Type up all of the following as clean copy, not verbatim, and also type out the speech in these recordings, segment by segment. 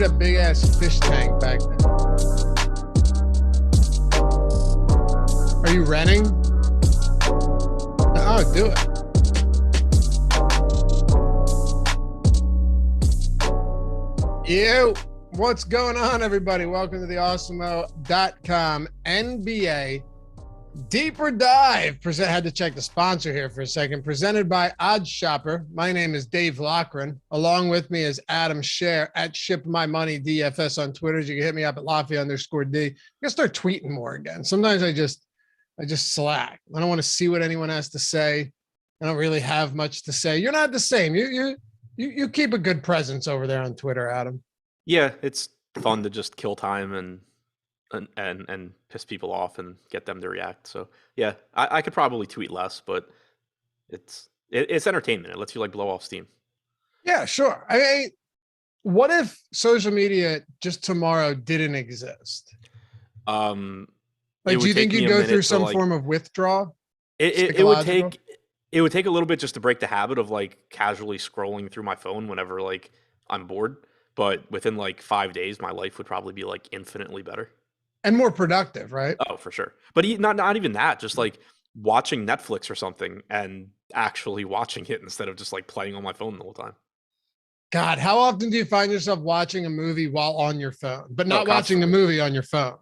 need a big ass fish tank back there. Are you renting? Oh, do it. Yo, what's going on, everybody? Welcome to the Awesomeo.com NBA Deeper Dive. Had to check the sponsor here for a second. Presented by Odds Shopper. My name is Dave Loughran. Along with me is Adam Scherer at Ship My Money DFS on Twitter. You can hit me up at Loughy_D. I'm gonna start tweeting more again. Sometimes I just slack. I don't want to see what anyone has to say. I don't really have much to say. You're not the same. You keep a good presence over there on Twitter, Adam. Yeah, it's fun to just kill time and piss people off and get them to react. So yeah, I could probably tweet less, but it's entertainment. It lets you like blow off steam. Yeah, sure. I mean, what if social media just tomorrow didn't exist? Do you think you'd go through some form of withdrawal? It would take a little bit just to break the habit of like casually scrolling through my phone whenever like I'm bored. But within like 5 days, my life would probably be like infinitely better and more productive, right? Oh, for sure. But not even that. Just like watching Netflix or something and actually watching it instead of just like playing on my phone the whole time. God, how often do you find yourself watching a movie while on your phone, but not watching the movie on your phone?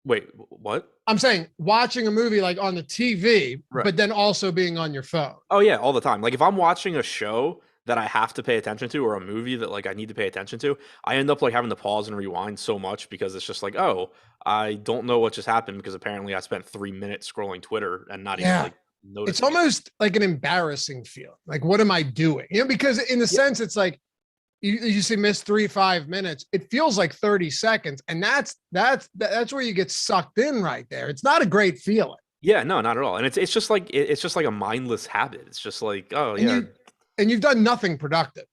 Wait, what? I'm saying watching a movie like on the TV, right, but then also being on your phone. Oh yeah, all the time. Like if I'm watching a show that I have to pay attention to or a movie that like I need to pay attention to, I end up like having to pause and rewind so much because it's just like, oh, I don't know what just happened because apparently I spent 3 minutes scrolling Twitter and not even like noticing. It's almost like an embarrassing feeling. Like, what am I doing? You know, because in the sense it's like you see miss 5 minutes, it feels like 30 seconds. And that's where you get sucked in right there. It's not a great feeling. Yeah, no, not at all. And it's just like a mindless habit. It's just like, oh yeah. And you've done nothing productive.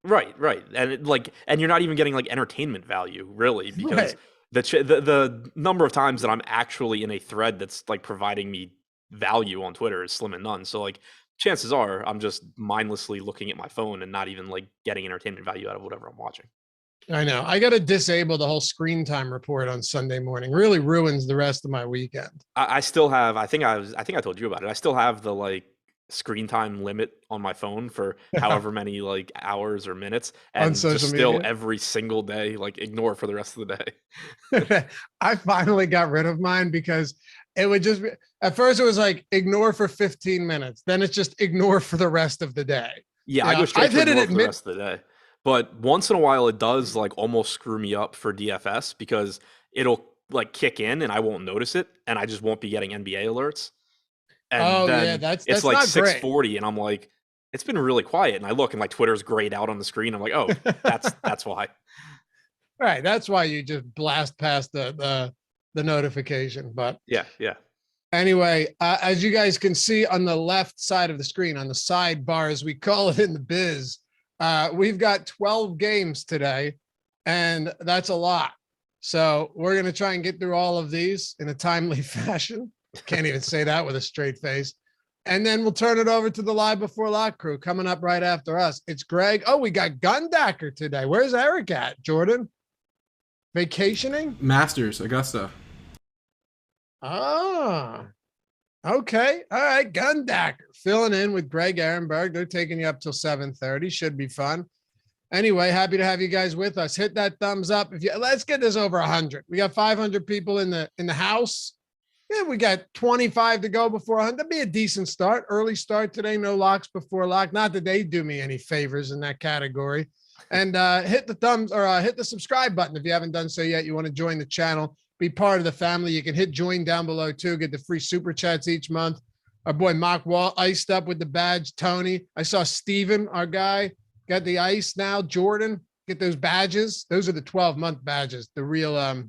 Right. And you're not even getting like entertainment value really, because the number of times that I'm actually in a thread that's like providing me value on Twitter is slim and none. So like chances are I'm just mindlessly looking at my phone and not even like getting entertainment value out of whatever I'm watching. I know. I got to disable the whole screen time report on Sunday morning. Really ruins the rest of my weekend. I still have, I think I told you about it. I still have the like screen time limit on my phone for however many like hours or minutes, and just still every single day like ignore for the rest of the day. I finally got rid of mine because it would just be, at first it was like ignore for 15 minutes, then it's just ignore for the rest of the day. Yeah, I go straight to ignore for the rest of the day. But once in a while it does like almost screw me up for DFS because it'll like kick in and I won't notice it and I just won't be getting NBA alerts. And then that's it's like not 6:40 and I'm like, it's been really quiet. And I look and like Twitter's grayed out on the screen. I'm like, oh, that's why. Right. That's why you just blast past the notification. But yeah. Anyway, as you guys can see on the left side of the screen, on the sidebar, as we call it in the biz, we've got 12 games today, and that's a lot. So we're going to try and get through all of these in a timely fashion. Can't even say that with a straight face. And then we'll turn it over to the Live Before Lock crew coming up right after us. It's Greg. Oh, we got Gundacker today. Where's Eric at, Jordan? Vacationing? Masters, Augusta. Ah, okay. All right. Gundacker filling in with Greg Ehrenberg. They're taking you up till 7:30. Should be fun. Anyway, happy to have you guys with us. Hit that thumbs up. Let's get this over 100. We got 500 people in the house. Yeah, we got 25 to go before 100. That'd be a decent start. Early start today. No locks before lock. Not that they do me any favors in that category. And hit the thumbs or hit the subscribe button if you haven't done so yet. You want to join the channel, be part of the family. You can hit join down below too. Get the free super chats each month. Our boy Mock Wall iced up with the badge. Tony, I saw Steven, our guy, got the ice now. Jordan, get those badges. Those are the 12-month badges, the real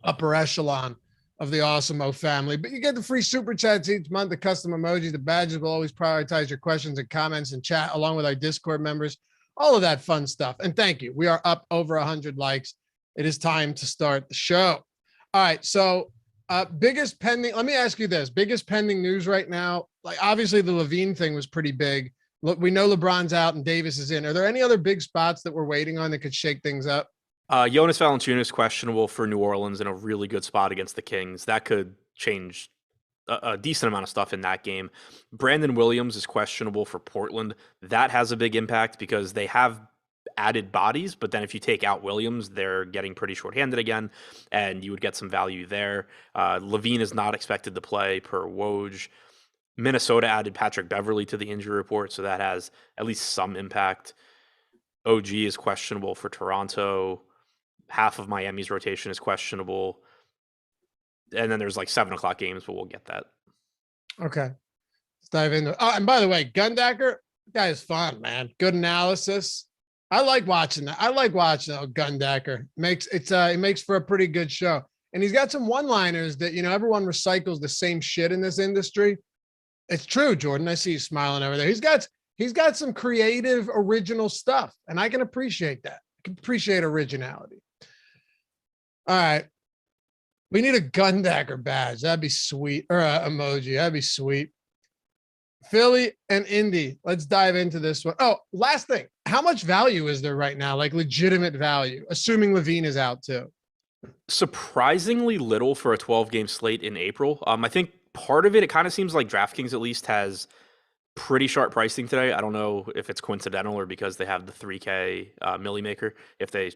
upper echelon of the Awesemo family. But you get the free super chats each month, the custom emojis, the badges will always prioritize your questions and comments and chat along with our Discord members, all of that fun stuff. And thank you. We are up over 100 likes. It is time to start the show. All right. So biggest pending, let me ask you this, biggest pending news right now. Like obviously the Levine thing was pretty big. Look, we know LeBron's out and Davis is in. Are there any other big spots that we're waiting on that could shake things up? Jonas Valanciunas questionable for New Orleans in a really good spot against the Kings. That could change a decent amount of stuff in that game. Brandon Williams is questionable for Portland. That has a big impact because they have added bodies, but then if you take out Williams, they're getting pretty shorthanded again, and you would get some value there. Levine is not expected to play per Woj. Minnesota added Patrick Beverley to the injury report, so that has at least some impact. OG is questionable for Toronto. Half of Miami's rotation is questionable. And then there's like 7 o'clock games, but we'll get that. Okay. Let's dive into it. Oh, and by the way, Gundacker, guy is fun, man. Good analysis. I like watching that. I like watching Gundacker. It makes for a pretty good show. And he's got some one-liners that, everyone recycles the same shit in this industry. It's true, Jordan. I see you smiling over there. He's got some creative, original stuff, and I can appreciate that. I can appreciate originality. All right. We need a Gundacker badge. That'd be sweet. Or emoji. That'd be sweet. Philly and Indy. Let's dive into this one. Oh, last thing. How much value is there right now? Like legitimate value, assuming Levine is out too. Surprisingly little for a 12-game slate in April. I think part of it kind of seems like DraftKings at least has pretty sharp pricing today. I don't know if it's coincidental or because they have the 3K milli maker, if they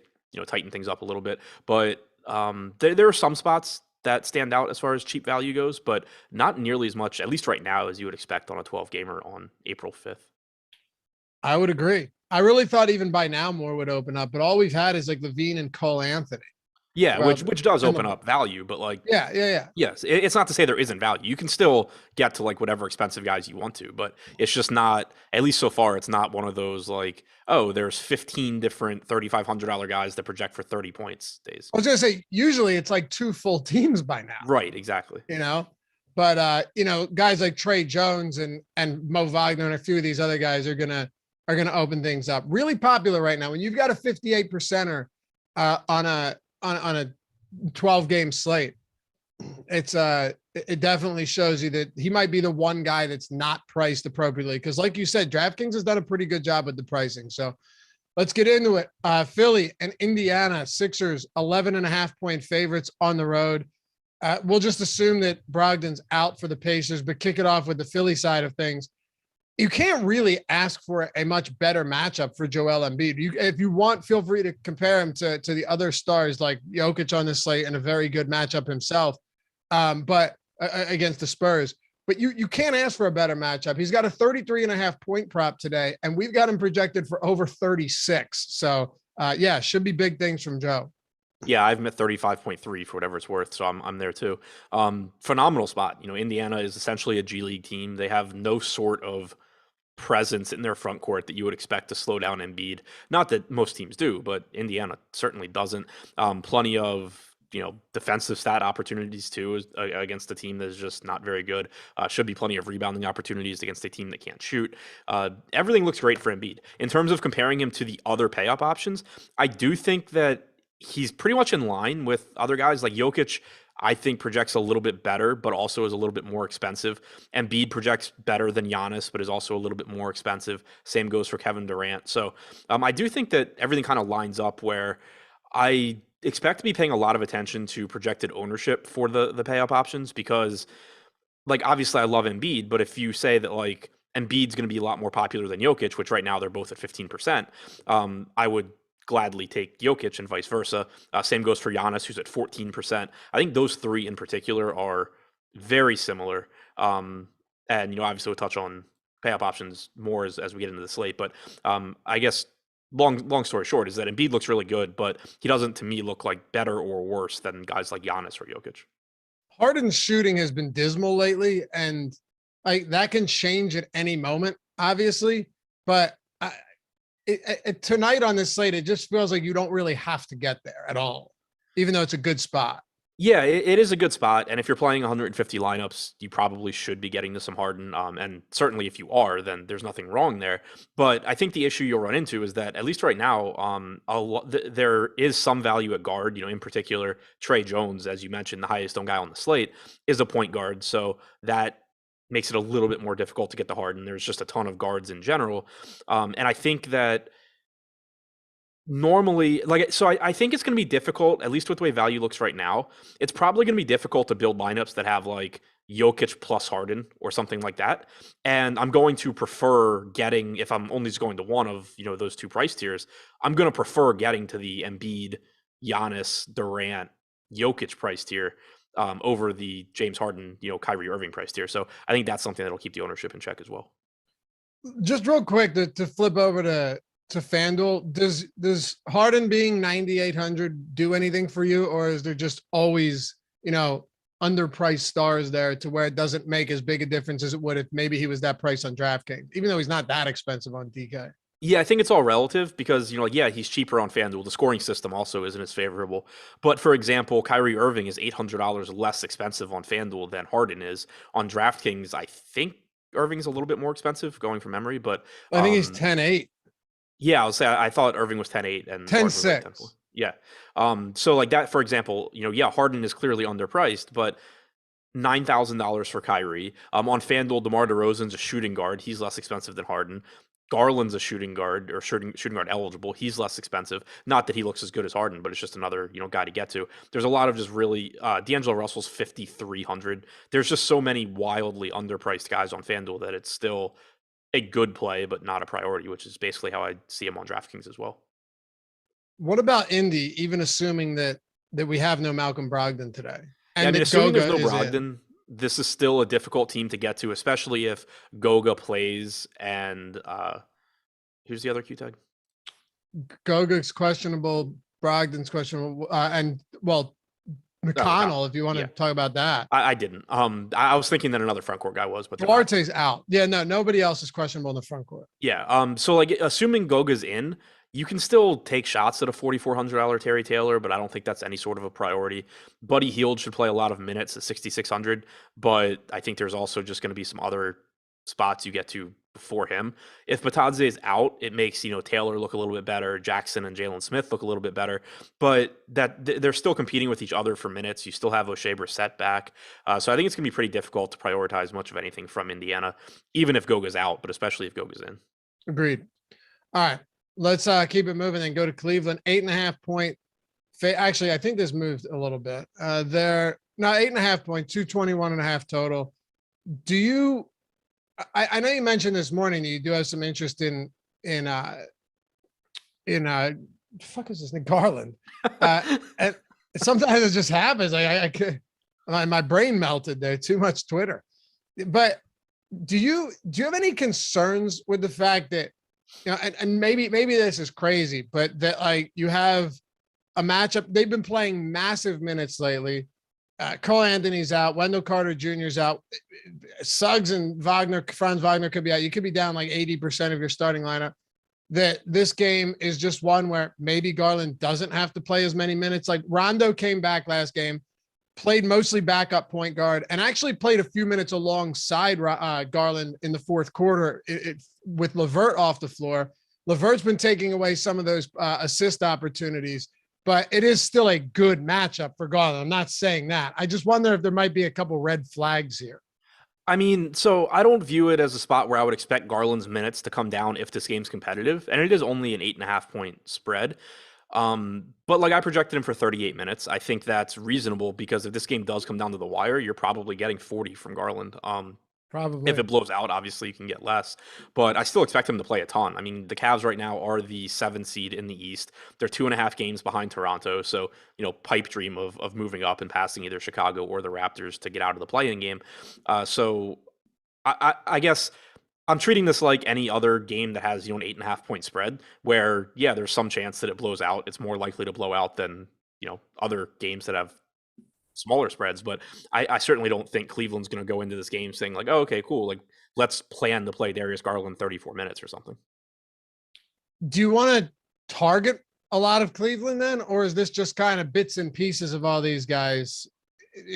tighten things up a little bit. But there are some spots that stand out as far as cheap value goes, but not nearly as much, at least right now, as you would expect on a 12-gamer on April 5th. I would agree. I really thought even by now more would open up, but all we've had is like Levine and Cole Anthony. Yeah, which does open up value, but like yeah. Yes, it's not to say there isn't value. You can still get to like whatever expensive guys you want to, but it's just not, at least so far, it's not one of those like, oh, there's 15 different $3,500 guys that project for 30 points days. I was gonna say usually it's like 2 full teams by now. Right, exactly. But guys like Trey Jones and Mo Wagner and a few of these other guys are gonna open things up. Really popular right now. When you've got a 58%er on a 12-game slate, it definitely shows you that he might be the one guy that's not priced appropriately. Because like you said, DraftKings has done a pretty good job with the pricing. So let's get into it. Philly and Indiana, Sixers, 11.5-point favorites on the road. We'll just assume that Brogdon's out for the Pacers, but kick it off with the Philly side of things. You can't really ask for a much better matchup for Joel Embiid. If you want, feel free to compare him to the other stars like Jokic on this slate and a very good matchup himself, but against the Spurs. But you can't ask for a better matchup. He's got a 33.5-point prop today, and we've got him projected for over 36. So, should be big things from Joe. Yeah, I've met 35.3 for whatever it's worth, so I'm there too. Phenomenal spot. Indiana is essentially a G League team. They have no sort of presence in their front court that you would expect to slow down Embiid. Not that most teams do, but Indiana certainly doesn't. Plenty of defensive stat opportunities too against a team that is just not very good. Should be plenty of rebounding opportunities against a team that can't shoot. Everything looks great for Embiid. In terms of comparing him to the other pay-up options, I do think that he's pretty much in line with other guys like Jokic. I think projects a little bit better, but also is a little bit more expensive. Embiid projects better than Giannis, but is also a little bit more expensive. Same goes for Kevin Durant. So I do think that everything kind of lines up where I expect to be paying a lot of attention to projected ownership for the pay-up options because, like, obviously I love Embiid, but if you say that, like, Embiid's going to be a lot more popular than Jokic, which right now they're both at 15%, I would gladly take Jokic and vice versa. Same goes for Giannis, who's at 14%. I think those three in particular are very similar. And, obviously we'll touch on pay-up options more as we get into the slate. But I guess long story short is that Embiid looks really good, but he doesn't, to me, look like better or worse than guys like Giannis or Jokic. Harden's shooting has been dismal lately, and like that can change at any moment, obviously. But tonight on this slate, it just feels like you don't really have to get there at all, even though it's a good spot. Yeah, it is a good spot. And if you're playing 150 lineups, you probably should be getting to some Harden. And certainly if you are, then there's nothing wrong there. But I think the issue you'll run into is that, at least right now, there is some value at guard. In particular, Trey Jones, as you mentioned, the highest owned guy on the slate, is a point guard. So that makes it a little bit more difficult to get to Harden. There's just a ton of guards in general. And I think that Normally, like, so I think it's going to be difficult, at least with the way value looks right now. It's probably going to be difficult to build lineups that have like Jokic plus Harden or something like that. And I'm going to prefer getting, if I'm only just going to one of, those two price tiers, I'm going to prefer getting to the Embiid, Giannis, Durant, Jokic price tier over the James Harden, Kyrie Irving price tier. So I think that's something that'll keep the ownership in check as well. Just real quick to flip over to FanDuel, does Harden being 9,800 do anything for you, or is there just always, underpriced stars there to where it doesn't make as big a difference as it would if maybe he was that price on DraftKings, even though he's not that expensive on DK? Yeah, I think it's all relative because, he's cheaper on FanDuel. The scoring system also isn't as favorable. But for example, Kyrie Irving is $800 less expensive on FanDuel than Harden is. On DraftKings, I think Irving is a little bit more expensive going from memory, but I think he's 10.8. Yeah, I thought Irving was 10.8 and 10.6. Like yeah. So like that, for example, Harden is clearly underpriced, but $9,000 for Kyrie. On FanDuel, DeMar DeRozan's a shooting guard. He's less expensive than Harden. Garland's a shooting guard or shooting guard eligible. He's less expensive. Not that he looks as good as Harden, but it's just another, guy to get to. There's a lot of just really D'Angelo Russell's 5,300. There's just so many wildly underpriced guys on FanDuel that it's still a good play, but not a priority, which is basically how I see him on DraftKings as well. What about Indy, even assuming that we have no Malcolm Brogdon today? And yeah, I mean, assuming there's no Brogdon, this is still a difficult team to get to, especially if Goga plays and who's the other Q tag? Goga's questionable, Brogdon's questionable, and McConnell, if you want to talk about that. I didn't. I was thinking that another front court guy was, but Duarte's out. Yeah, no, nobody else is questionable in the front court. Yeah. So like, assuming Goga's in, you can still take shots at a $4,400 Terry Taylor, but I don't think that's any sort of a priority. Buddy Hield should play a lot of minutes at 6,600, but I think there's also just going to be some other spots you get to before him. If Batadze is out, it makes, Taylor look a little bit better, Jackson and Jalen Smith look a little bit better, but that they're still competing with each other for minutes. You still have O'Shea Brissett back. So I think it's going to be pretty difficult to prioritize much of anything from Indiana, even if Goga's out, but especially if Goga's in. Agreed. All right. Let's keep it moving and go to Cleveland. 8.5 point. Actually, I think this moved a little bit. They're now 8.5 point, 221.5 total. Do you? I know you mentioned this morning that you do have some interest in fuck is his name, Garland. And sometimes it just happens. I my brain melted there. Too much Twitter. But do you have any concerns with the fact that, and maybe this is crazy, but that like you have a matchup. They've been playing massive minutes lately. Cole Anthony's out. Wendell Carter Jr.'s out. Suggs and Franz Wagner could be out. You could be down like 80% of your starting lineup. That this game is just one where maybe Garland doesn't have to play as many minutes. Like Rondo came back last game, played mostly backup point guard, and actually played a few minutes alongside Garland in the fourth quarter with LeVert off the floor. LeVert's been taking away some of those assist opportunities, but it is still a good matchup for Garland. I'm not saying that. I just wonder if there might be a couple red flags here. I mean, so I don't view it as a spot where I would expect Garland's minutes to come down if this game's competitive, and it is only an 8.5 point spread. But like I projected him for 38 minutes. I think that's reasonable because if this game does come down to the wire, you're probably getting 40 from Garland. Probably. If it blows out, obviously you can get less, but I still expect him to play a ton. I mean, the Cavs right now are the 7th seed in the East. They're 2.5 games behind Toronto. So, pipe dream of moving up and passing either Chicago or the Raptors to get out of the play-in game. So I guess I'm treating this like any other game that has, an 8.5 point spread where, yeah, there's some chance that it blows out. It's more likely to blow out than, other games that have smaller spreads, but I certainly don't think Cleveland's going to go into this game saying like, oh, okay, cool. Like let's plan to play Darius Garland 34 minutes or something. Do you want to target a lot of Cleveland then, or is this just kind of bits and pieces of all these guys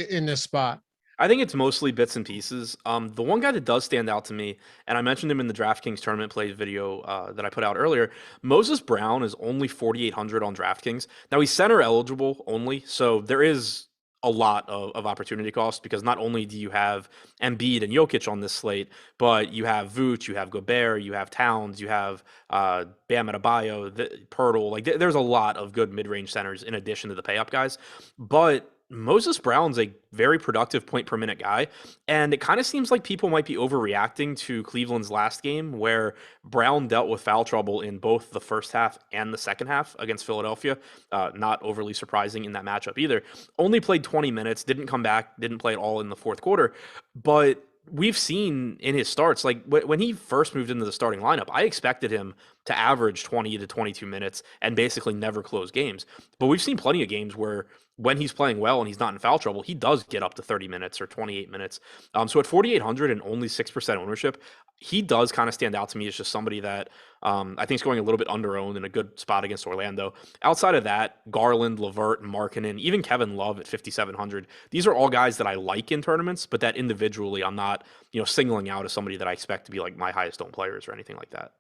in this spot? I think it's mostly bits and pieces. The one guy that does stand out to me, and I mentioned him in the DraftKings tournament plays video that I put out earlier, Moses Brown is only 4,800 on DraftKings. Now he's center eligible only, so there is a lot of opportunity cost, because not only do you have Embiid and Jokic on this slate, but you have Vooch, you have Gobert, you have Towns, you have Bam Adebayo, Pirtle. Like there's a lot of good mid-range centers in addition to the pay-up guys. But Moses Brown's a very productive point per minute guy, and it kind of seems like people might be overreacting to Cleveland's last game, where Brown dealt with foul trouble in both the first half and the second half against Philadelphia. Not overly surprising in that matchup either. Only played 20 minutes, didn't come back, didn't play at all in the fourth quarter, but we've seen in his starts, like when he first moved into the starting lineup, I expected him to average 20 to 22 minutes and basically never close games. But we've seen plenty of games where when he's playing well and he's not in foul trouble, he does get up to 30 minutes or 28 minutes. So at 4,800 and only 6% ownership, he does kind of stand out to me as just somebody that I think is going a little bit under-owned in a good spot against Orlando. Outside of that, Garland, LeVert, Markkanen, even Kevin Love at 5,700. These are all guys that I like in tournaments, but that individually I'm not, singling out as somebody that I expect to be like my highest owned players or anything like that.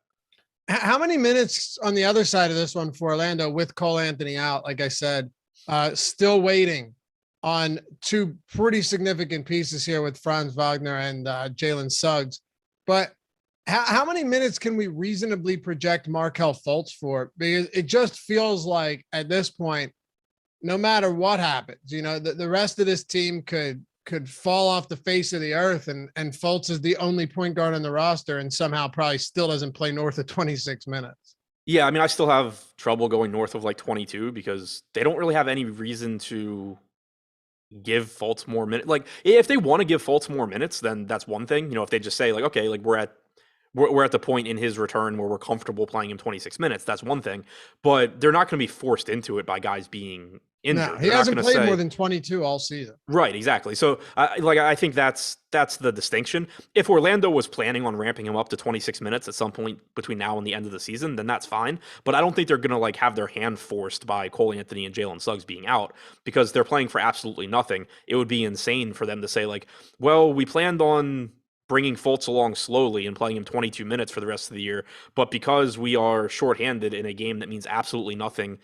How many minutes on the other side of this one for Orlando with Cole Anthony out? Like I said, still waiting on two pretty significant pieces here with Franz Wagner and Jalen Suggs. But how many minutes can we reasonably project Markelle Fultz for? Because it just feels like at this point, no matter what happens, the rest of this team could fall off the face of the earth, and Fultz is the only point guard on the roster and somehow probably still doesn't play north of 26 minutes. Yeah, I mean, I still have trouble going north of like 22 because they don't really have any reason to give Fultz more minutes. Like, if they want to give Fultz more minutes, then that's one thing. If they just say like, okay, like we're at the point in his return where we're comfortable playing him 26 minutes, that's one thing. But they're not going to be forced into it by guys being injured. No, he hasn't played more than 22 all season. Right, exactly. So I think that's the distinction. If Orlando was planning on ramping him up to 26 minutes at some point between now and the end of the season, then that's fine. But I don't think they're going to have their hand forced by Cole Anthony and Jalen Suggs being out, because they're playing for absolutely nothing. It would be insane for them to say like, well, we planned on bringing Fultz along slowly and playing him 22 minutes for the rest of the year, but because we are shorthanded in a game that means absolutely nothing,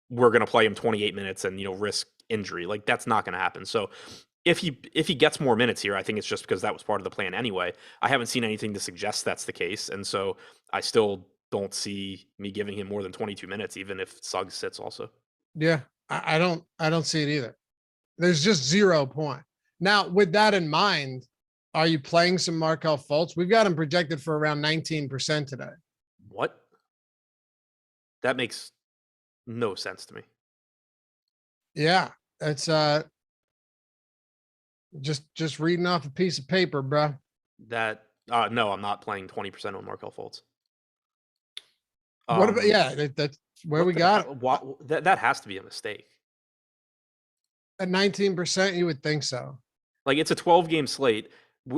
we're going to play him 28 minutes and risk injury. Like, that's not going to happen. So if he gets more minutes here, I think it's just because that was part of the plan anyway. I haven't seen anything to suggest that's the case, and so I still don't see me giving him more than 22 minutes, even if Suggs sits also. Yeah, I don't see it either. There's just 0 point. Now, with that in mind, are you playing some Markelle Fultz? We've got him projected for around 19% today. What? That makes no sense to me. Yeah, it's just reading off a piece of paper, bro. That no, I'm not playing 20% on Markelle Fultz. What about that's where we got it. That has to be a mistake. At 19%, you would think so. Like, it's a 12-game slate.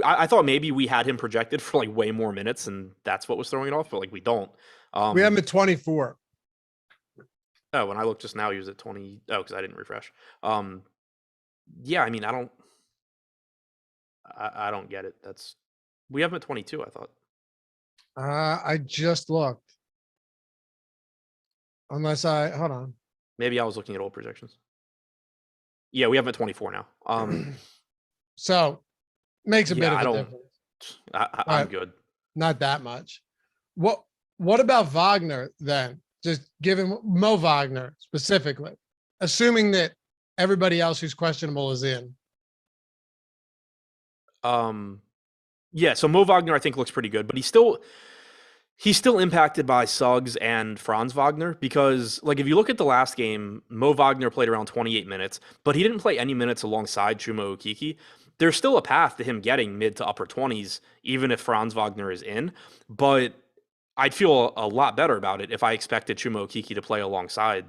I thought maybe we had him projected for like way more minutes, and that's what was throwing it off. But like, we don't. We have him at 24. Oh, when I looked just now, he was at 20. Oh, because I didn't refresh. Yeah, I mean, I don't get it. We have him at 22, I thought. I just looked. Hold on. Maybe I was looking at old projections. Yeah, we have him at 24 now. So makes a bit of a difference. I'm good. Not that much. What about Wagner then? Just given Mo Wagner specifically, assuming that everybody else who's questionable is in. Yeah, so Mo Wagner I think looks pretty good, but he's still impacted by Suggs and Franz Wagner, because like if you look at the last game, Mo Wagner played around 28 minutes, but he didn't play any minutes alongside Chuma Okeke. There's still a path to him getting mid to upper 20s, even if Franz Wagner is in, but I'd feel a lot better about it if I expected Chuma Okeke to play alongside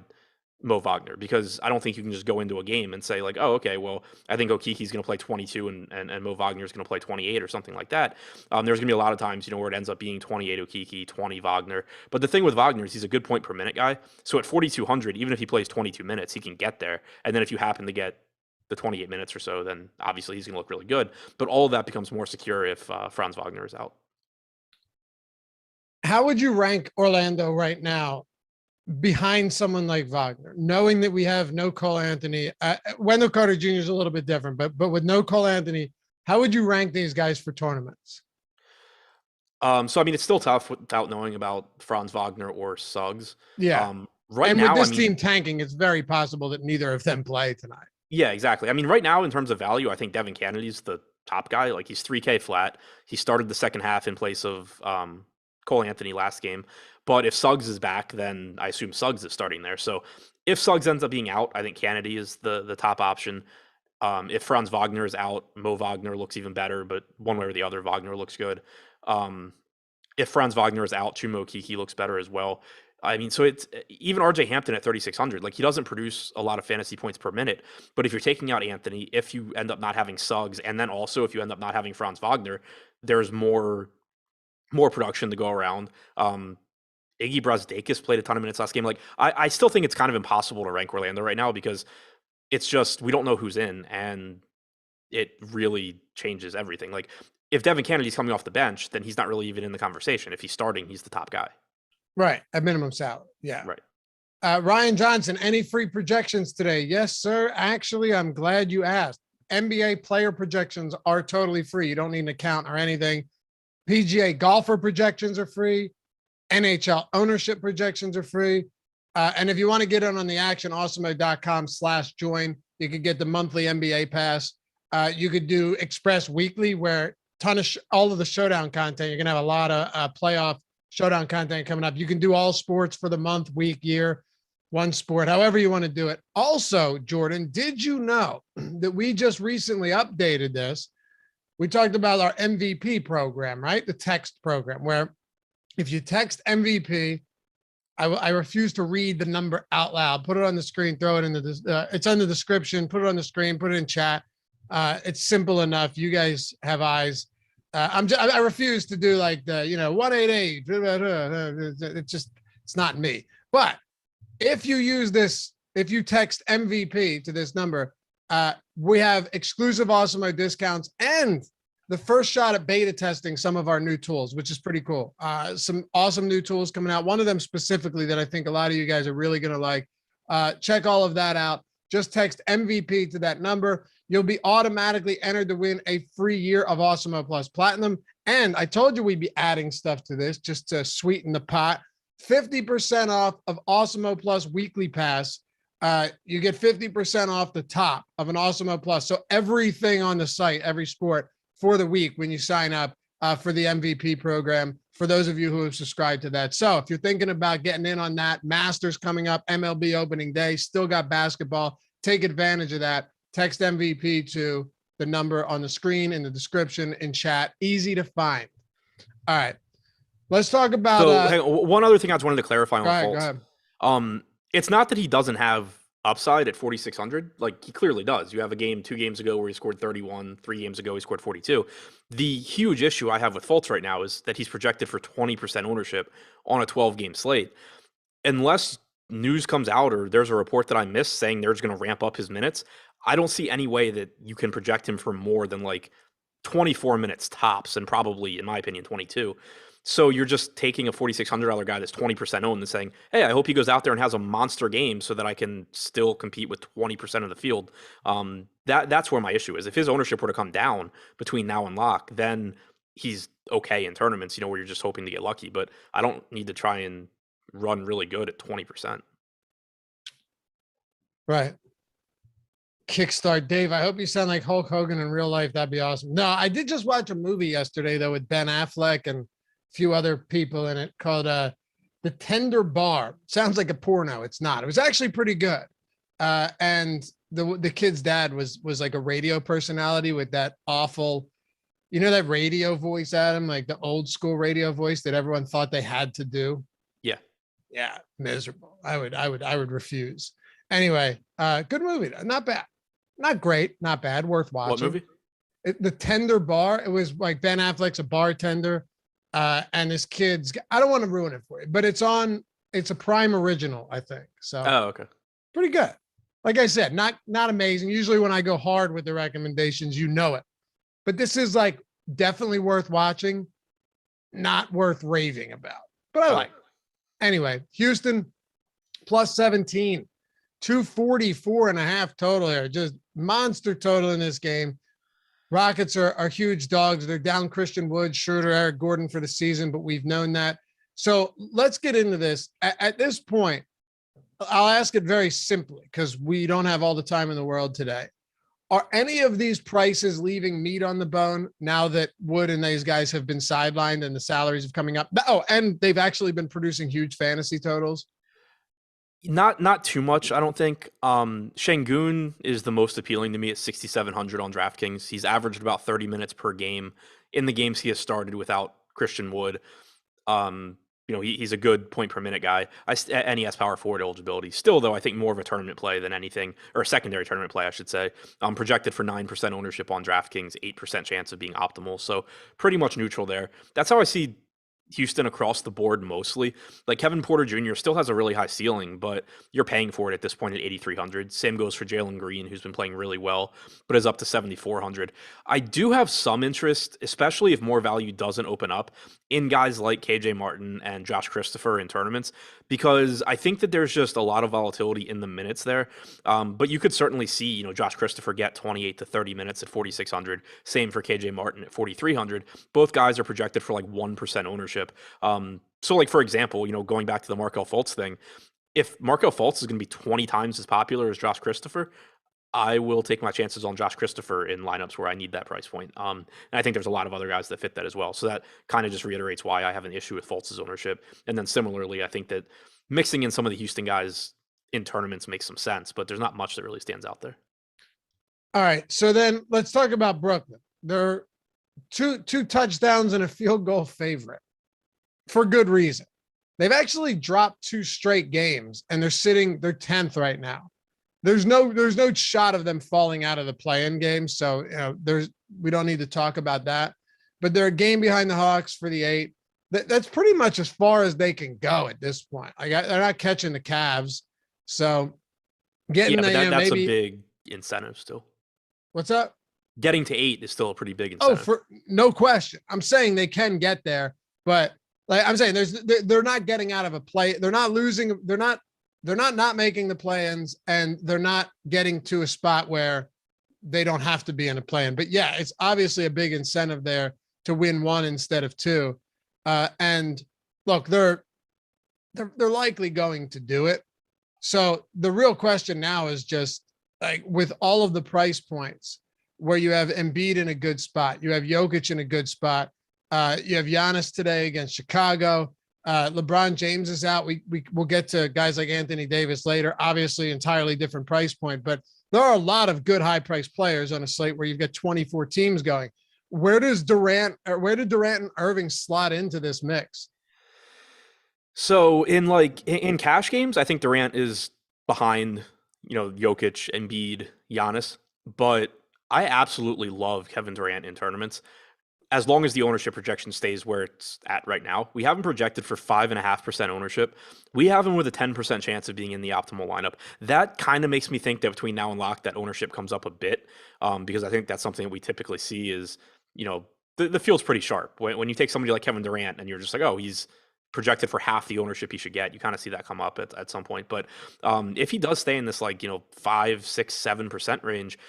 Mo Wagner, because I don't think you can just go into a game and say like, oh, okay, well, I think Okeke's going to play 22 and Mo Wagner is going to play 28 or something like that. There's going to be a lot of times, where it ends up being 28 Okeke, 20 Wagner. But the thing with Wagner is he's a good point per minute guy. So at 4,200, even if he plays 22 minutes, he can get there. And then if you happen to get the 28 minutes or so, then obviously he's going to look really good. But all of that becomes more secure if Franz Wagner is out. How would you rank Orlando right now behind someone like Wagner, knowing that we have no Cole Anthony. Wendell Carter Jr. is a little bit different, but with no Cole Anthony, how would you rank these guys for tournaments? So I mean, it's still tough without knowing about Franz Wagner or Suggs. Yeah. Right and now, with this team tanking, it's very possible that neither of them play tonight. Yeah, exactly. I mean, right now, in terms of value, I think Devin Kennedy's the top guy. Like, he's 3K flat. He started the second half in place of Cole Anthony last game. But if Suggs is back, then I assume Suggs is starting there. So if Suggs ends up being out, I think Kennedy is the top option. If Franz Wagner is out, Mo Wagner looks even better, but one way or the other, Wagner looks good. If Franz Wagner is out, Chumo Kiki looks better as well. I mean, so it's even RJ Hampton at 3,600. Like, he doesn't produce a lot of fantasy points per minute. But if you're taking out Anthony, if you end up not having Suggs, and then also if you end up not having Franz Wagner, there's more production to go around. Iggy Brazdeikis played a ton of minutes last game. Like, I still think it's kind of impossible to rank Orlando right now because it's just we don't know who's in, and it really changes everything. Like, if Devin Kennedy's coming off the bench, then he's not really even in the conversation. If he's starting, he's the top guy. Right. At minimum salary. Yeah. Right. Ryan Johnson, any free projections today? Yes, sir. Actually, I'm glad you asked. NBA player projections are totally free. You don't need an account or anything. PGA golfer projections are free. NHL ownership projections are free. And if you want to get in on the action, awesomeo.com/join. You could get the monthly NBA pass. You could do Express Weekly, where all of the showdown content. You're going to have a lot of playoff showdown content coming up. You can do all sports for the month, week, year, one sport, however you want to do it. Also, Jordan, did you know that we just recently updated this? We talked about our MVP program, right? The text program, where if you text MVP, I refuse to read the number out loud. Put it on the screen, throw it into this. It's on the description. Put it on the screen, put it in chat. It's simple enough. You guys have eyes. I refuse to do like the 188. It's not me. But if you use this, if you text MVP to this number, we have exclusive Awesemo discounts and the first shot at beta testing some of our new tools, which is pretty cool. Some awesome new tools coming out. One of them specifically that I think a lot of you guys are really going to like. Check all of that out. Just text MVP to that number. You'll be automatically entered to win a free year of Awesemo Plus Platinum. And I told you we'd be adding stuff to this just to sweeten the pot. 50% off of Awesemo Plus Weekly Pass. You get 50% off the top of an Awesemo Plus. So everything on the site, every sport for the week when you sign up for the MVP program, for those of you who have subscribed to that. So if you're thinking about getting in on that, Masters coming up, MLB opening day, still got basketball, take advantage of that. Text MVP to the number on the screen, in the description, in chat. Easy to find. All right. Let's talk about one other thing I just wanted to clarify on go Fultz. It's not that he doesn't have upside at 4,600. Like, he clearly does. You have a game 2 games ago where he scored 31. 3 games ago he scored 42. The huge issue I have with Fultz right now is that he's projected for 20% ownership on a 12-game slate. Unless news comes out or there's a report that I missed saying they're just going to ramp up his minutes, I don't see any way that you can project him for more than like 24 minutes tops, and probably, in my opinion, 22. So you're just taking a $4,600 guy that's 20% owned and saying, hey, I hope he goes out there and has a monster game so that I can still compete with 20% of the field. That's where my issue is. If his ownership were to come down between now and lock, then he's okay in tournaments, where you're just hoping to get lucky. But I don't need to try and run really good at 20%. Right. Kickstart Dave. I hope you sound like Hulk Hogan in real life. That'd be awesome. No, I did just watch a movie yesterday though with Ben Affleck and a few other people in it called The Tender Bar. Sounds like a porno. It's not. It was actually pretty good. And the kid's dad was like a radio personality with that awful, that radio voice, Adam, like the old school radio voice that everyone thought they had to do. Yeah, miserable. I would refuse. Anyway, good movie. Not bad. Not great, not bad, worth watching. What movie? The Tender Bar. It was like Ben Affleck's a bartender, and his kids. I don't want to ruin it for you, but it's a Prime original, I think. So, okay, pretty good. Like I said, not amazing. Usually when I go hard with the recommendations, it, but this is like definitely worth watching, not worth raving about. But I like it. Anyway, Houston, plus 17, 244.5 total here. Just monster total in this game. Rockets are huge dogs. They're down Christian Wood, Schroeder, Eric Gordon for the season, but we've known that. So let's get into this. At this point, I'll ask it very simply because we don't have all the time in the world today. Are any of these prices leaving meat on the bone now that Wood and these guys have been sidelined and the salaries are coming up? Oh, and they've actually been producing huge fantasy totals. Not too much, I don't think. Şengün is the most appealing to me at 6,700 on DraftKings. He's averaged about 30 minutes per game in the games he has started without Christian Wood. He's a good point per minute guy. And he has power forward eligibility. Still, though, I think more of a tournament play than anything, or a secondary tournament play, I should say. Projected for 9% ownership on DraftKings, 8% chance of being optimal. So pretty much neutral there. That's how I see Houston across the board mostly. Like Kevin Porter Jr. still has a really high ceiling, but you're paying for it at this point at 8,300. Same goes for Jalen Green, who's been playing really well, but is up to 7,400. I do have some interest, especially if more value doesn't open up, in guys like KJ Martin and Josh Christopher in tournaments, because I think that there's just a lot of volatility in the minutes there. But you could certainly see, Josh Christopher get 28 to 30 minutes at 4,600. Same for KJ Martin at 4,300. Both guys are projected for like 1% ownership. So like, for example, going back to the Markelle Fultz thing, if Markelle Fultz is going to be 20 times as popular as Josh Christopher, I will take my chances on Josh Christopher in lineups where I need that price point. And I think there's a lot of other guys that fit that as well. So that kind of just reiterates why I have an issue with Fultz's ownership. And then similarly, I think that mixing in some of the Houston guys in tournaments makes some sense, but there's not much that really stands out there. All right. So then let's talk about Brooklyn. They're two touchdowns and a field goal favorite for good reason. They've actually dropped 2 straight games and they're 10th right now. There's no shot of them falling out of the play-in game. So, we don't need to talk about that, but they're a game behind the Hawks for the 8. That's pretty much as far as they can go at this point. They're not catching the Cavs. So getting that's maybe a big incentive still. What's up? Getting to 8 is still a pretty big incentive. For no question. I'm saying they can get there, but like I'm saying, they're not getting out of a play. They're not losing. They're not making the play-ins, and they're not getting to a spot where they don't have to be in a play-in. But yeah, it's obviously a big incentive there to win 1 instead of 2. And look, they're likely going to do it. So the real question now is just like with all of the price points where you have Embiid in a good spot, you have Jokic in a good spot, you have Giannis today against Chicago. LeBron James is out. We'll get to guys like Anthony Davis later, obviously entirely different price point, but there are a lot of good high price players on a slate where you've got 24 teams going. Where did Durant and Irving slot into this mix? So in cash games, I think Durant is behind, Jokic, Embiid, Giannis, but I absolutely love Kevin Durant in tournaments. As long as the ownership projection stays where it's at right now. We have him projected for 5.5% ownership. We have him with a 10% chance of being in the optimal lineup. That kind of makes me think that between now and lock, that ownership comes up a bit, because I think that's something that we typically see is, the field's pretty sharp. When you take somebody like Kevin Durant and you're just like, oh, he's projected for half the ownership he should get, you kind of see that come up at some point. But if he does stay in this 5, 6, 7% range,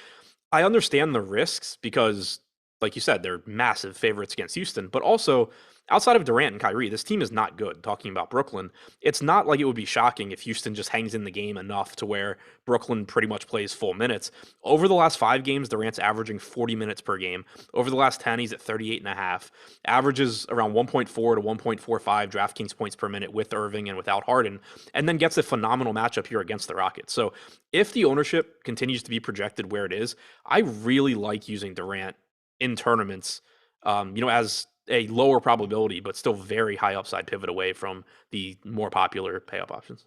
I understand the risks because, like you said, they're massive favorites against Houston, but also outside of Durant and Kyrie, this team is not good. Talking about Brooklyn, it's not like it would be shocking if Houston just hangs in the game enough to where Brooklyn pretty much plays full minutes. Over the last 5 games, Durant's averaging 40 minutes per game. Over the last 10, he's at 38.5, averages around 1.4 to 1.45 DraftKings points per minute with Irving and without Harden, and then gets a phenomenal matchup here against the Rockets. So if the ownership continues to be projected where it is, I really like using Durant in tournaments, as a lower probability, but still very high upside pivot away from the more popular pay up options.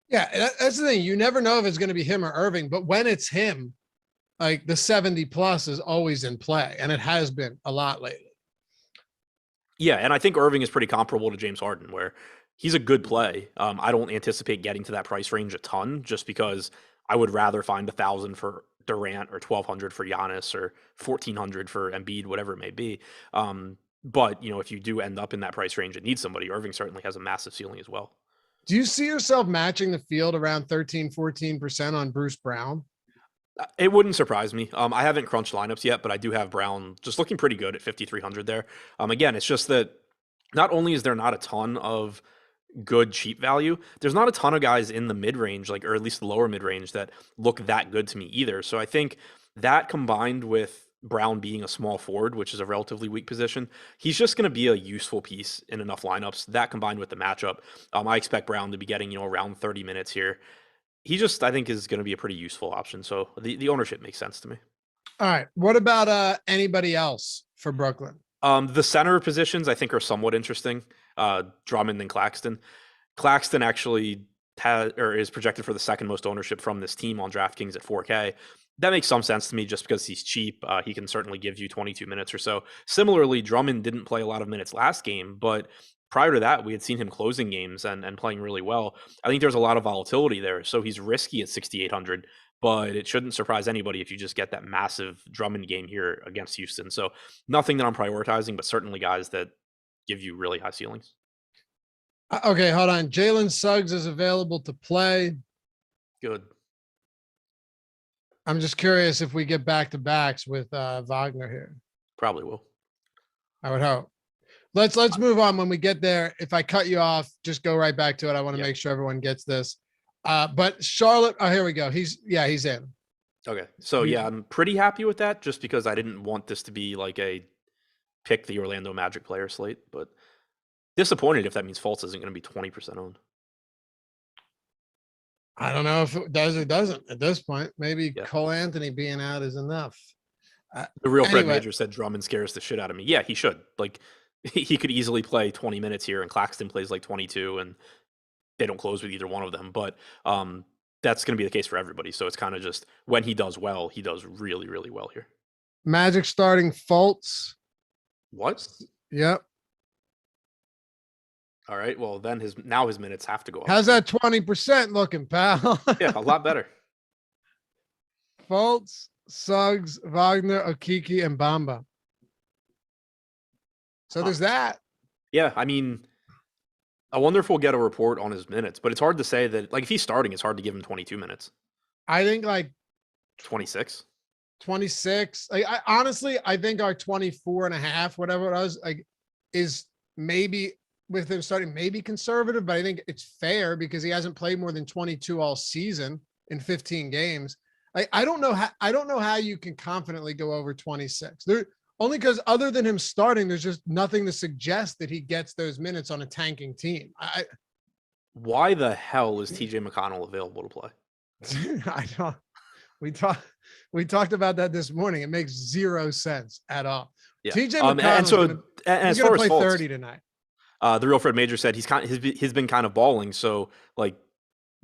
Yeah, that's the thing. You never know if it's going to be him or Irving, but when it's him, like the 70 plus is always in play, and it has been a lot lately. Yeah, and I think Irving is pretty comparable to James Harden, where he's a good play. I don't anticipate getting to that price range a ton, just because I would rather find 1,000 for Durant or 1,200 for Giannis or 1,400 for Embiid, whatever it may be. But if you do end up in that price range and need somebody, Irving certainly has a massive ceiling as well. Do you see yourself matching the field around 13-14% on Bruce Brown? It wouldn't surprise me. I haven't crunched lineups yet, but I do have Brown just looking pretty good at 5,300 there. Again, it's just that not only is there not a ton of good cheap value, there's not a ton of guys in the mid range, like, or at least the lower mid range, that look that good to me either. So I think that, combined with Brown being a small forward, which is a relatively weak position, he's just going to be a useful piece in enough lineups. That, combined with the matchup, I expect Brown to be getting, around 30 minutes here. He just, I think, is going to be a pretty useful option. So the ownership makes sense to me. All right. What about anybody else for Brooklyn? The center positions, I think, are somewhat interesting. Drummond and Claxton. Claxton actually is projected for the second most ownership from this team on DraftKings at 4K. That makes some sense to me just because he's cheap. He can certainly give you 22 minutes or so. Similarly, Drummond didn't play a lot of minutes last game, but prior to that, we had seen him closing games and playing really well. I think there's a lot of volatility there. So he's risky at 6,800, but it shouldn't surprise anybody if you just get that massive Drummond game here against Houston. So nothing that I'm prioritizing, but certainly guys that give you really high ceilings. Okay, hold on. Jalen Suggs is available to play. Good. I'm just curious if we get back-to-backs with Wagner here. Probably will. I would hope. Let's move on. When we get there, if I cut you off, just go right back to it. I want to make sure everyone gets this. But Charlotte, here we go. He's in. Okay. So yeah, I'm pretty happy with that, just because I didn't want this to be like a pick the Orlando Magic player slate, but disappointed if that means Fultz isn't going to be 20% owned. I don't know if it does or doesn't at this point. Maybe Cole Anthony being out is enough. The real Fred Major said Drummond scares the shit out of me. Yeah, he should. Like, he could easily play 20 minutes here, and Claxton plays like 22, and they don't close with either one of them. But that's going to be the case for everybody. So it's kind of just, when he does well, he does really, really well here. Magic starting Fultz. What? Yep. All right. Well, then his minutes have to go up. How's that 20% looking, pal? Yeah, a lot better. Fultz, Suggs, Wagner, Okiki, and Bamba. So there's that. Yeah, I mean, I wonder if we'll get a report on his minutes, but it's hard to say that, like, if he's starting, it's hard to give him 22 minutes. I think like 26. 26. Like, I think our 24 and a half, whatever it was, like, is maybe, with him starting, maybe conservative, but I think it's fair because he hasn't played more than 22 all season in 15 games. I don't know how you can confidently go over 26. Only because, other than him starting, there's just nothing to suggest that he gets those minutes on a tanking team. Why the hell is TJ McConnell available to play? I don't. We talked about that this morning. It makes zero sense at all. Yeah. TJ McConnell as far as play Fultz, 30 tonight. The real Fred Major said he's been kind of balling. So, like,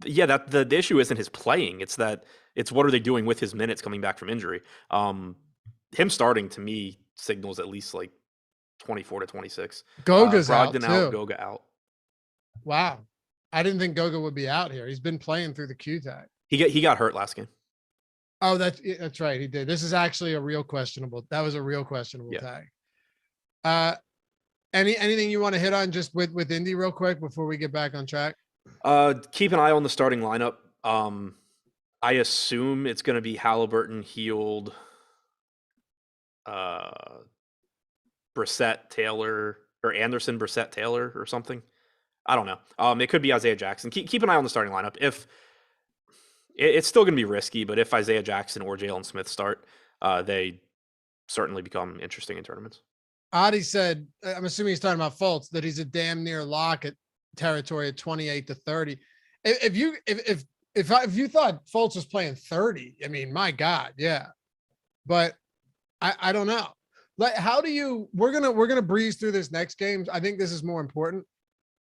yeah, that the issue isn't his playing. It's what are they doing with his minutes coming back from injury. Him starting, to me, signals at least like 24 to 26. Goga's Brogdon out too. Goga out. Wow, I didn't think Goga would be out here. He's been playing through the Q tag. He got hurt last game. Oh, that's right. He did. This is actually a real questionable. That was a real questionable tag. Anything you want to hit on just with Indy real quick before we get back on track? Keep an eye on the starting lineup. I assume it's going to be Halliburton, Heald, Brissett, Taylor, or Anderson, Brissett, Taylor, or something. I don't know. It could be Isaiah Jackson. Keep an eye on the starting lineup. If it's still going to be risky, but if Isaiah Jackson or Jalen Smith start, they certainly become interesting in tournaments. Adi said, I'm assuming he's talking about Fultz, that he's a damn near lock at territory at 28 to 30. If you thought Fultz was playing 30, I mean, my God, yeah. But I don't know. Like, how do you? We're gonna breeze through this next game. I think this is more important.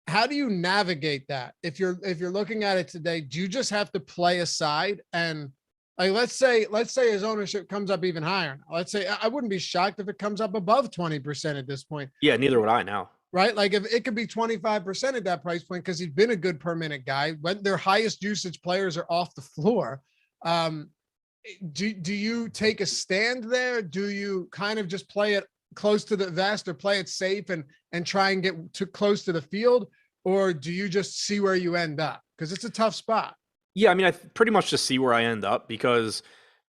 How do you navigate that? If you're looking at it today, do you just have to play aside and, like, let's say his ownership comes up even higher now. Let's say, I wouldn't be shocked if it comes up above 20% at this point. Yeah, neither would I now. Right? Like, if it could be 25% at that price point, because he's been a good per minute guy. When their highest usage players are off the floor, do you take a stand there? Do you kind of just play it close to the vest, or play it safe and try and get too close to the field? or do you just see where you end up? Because it's a tough spot. Yeah, I mean, I pretty much just see where I end up because,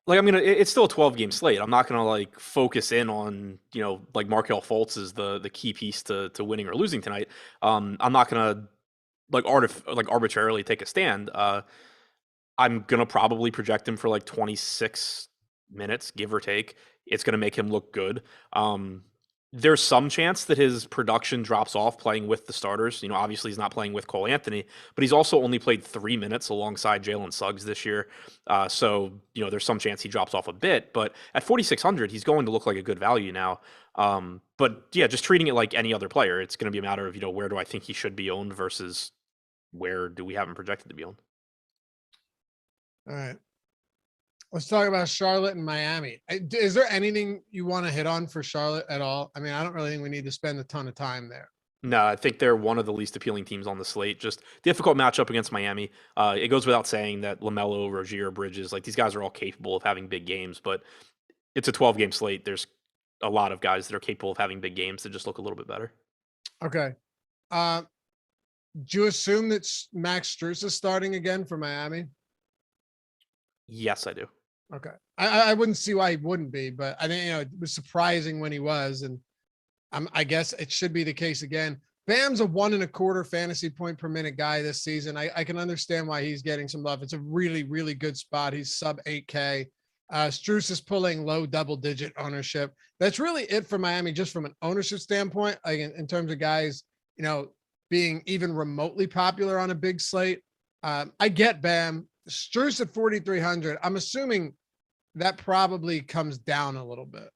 like, it's still a 12-game slate. I'm not gonna like focus in on, like Markelle Fultz is the key piece to winning or losing tonight. I'm not gonna like arbitrarily take a stand. I'm gonna probably project him for like 26 minutes, give or take. It's gonna make him look good. There's some chance that his production drops off playing with the starters. Obviously he's not playing with Cole Anthony, but he's also only played 3 minutes alongside Jalen Suggs this year. So there's some chance he drops off a bit. But at 4,600, he's going to look like a good value now. But yeah, just treating it like any other player, it's going to be a matter of where do I think he should be owned versus where do we have him projected to be owned. All right. Let's talk about Charlotte and Miami. Is there anything you want to hit on for Charlotte at all? I mean, I don't really think we need to spend a ton of time there. No, I think they're one of the least appealing teams on the slate. Just difficult matchup against Miami. It goes without saying that LaMelo, Rozier, Bridges, like these guys are all capable of having big games, but it's a 12-game slate. There's a lot of guys that are capable of having big games that just look a little bit better. Okay. Do you assume that Max Strus is starting again for Miami? Yes, I do. Okay. I wouldn't see why he wouldn't be, but I think, it was surprising when he was, and I guess it should be the case again. Bam's a 1.25 fantasy point per minute guy this season. I can understand why he's getting some love. It's a really, really good spot. He's sub 8K. Strus is pulling low double-digit ownership. That's really it for Miami, just from an ownership standpoint, like in terms of guys, being even remotely popular on a big slate. I get Bam. Strus at 4,300. I'm assuming that probably comes down a little bit.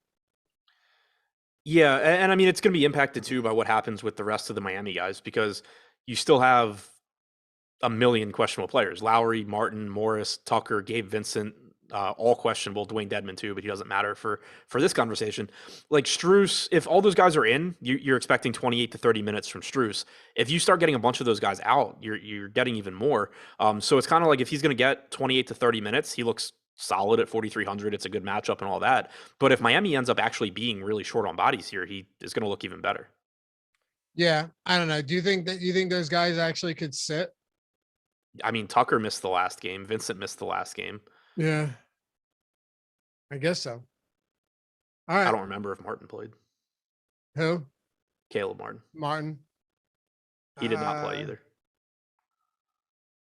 Yeah, and I mean, it's going to be impacted too by what happens with the rest of the Miami guys because you still have a million questionable players. Lowry, Martin, Morris, Tucker, Gabe Vincent, all questionable. Dwayne Dedmon too, but he doesn't matter for this conversation. Like Strus, if all those guys are in, you're expecting 28 to 30 minutes from Strus. If you start getting a bunch of those guys out, you're getting even more. So it's kind of like if he's going to get 28 to 30 minutes, he looks solid at 4,300. It's a good matchup and all that. But if Miami ends up actually being really short on bodies here, he is going to look even better. Yeah, I don't know. Do you think those guys actually could sit? I mean, Tucker missed the last game. Vincent missed the last game. Yeah, I guess so. All right. I don't remember if Martin played. Who? Caleb Martin. Martin. He did not play either.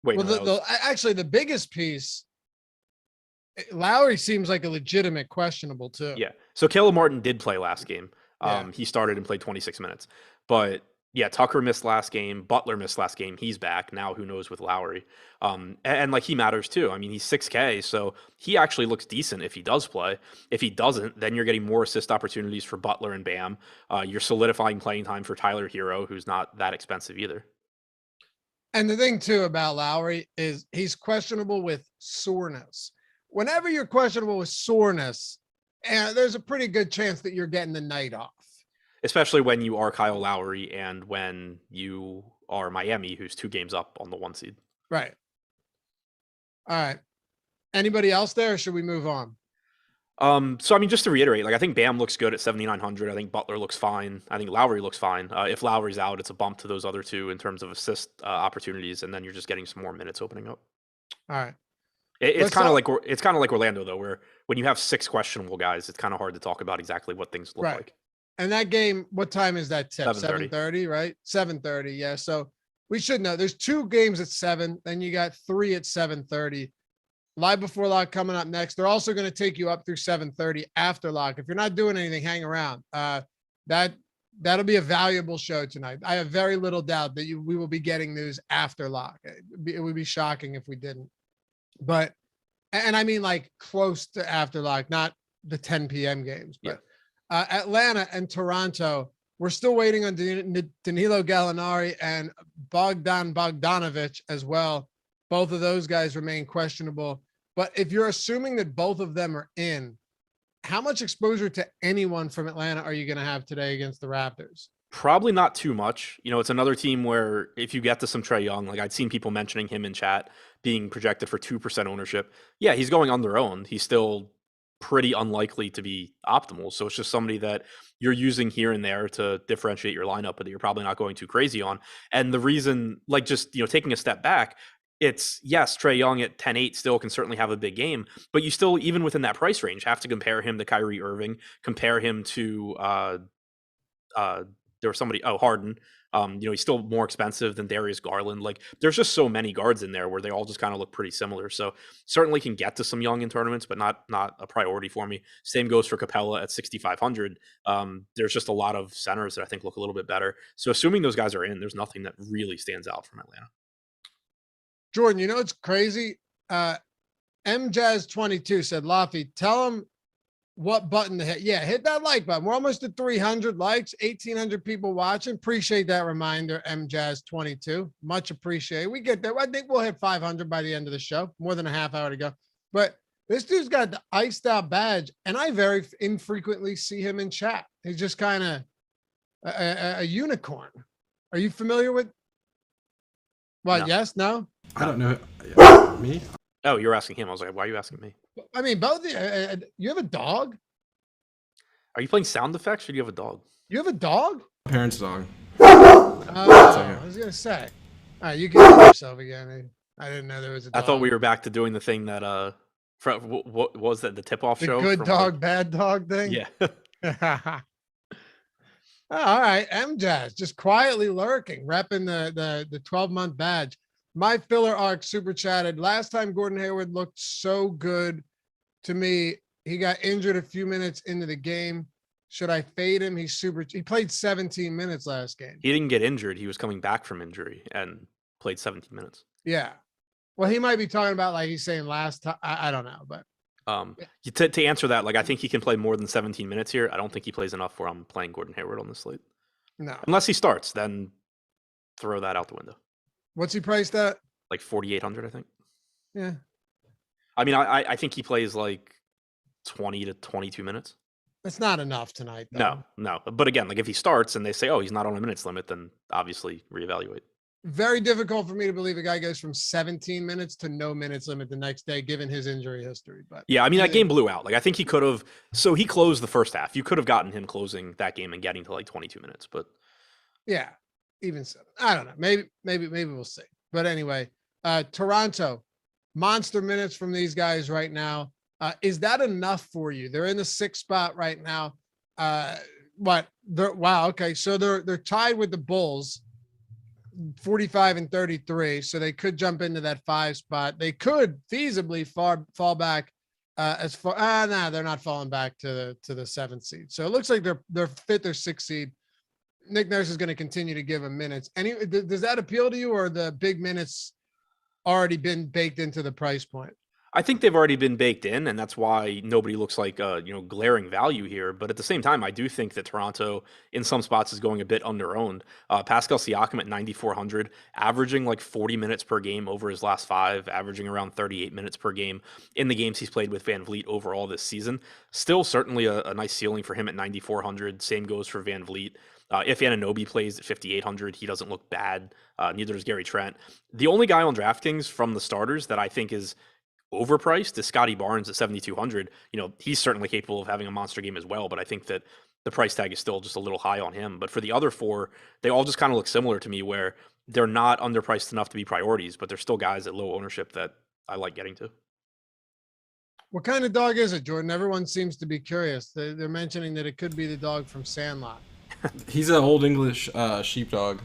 Wait, well, no, actually, the biggest piece, Lowry seems like a legitimate questionable too. Yeah. So Caleb Martin did play last game. Yeah. He started and played 26 minutes. But yeah, Tucker missed last game. Butler missed last game. He's back. Now who knows with Lowry. And like he matters too. I mean, he's 6K, so he actually looks decent if he does play. If he doesn't, then you're getting more assist opportunities for Butler and Bam. You're solidifying playing time for Tyler Hero, who's not that expensive either. And the thing too about Lowry is he's questionable with soreness. Whenever you're questionable with soreness, and there's a pretty good chance that you're getting the night off. Especially when you are Kyle Lowry and when you are Miami, who's 2 games up on the 1 seed. Right. All right. Anybody else there, or should we move on? So I mean, just to reiterate, like I think Bam looks good at 7,900. I think Butler looks fine. I think Lowry looks fine. If Lowry's out, it's a bump to those other 2 in terms of assist opportunities, and then you're just getting some more minutes opening up. All right. It's kind of like Orlando though, where when you have 6 questionable guys, it's kind of hard to talk about exactly what things look like. And that game, what time is that tip? 7:30. 7:30, right? 7:30. Yeah. So we should know there's 2 games at 7. Then you got 3 at 7:30. Live before lock coming up next. They're also going to take you up through 7:30 after lock. If you're not doing anything, hang around. That'll be a valuable show tonight. I have very little doubt that we will be getting news after lock. It would be shocking if we didn't. But, and I mean like close to after lock, not the 10 p.m. games, but Atlanta and Toronto, we're still waiting on Danilo Gallinari and Bogdan Bogdanovic as well. Both of those guys remain questionable. But if you're assuming that both of them are in, how much exposure to anyone from Atlanta are you going to have today against the Raptors? Probably not too much. It's another team where if you get to some Trey Young, like I'd seen people mentioning him in chat being projected for 2% ownership. Yeah, he's going on their own. He's still pretty unlikely to be optimal. So it's just somebody that you're using here and there to differentiate your lineup, but that you're probably not going too crazy on. And the reason, like, just, taking a step back, it's, yes, Trae Young at 10-8 still can certainly have a big game, but you still, even within that price range, have to compare him to Kyrie Irving, compare him to there was somebody, Harden. He's still more expensive than Darius Garland. Like, there's just so many guards in there where they all just kind of look pretty similar. So certainly can get to some Young in tournaments, but not a priority for me. Same goes for Capella at 6,500. There's just a lot of centers that I think look a little bit better. So assuming those guys are in, there's nothing that really stands out from Atlanta. Jordan, it's crazy. MJazz22 said, Loughy, tell him what button to hit. Yeah, hit that like button. We're almost at 300 likes, 1,800 people watching. Appreciate that reminder, MJazz22. Much appreciated. We get there. I think we'll hit 500 by the end of the show. More than a half hour to go. But this dude's got the iced out badge, and I very infrequently see him in chat. He's just kind of a unicorn. Are you familiar with? What? No. Yes? No? I don't know. Me? Oh, you're asking him. I was like, why are you asking me? I mean, both. You have a dog? Are you playing sound effects or do you have a dog? You have a dog? My parents' dog. I was going to say. All right, you can get yourself again. I didn't know there was a dog. I thought we were back to doing the thing that, what was that, the tip-off show? The good dog, bad dog thing? Yeah. All right, MJazz, just quietly lurking, repping the 12-month badge. My filler arc super chatted. Last time Gordon Hayward looked so good to me, he got injured a few minutes into the game. Should I fade him? He played 17 minutes last game. He didn't get injured. He was coming back from injury and played 17 minutes. Yeah. Well, he might be talking about, like he's saying last time. I don't know, but to answer that, like, I think he can play more than 17 minutes here. I don't think he plays enough where I'm playing Gordon Hayward on this slate. No. Unless he starts, then throw that out the window. What's he priced at? Like 4,800, I think. Yeah. I mean, I think he plays like 20 to 22 minutes. That's not enough tonight, though. No. But again, like, if he starts and they say, oh, he's not on a minutes limit, then obviously reevaluate. Very difficult for me to believe a guy goes from 17 minutes to no minutes limit the next day, given his injury history. But yeah, I mean, that game blew out. Like, I think he could have. So he closed the first half. You could have gotten him closing that game and getting to like 22 minutes. But yeah, even so, I don't know. Maybe we'll see. But anyway, Toronto, monster minutes from these guys right now. Is that enough for you? They're in the 6th spot right now. Wow. Okay, so they're tied with the Bulls. 45 and 33, so they could jump into that 5 spot. They could feasibly fall back as far. They're not falling back to the 7th seed. So it looks like they're 5th or 6th seed. Nick Nurse is going to continue to give them minutes. Does that appeal to you, or the big minutes already been baked into the price point? I think they've already been baked in, and that's why nobody looks like glaring value here. But at the same time, I do think that Toronto, in some spots, is going a bit under-owned. Pascal Siakam at 9,400, averaging like 40 minutes per game over his last 5, averaging around 38 minutes per game in the games he's played with Van Vliet overall this season. Still certainly a nice ceiling for him at 9,400. Same goes for Van Vliet. If Anunoby plays at 5,800, he doesn't look bad. Neither does Gary Trent. The only guy on DraftKings from the starters that I think is overpriced is Scotty Barnes at 7,200. He's certainly capable of having a monster game as well, but I think that the price tag is still just a little high on him. But for the other 4, they all just kind of look similar to me, where they're not underpriced enough to be priorities, but they're still guys at low ownership that I like getting to. What kind of dog is it, Jordan? Everyone seems to be curious. They're mentioning that it could be the dog from Sandlot. He's an old English sheepdog.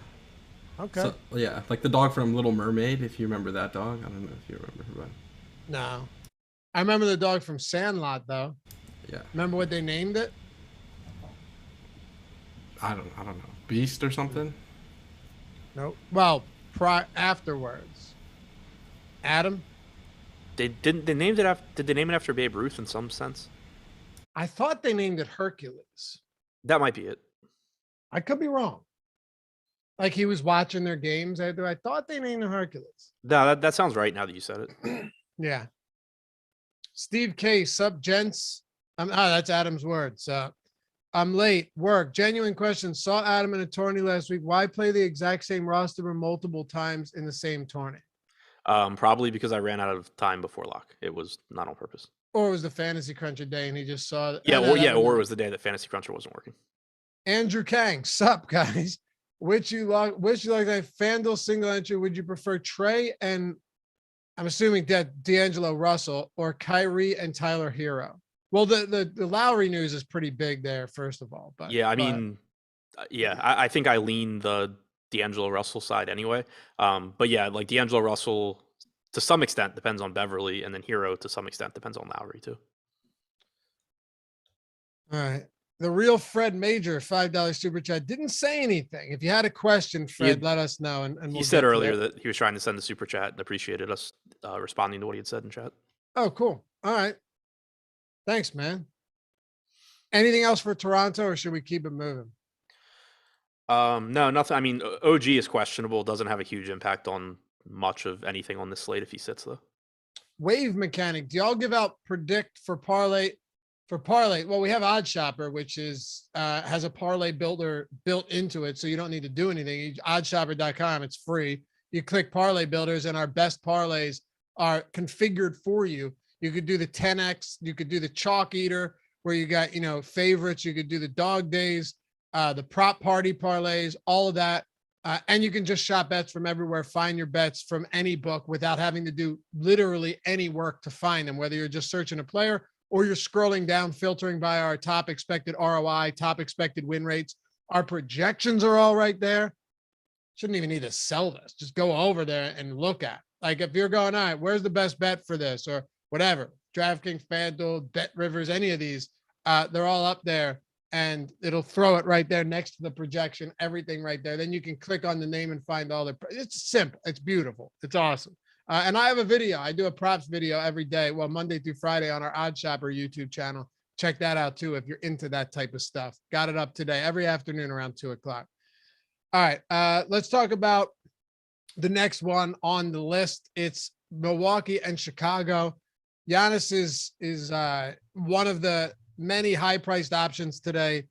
Okay. So, yeah, like the dog from Little Mermaid, if you remember that dog. I don't know if you remember, but no. I remember the dog from Sandlot, though. Yeah. Remember what they named it? I don't know. Beast or something? Nope. Well, afterwards. Adam? Did they name it after Babe Ruth in some sense? I thought they named it Hercules. That might be it. I could be wrong. Like he was watching their games. I thought they named him Hercules. No, that sounds right now that you said it. Yeah. Steve K, sup, gents? That's Adam's words. I'm late. Work. Genuine question. Saw Adam in a tourney last week. Why play the exact same roster multiple times in the same tourney? Probably because I ran out of time before lock. It was not on purpose. Or it was the Fantasy Cruncher day and he just saw it. Yeah, or it was the day that Fantasy Cruncher wasn't working. Andrew Kang, sup guys? Which you like that FanDuel single entry? Would you prefer Trey and I'm assuming that D'Angelo Russell or Kyrie and Tyler Hero? Well, the Loughy news is pretty big there, first of all. But yeah, I think I lean the D'Angelo Russell side anyway. But yeah, like D'Angelo Russell to some extent depends on Beverly, and then Hero to some extent depends on Loughy too. All right. The real Fred Major, $5 super chat, didn't say anything. If you had a question, Fred, let us know. And he said earlier that he was trying to send the super chat and appreciated us responding to what he had said in chat. Oh, cool. All right. Thanks, man. Anything else for Toronto, or should we keep it moving? No, nothing. I mean, OG is questionable. Doesn't have a huge impact on much of anything on this slate if he sits though. Wave mechanic. Do y'all give out predict for parlay? For parlay, well, we have Odd Shopper, which is has a parlay builder built into it, so you don't need to do anything. Oddshopper.com, it's free. You click parlay builders, and our best parlays are configured for you. You could do the 10x, you could do the chalk eater, where you got favorites. You could do the dog days, the prop party parlays, all of that, and you can just shop bets from everywhere. Find your bets from any book without having to do literally any work to find them. Whether you're just searching a player, or you're scrolling down, filtering by our top expected ROI, top expected win rates. Our projections are all right there. Shouldn't even need to sell this. Just go over there and look at. Like if you're going, all right, where's the best bet for this or whatever, DraftKings, FanDuel, Bet Rivers, any of these, they're all up there and it'll throw it right there next to the projection, everything right there. Then you can click on the name and find all the, it's simple. It's beautiful. It's awesome. And I have a video. I do a props video every day. Well, Monday through Friday on our Odd Shopper YouTube channel. Check that out too if you're into that type of stuff. Got it up today every afternoon around 2:00. All right, let's talk about the next one on the list. It's Milwaukee and Chicago. Giannis is one of the many high-priced options today.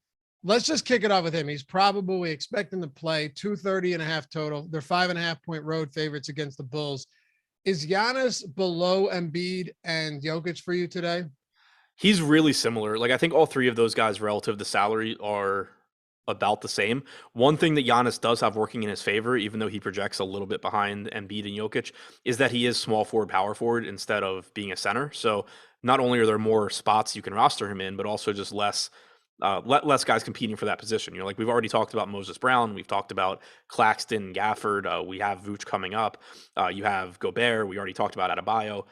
Let's just kick it off with him. He's probable. We expect him to play 230.5 total. They're 5.5-point road favorites against the Bulls. Is Giannis below Embiid and Jokic for you today? He's really similar. Like I think all three of those guys relative to salary are about the same. One thing that Giannis does have working in his favor, even though he projects a little bit behind Embiid and Jokic, is that he is small forward, power forward instead of being a center. So not only are there more spots you can roster him in, but also just less guys competing for that position. Like we've already talked about Moses Brown. We've talked about Claxton, Gafford. We have Vooch coming up. You have Gobert. We already talked about Adebayo.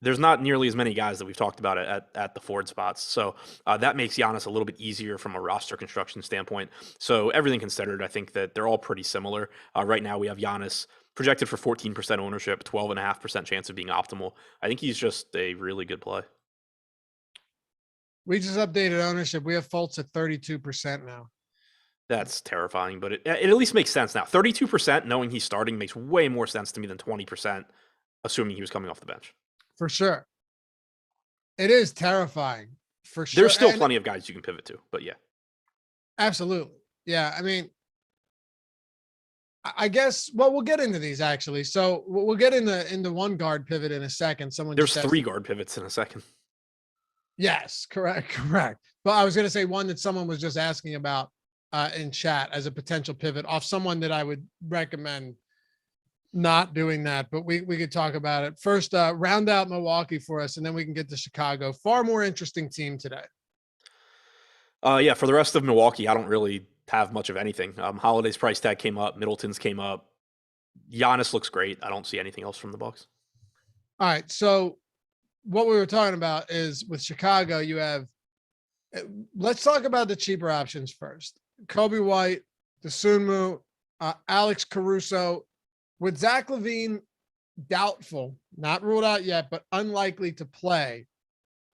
There's not nearly as many guys that we've talked about at the forward spots. So that makes Giannis a little bit easier from a roster construction standpoint. So everything considered, I think that they're all pretty similar. Right now we have Giannis projected for 14% ownership, 12.5% chance of being optimal. I think he's just a really good play. We just updated ownership. We have Fultz at 32% now. That's terrifying, but it at least makes sense now. 32% knowing he's starting makes way more sense to me than 20% assuming he was coming off the bench. For sure. It is terrifying. For sure. There's still plenty of guys you can pivot to, but yeah. Absolutely. Yeah. I mean, I guess, well, we'll get into these actually. So we'll get into one guard pivot in a second. There's 3 guard pivots in a second. Yes, correct. But I was going to say one that someone was just asking about in chat as a potential pivot off someone that I would recommend not doing that, but we could talk about it. First, round out Milwaukee for us, and then we can get to Chicago. Far more interesting team today. Yeah, for the rest of Milwaukee, I don't really have much of anything. Holiday's price tag came up. Middleton's came up. Giannis looks great. I don't see anything else from the Bucks. All right, so what we were talking about is with Chicago, you have, let's talk about the cheaper options first. Kobe White, Dosunmu, Alex Caruso. With Zach LaVine doubtful, not ruled out yet, but unlikely to play,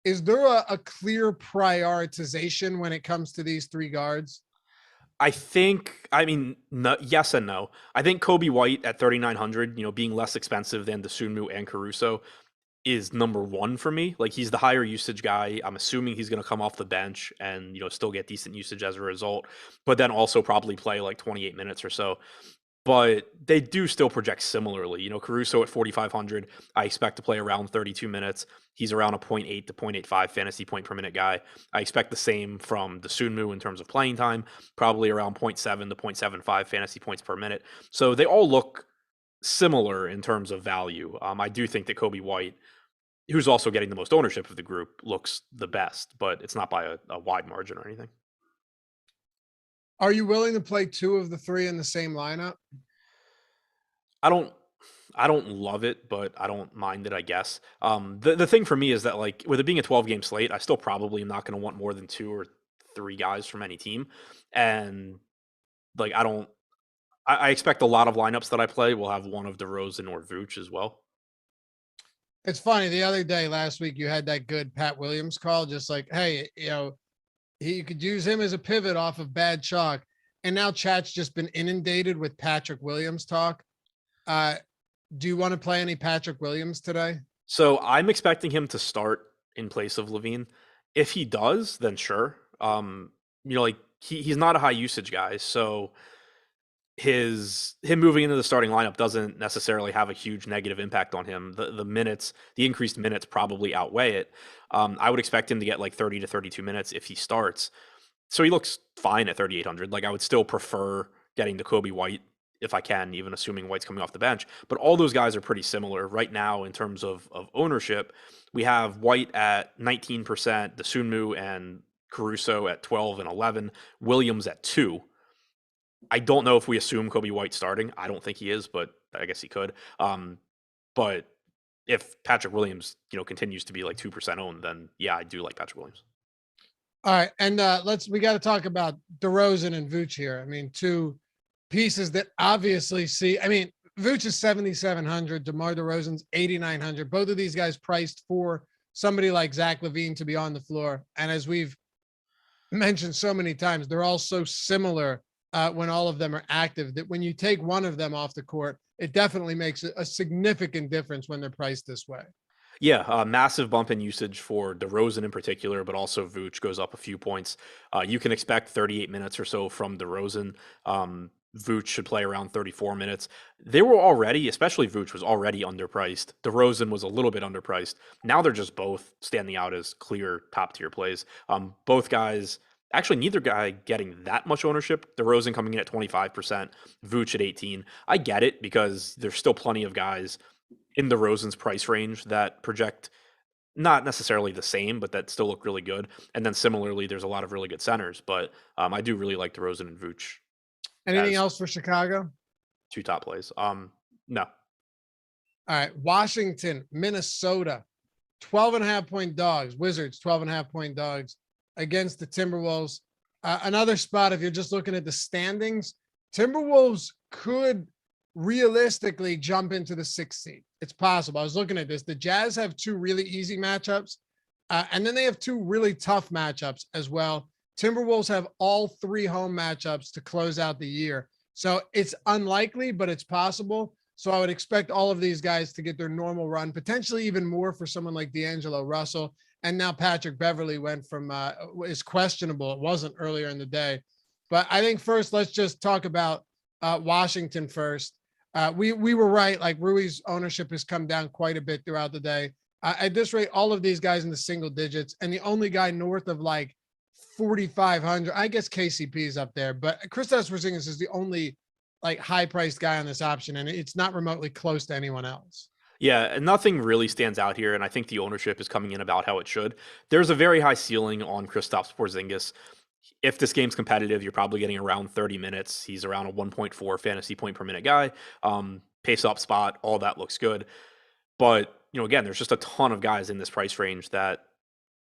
is there a clear prioritization when it comes to these 3 guards? No, yes and no. I think Kobe White at 3,900, being less expensive than Dosunmu and Caruso is number 1 for me. Like he's the higher usage guy. I'm assuming he's going to come off the bench and, still get decent usage as a result, but then also probably play like 28 minutes or so. but they do still project similarly. Caruso at 4,500, I expect to play around 32 minutes. He's around a 0.8 to 0.85 fantasy point per minute guy. I expect the same from Dosunmu in terms of playing time, probably around 0.7 to 0.75 fantasy points per minute. So they all look similar in terms of value. I do think that Kobe White, who's also getting the most ownership of the group, looks the best, but it's not by a wide margin or anything. Are you willing to play 2 of the 3 in the same lineup? I don't love it, but I don't mind it, I guess. The thing for me is that, like, with it being a 12-game slate, I still probably am not going to want more than 2 or 3 guys from any team. And like, I expect a lot of lineups that I play will have one of DeRozan or Vooch as well. It's funny. The other day, last week, you had that good Pat Williams call, just like, hey, you could use him as a pivot off of bad chalk. And now chat's just been inundated with Patrick Williams talk. Do you want to play any Patrick Williams today? So I'm expecting him to start in place of Levine. If he does, then sure. Like he's not a high usage guy, so him moving into the starting lineup doesn't necessarily have a huge negative impact on him. The increased minutes probably outweigh it. I would expect him to get like 30 to 32 minutes if he starts. So he looks fine at 3,800. Like, I would still prefer getting to Kobe White if I can, even assuming White's coming off the bench. But all those guys are pretty similar right now in terms of ownership. We have White at 19%, Dosunmu and Caruso at 12 and 11, Williams at 2. I don't know if we assume Kobe White starting. I don't think he is, but I guess he could. But if Patrick Williams, continues to be like 2% owned, then yeah, I do like Patrick Williams. All right, and we got to talk about DeRozan and Vooch here. I mean, 2 pieces that obviously Vooch is 7,700, DeMar DeRozan's 8,900. Both of these guys priced for somebody like Zach LaVine to be on the floor, and as we've mentioned so many times, they're all so similar when all of them are active, that when you take one of them off the court, it definitely makes a significant difference when they're priced this way. Yeah, massive bump in usage for DeRozan in particular, but also Vooch goes up a few points. You can expect 38 minutes or so from DeRozan. Vooch should play around 34 minutes. They were already, especially Vooch, was already underpriced. DeRozan was a little bit underpriced. Now they're just both standing out as clear top-tier plays. Both guys... Actually, neither guy getting that much ownership. DeRozan coming in at 25%, Vooch at 18%. I get it because there's still plenty of guys in DeRozan's price range that project not necessarily the same, but that still look really good. And then similarly, there's a lot of really good centers, but I do really like DeRozan and Vooch. Anything else for Chicago? 2 top plays. No. All right, Washington, Minnesota, 12.5 point dogs. Wizards, 12.5 point dogs against the Timberwolves. Another spot, if you're just looking at the standings, Timberwolves could realistically jump into the 6th seed. It's possible. I was looking at this. The Jazz have 2 really easy matchups, and then they have 2 really tough matchups as well. Timberwolves have all 3 home matchups to close out the year. So it's unlikely, but it's possible. So I would expect all of these guys to get their normal run, potentially even more for someone like D'Angelo Russell. And now Patrick Beverley went from is questionable. It wasn't earlier in the day. But I think first, let's just talk about Washington first. We were right. Like, Rui's ownership has come down quite a bit throughout the day. At this rate, all of these guys in the single digits, and the only guy north of like 4,500, I guess KCP is up there, but Kristaps Porzingis is the only like high-priced guy on this option, and it's not remotely close to anyone else. Yeah, nothing really stands out here, and I think the ownership is coming in about how it should. There's a very high ceiling on Kristaps Porzingis. If this game's competitive, you're probably getting around 30 minutes. He's around a 1.4 fantasy point per minute guy. Pace up spot, all that looks good. But, again, there's just a ton of guys in this price range that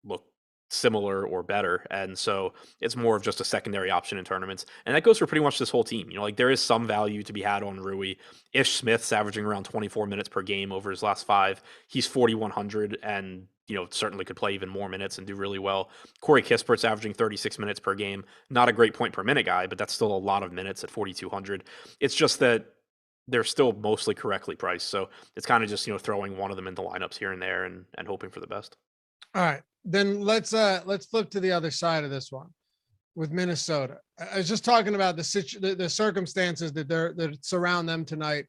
look similar or better. And so it's more of just a secondary option in tournaments. And that goes for pretty much this whole team. There is some value to be had on Rui. Ish Smith's averaging around 24 minutes per game over his last 5. He's 4,100 and, certainly could play even more minutes and do really well. Corey Kispert's averaging 36 minutes per game. Not a great point per minute guy, but that's still a lot of minutes at 4,200. It's just that they're still mostly correctly priced. So it's kind of just, throwing one of them into lineups here and there and hoping for the best. All right. Then let's flip to the other side of this one. with Minnesota. I was just talking about the circumstances that surround them tonight.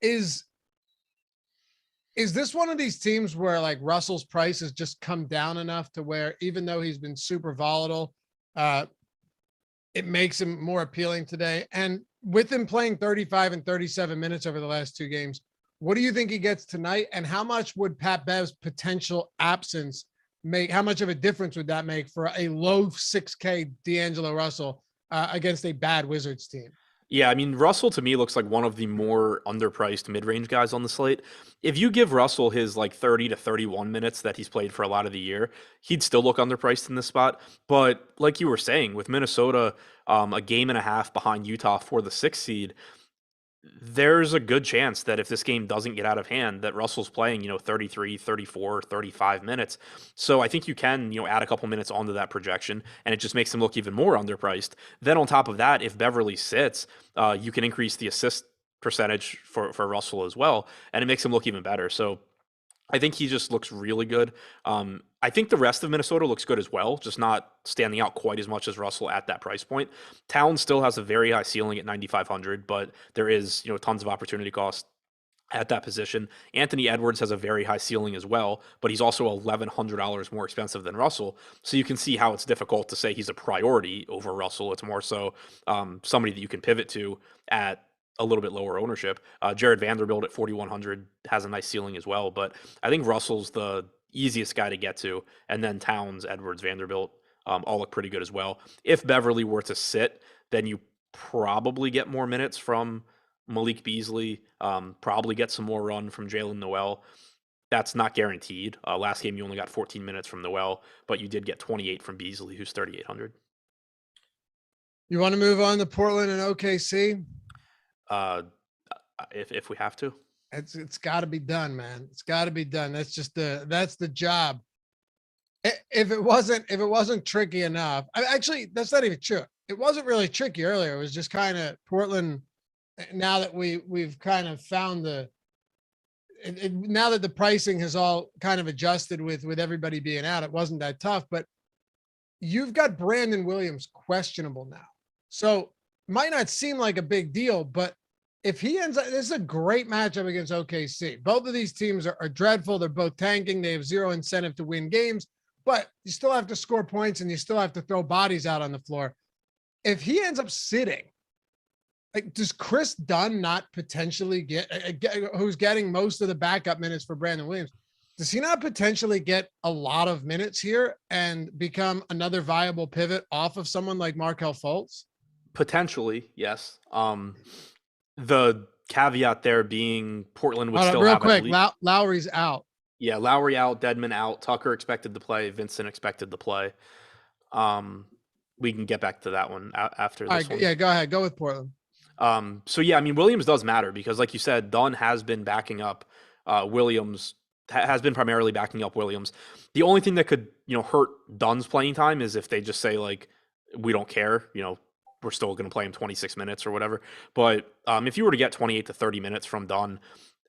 Is this one of these teams where like Russell's price has just come down enough to where even though he's been super volatile, it makes him more appealing today? And with him playing 35 and 37 minutes over the last two games, what do you think he gets tonight? And how much would Pat Bev's potential absence make? How much of a difference would that make for a low 6K D'Angelo Russell against a bad Wizards team? Yeah, I mean, Russell to me looks like one of the more underpriced mid-range guys on the slate. If you give Russell his like 30 to 31 minutes that he's played for a lot of the year, he'd still look underpriced in this spot. But like you were saying, with Minnesota a game and a half behind Utah for the 6th seed, there's a good chance that if this game doesn't get out of hand, that Russell's playing, 33, 34, 35 minutes. So I think you can, add a couple minutes onto that projection, and it just makes him look even more underpriced. Then on top of that, if Beverly sits, you can increase the assist percentage for Russell as well, and it makes him look even better. So I think he just looks really good. I think the rest of Minnesota looks good as well, just not standing out quite as much as Russell at that price point. Towns still has a very high ceiling at 9,500, but there is, tons of opportunity cost at that position. Anthony Edwards has a very high ceiling as well, but he's also $1,100 more expensive than Russell. So you can see how it's difficult to say he's a priority over Russell. It's more so somebody that you can pivot to at a little bit lower ownership. Jared Vanderbilt at 4,100 has a nice ceiling as well, but I think Russell's the easiest guy to get to, and then Towns, Edwards, Vanderbilt all look pretty good as well. If Beverly were to sit, then you probably get more minutes from Malik Beasley, probably get some more run from Jalen Noel. That's not guaranteed. Last game you only got 14 minutes from Noel, but you did get 28 from Beasley, who's 3,800. You want to move on to Portland and OKC? If we have to, it's got to be done, man. It's got to be done. That's the job. If it wasn't tricky enough, actually, that's not even true. It wasn't really tricky earlier. It was just kind of Portland. Now that we've kind of found now that the pricing has all kind of adjusted with everybody being out, it wasn't that tough. But you've got Brandon Williams questionable now, so might not seem like a big deal, but if he ends up, this is a great matchup against OKC. Both of these teams are dreadful. They're both tanking. They have zero incentive to win games, but you still have to score points and you still have to throw bodies out on the floor. If he ends up sitting, like, does Chris Dunn not potentially who's getting most of the backup minutes for Brandon Williams? Does he not potentially get a lot of minutes here and become another viable pivot off of someone like Markelle Fultz? Potentially, yes. The caveat there being Portland would still real have quick. Lowry's out. Yeah, Loughy out, Dedmon out, Tucker expected to play, Vincent expected to play. We can get back to that one after this one. Yeah, go ahead. Go with Portland. So yeah, I mean, Williams does matter because, like you said, Dunn has been backing up Williams. Has been primarily backing up Williams. The only thing that could hurt Dunn's playing time is if they just say like, we don't care, we're still going to play him 26 minutes or whatever. But if you were to get 28 to 30 minutes from Dunn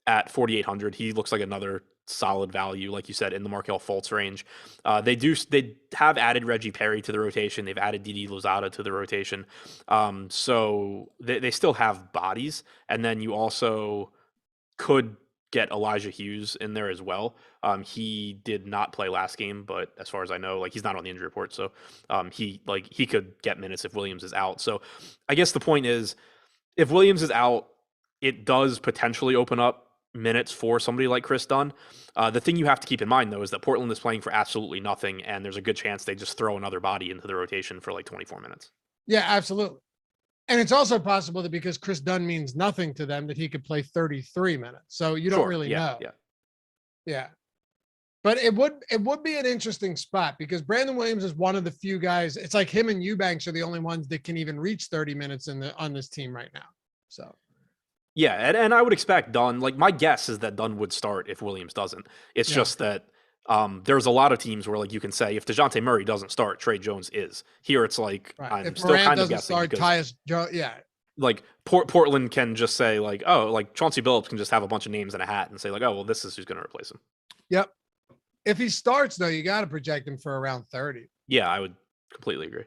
at 4,800, he looks like another solid value, like you said, in the Markelle Fultz range. They have added Reggie Perry to the rotation. They've added Didi Lozada to the rotation. So they still have bodies. And then you also could get Elijah Hughes in there as well. He did not play last game, but as far as I know, like, he's not on the injury report. So he could get minutes if Williams is out. So I guess the point is, if Williams is out, it does potentially open up minutes for somebody like Chris Dunn. The thing you have to keep in mind, though, is that Portland is playing for absolutely nothing, and there's a good chance they just throw another body into the rotation for like 24 minutes. Yeah, absolutely. And it's also possible that because Chris Dunn means nothing to them, that he could play 33 minutes. So you don't really know. Yeah. But it would be an interesting spot because Brandon Williams is one of the few guys. It's like him and Eubanks are the only ones that can even reach 30 minutes on this team right now. So. Yeah, and I would expect Dunn, like, my guess is that Dunn would start if Williams doesn't. It's just that there's a lot of teams where, like, you can say if DeJounte Murray doesn't start, Trey Jones is. Here it's like, right. I'm if still Morant kind of doesn't guessing. Start, Tyus Jones, yeah. Like, Portland can just say, like, oh, like, Chauncey Billups can just have a bunch of names in a hat and say, like, oh, well, this is who's going to replace him. Yep. If he starts, though, you got to project him for around 30. Yeah, I would completely agree.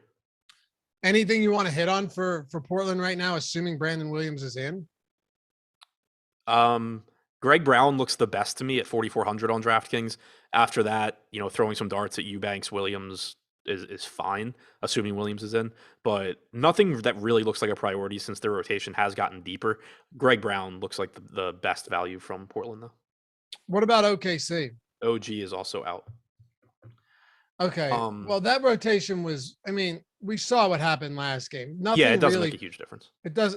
Anything you want to hit on for Portland right now, assuming Brandon Williams is in? Greg Brown looks the best to me at 4,400 on DraftKings. After that, throwing some darts at Eubanks, Williams is fine, assuming Williams is in, but nothing that really looks like a priority since their rotation has gotten deeper. Greg Brown looks like the best value from Portland, though. What about OKC? OG is also out. Okay. Well, that rotation was, we saw what happened last game. Nothing it doesn't really, make a huge difference.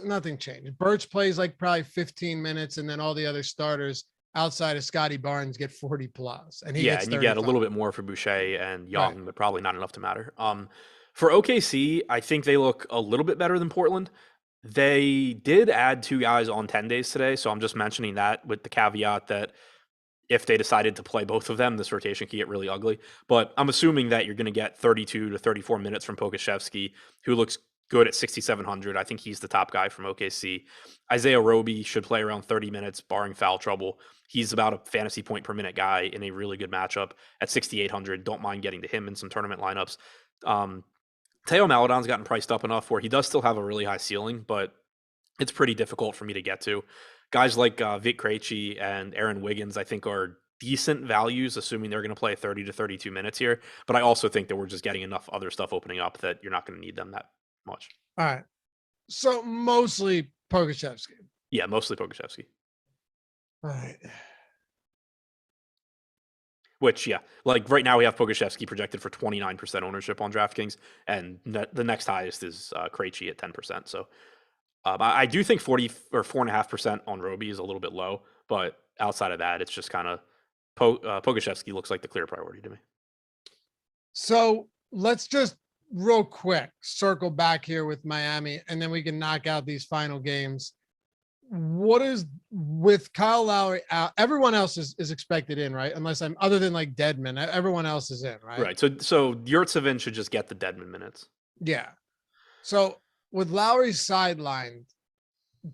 Nothing changed. Birch plays like probably 15 minutes, and then all the other starters outside of Scotty Barnes get 40 plus. And he gets 35. And you get a little bit more for Boucher and Young, right, but probably not enough to matter. For OKC, I think they look a little bit better than Portland. They did add 2 guys on 10 days today, so I'm just mentioning that with the caveat that if they decided to play both of them, this rotation could get really ugly. But I'm assuming that you're going to get 32 to 34 minutes from Pokusevski, who looks good at 6,700. I think he's the top guy from OKC. Isaiah Roby should play around 30 minutes, barring foul trouble. He's about a fantasy point per minute guy in a really good matchup at 6,800. Don't mind getting to him in some tournament lineups. Teo Maledon's gotten priced up enough where he does still have a really high ceiling, but it's pretty difficult for me to get to. Guys like Vic Krejci and Aaron Wiggins, I think, are decent values, assuming they're going to play 30 to 32 minutes here. But I also think that we're just getting enough other stuff opening up that you're not going to need them that much. All right. So mostly Pokusevski. Yeah, mostly Pokusevski. All right. Which, like right now we have Pokusevski projected for 29% ownership on DraftKings, and the next highest is Krejci at 10%. So I do think 40 or 4.5% on Roby is a little bit low, but outside of that, it's just kind of Pokusevski looks like the clear priority to me. So let's just real quick circle back here with Miami, and then we can knock out these final games. What is with Kyle Lowry out? Everyone else is expected in, right? Unless other than like Dedmon, everyone else is in, right? Right. So Yurtseven should just get the Dedmon minutes. Yeah. So with Lowry sidelined,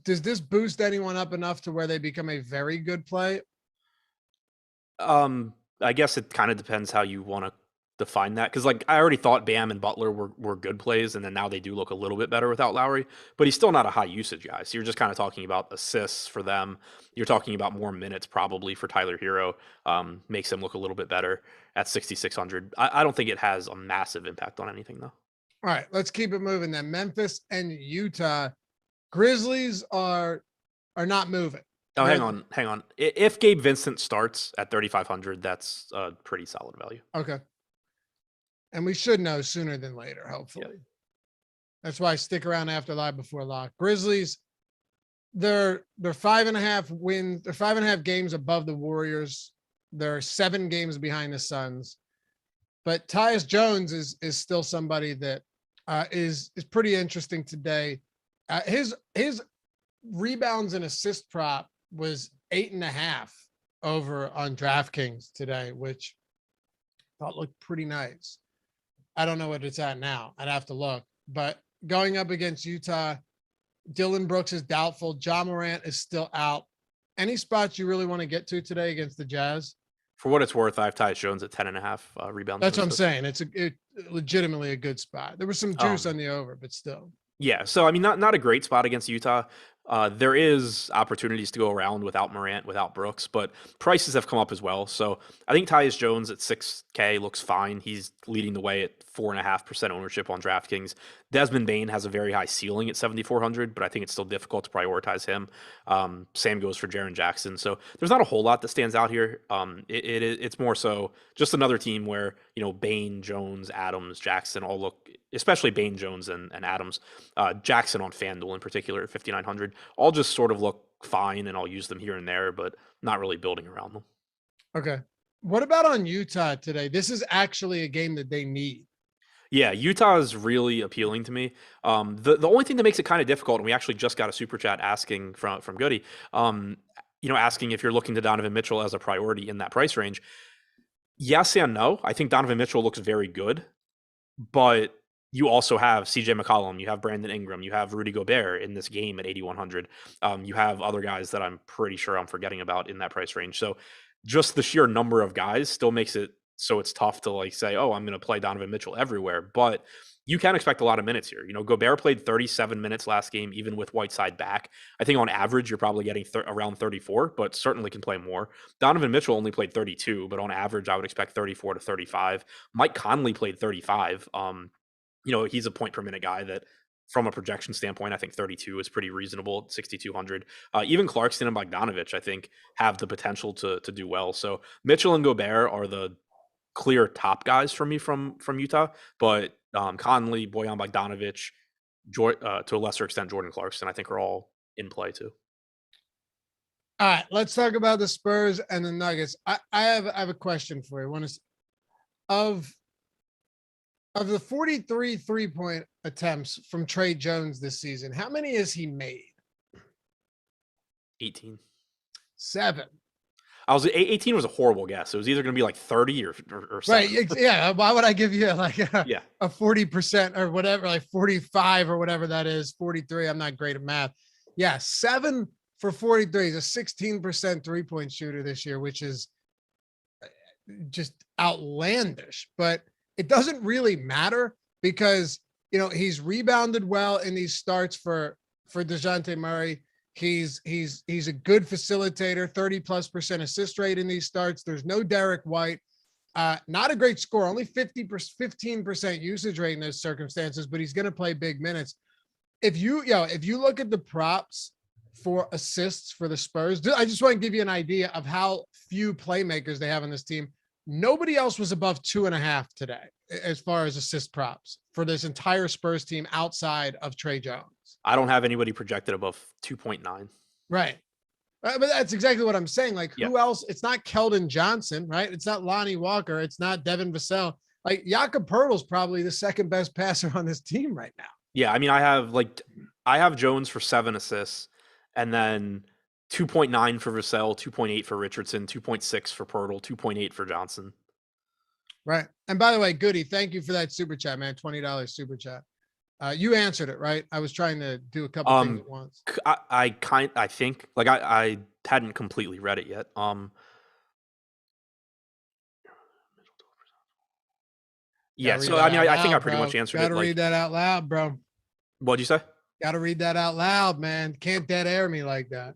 does this boost anyone up enough to where they become a very good play? I guess it kind of depends how you want to define that. Because like I already thought Bam and Butler were good plays, and then now they do look a little bit better without Lowry, but he's still not a high usage guy. So you're just kind of talking about assists for them. You're talking about more minutes probably for Tyler Hero. Makes him look a little bit better at 6,600. I don't think it has a massive impact on anything though. All right, let's keep it moving then. Memphis and Utah. Grizzlies are not moving. Oh, hang on. If Gabe Vincent starts at 3,500, that's a pretty solid value. Okay. And we should know sooner than later, hopefully. Yep. That's why I stick around after live before lock. Grizzlies, they're 5.5 wins. They're 5.5 games above the Warriors. They're 7 games behind the Suns. But Tyus Jones is still somebody that is pretty interesting today. His rebounds and assist prop was 8.5 over on DraftKings today, which I thought looked pretty nice. I don't know what it's at now. I'd have to look. But going up against Utah, Dylan Brooks is doubtful. Ja Morant is still out. Any spots you really want to get to today against the Jazz? For what it's worth, I have Tyus Jones at 10.5 rebounds. That's what I'm saying. It's legitimately a good spot. There was some juice on the over, but still. Yeah. So, I mean, not a great spot against Utah. There is opportunities to go around without Morant, without Brooks, but prices have come up as well. So I think Tyus Jones at 6K looks fine. He's leading the way at 4.5% ownership on DraftKings. Desmond Bane has a very high ceiling at 7,400, but I think it's still difficult to prioritize him. Same goes for Jaren Jackson. So there's not a whole lot that stands out here. It's more so just another team where, Bane, Jones, Adams, Jackson all look, especially Bane, Jones, and Adams. Jackson on FanDuel in particular at 5,900. All just sort of look fine, and I'll use them here and there, but not really building around them. Okay. What about on Utah today? This is actually a game that they need. Yeah, Utah is really appealing to me. The only thing that makes it kind of difficult, and we actually just got a super chat asking from Goody, asking if you're looking to Donovan Mitchell as a priority in that price range. Yes and no. I think Donovan Mitchell looks very good, but you also have CJ McCollum, you have Brandon Ingram, you have Rudy Gobert in this game at 8,100. You have other guys that I'm pretty sure I'm forgetting about in that price range. So just the sheer number of guys still makes it so it's tough to say, oh, I'm going to play Donovan Mitchell everywhere. But you can expect a lot of minutes here. Gobert played 37 minutes last game, even with Whiteside back. I think on average, you're probably getting around 34, but certainly can play more. Donovan Mitchell only played 32, but on average, I would expect 34 to 35. Mike Conley played 35. He's a point per minute guy that, from a projection standpoint, I think 32 is pretty reasonable at 6,200. Even Clarkson and Bogdanovich, I think, have the potential to do well. So Mitchell and Gobert are the clear top guys for me from Utah, but Conley, Bojan Bogdanovich, to a lesser extent Jordan Clarkson, I think are all in play too. All right, let's talk about the Spurs and the Nuggets. I have a question for you. One is of the 43 3-point attempts from Trey Jones this season, how many has he made? 18. 7. 18 was a horrible guess. It was either going to be like 30 or 7. Right. Yeah. Why would I give you like a 40% or whatever, like 45 or whatever that is, 43. I'm not great at math. Yeah. 7 for 43. He's a 16% 3-point shooter this year, which is just outlandish, but it doesn't really matter because, he's rebounded well in these starts for DeJounte Murray. He's a good facilitator, 30+% assist rate in these starts. There's no Derek White, not a great score, only 15% usage rate in those circumstances, but he's going to play big minutes. If you look at the props for assists for the Spurs, I just want to give you an idea of how few playmakers they have on this team. Nobody else was above 2.5 today as far as assist props for this entire Spurs team outside of Trey Jones. I don't have anybody projected above 2.9. Right. But that's exactly what I'm saying. Like, who else? It's not Keldon Johnson, right? It's not Lonnie Walker. It's not Devin Vassell. Like, Jakob Poeltl's probably the second best passer on this team right now. Yeah, I mean, I have Jones for 7 assists, and then 2.9 for Vassell, 2.8 for Richardson, 2.6 for Poeltl, 2.8 for Johnson. Right. And by the way, Goody, thank you for that super chat, man. $20 super chat. You answered it, right? I was trying to do a couple things at once. I think like I hadn't completely read it yet. Yeah, so I mean, I think I pretty much answered it. Gotta read that out loud, bro. What'd you say? Gotta read that out loud, man. Can't dead air me like that.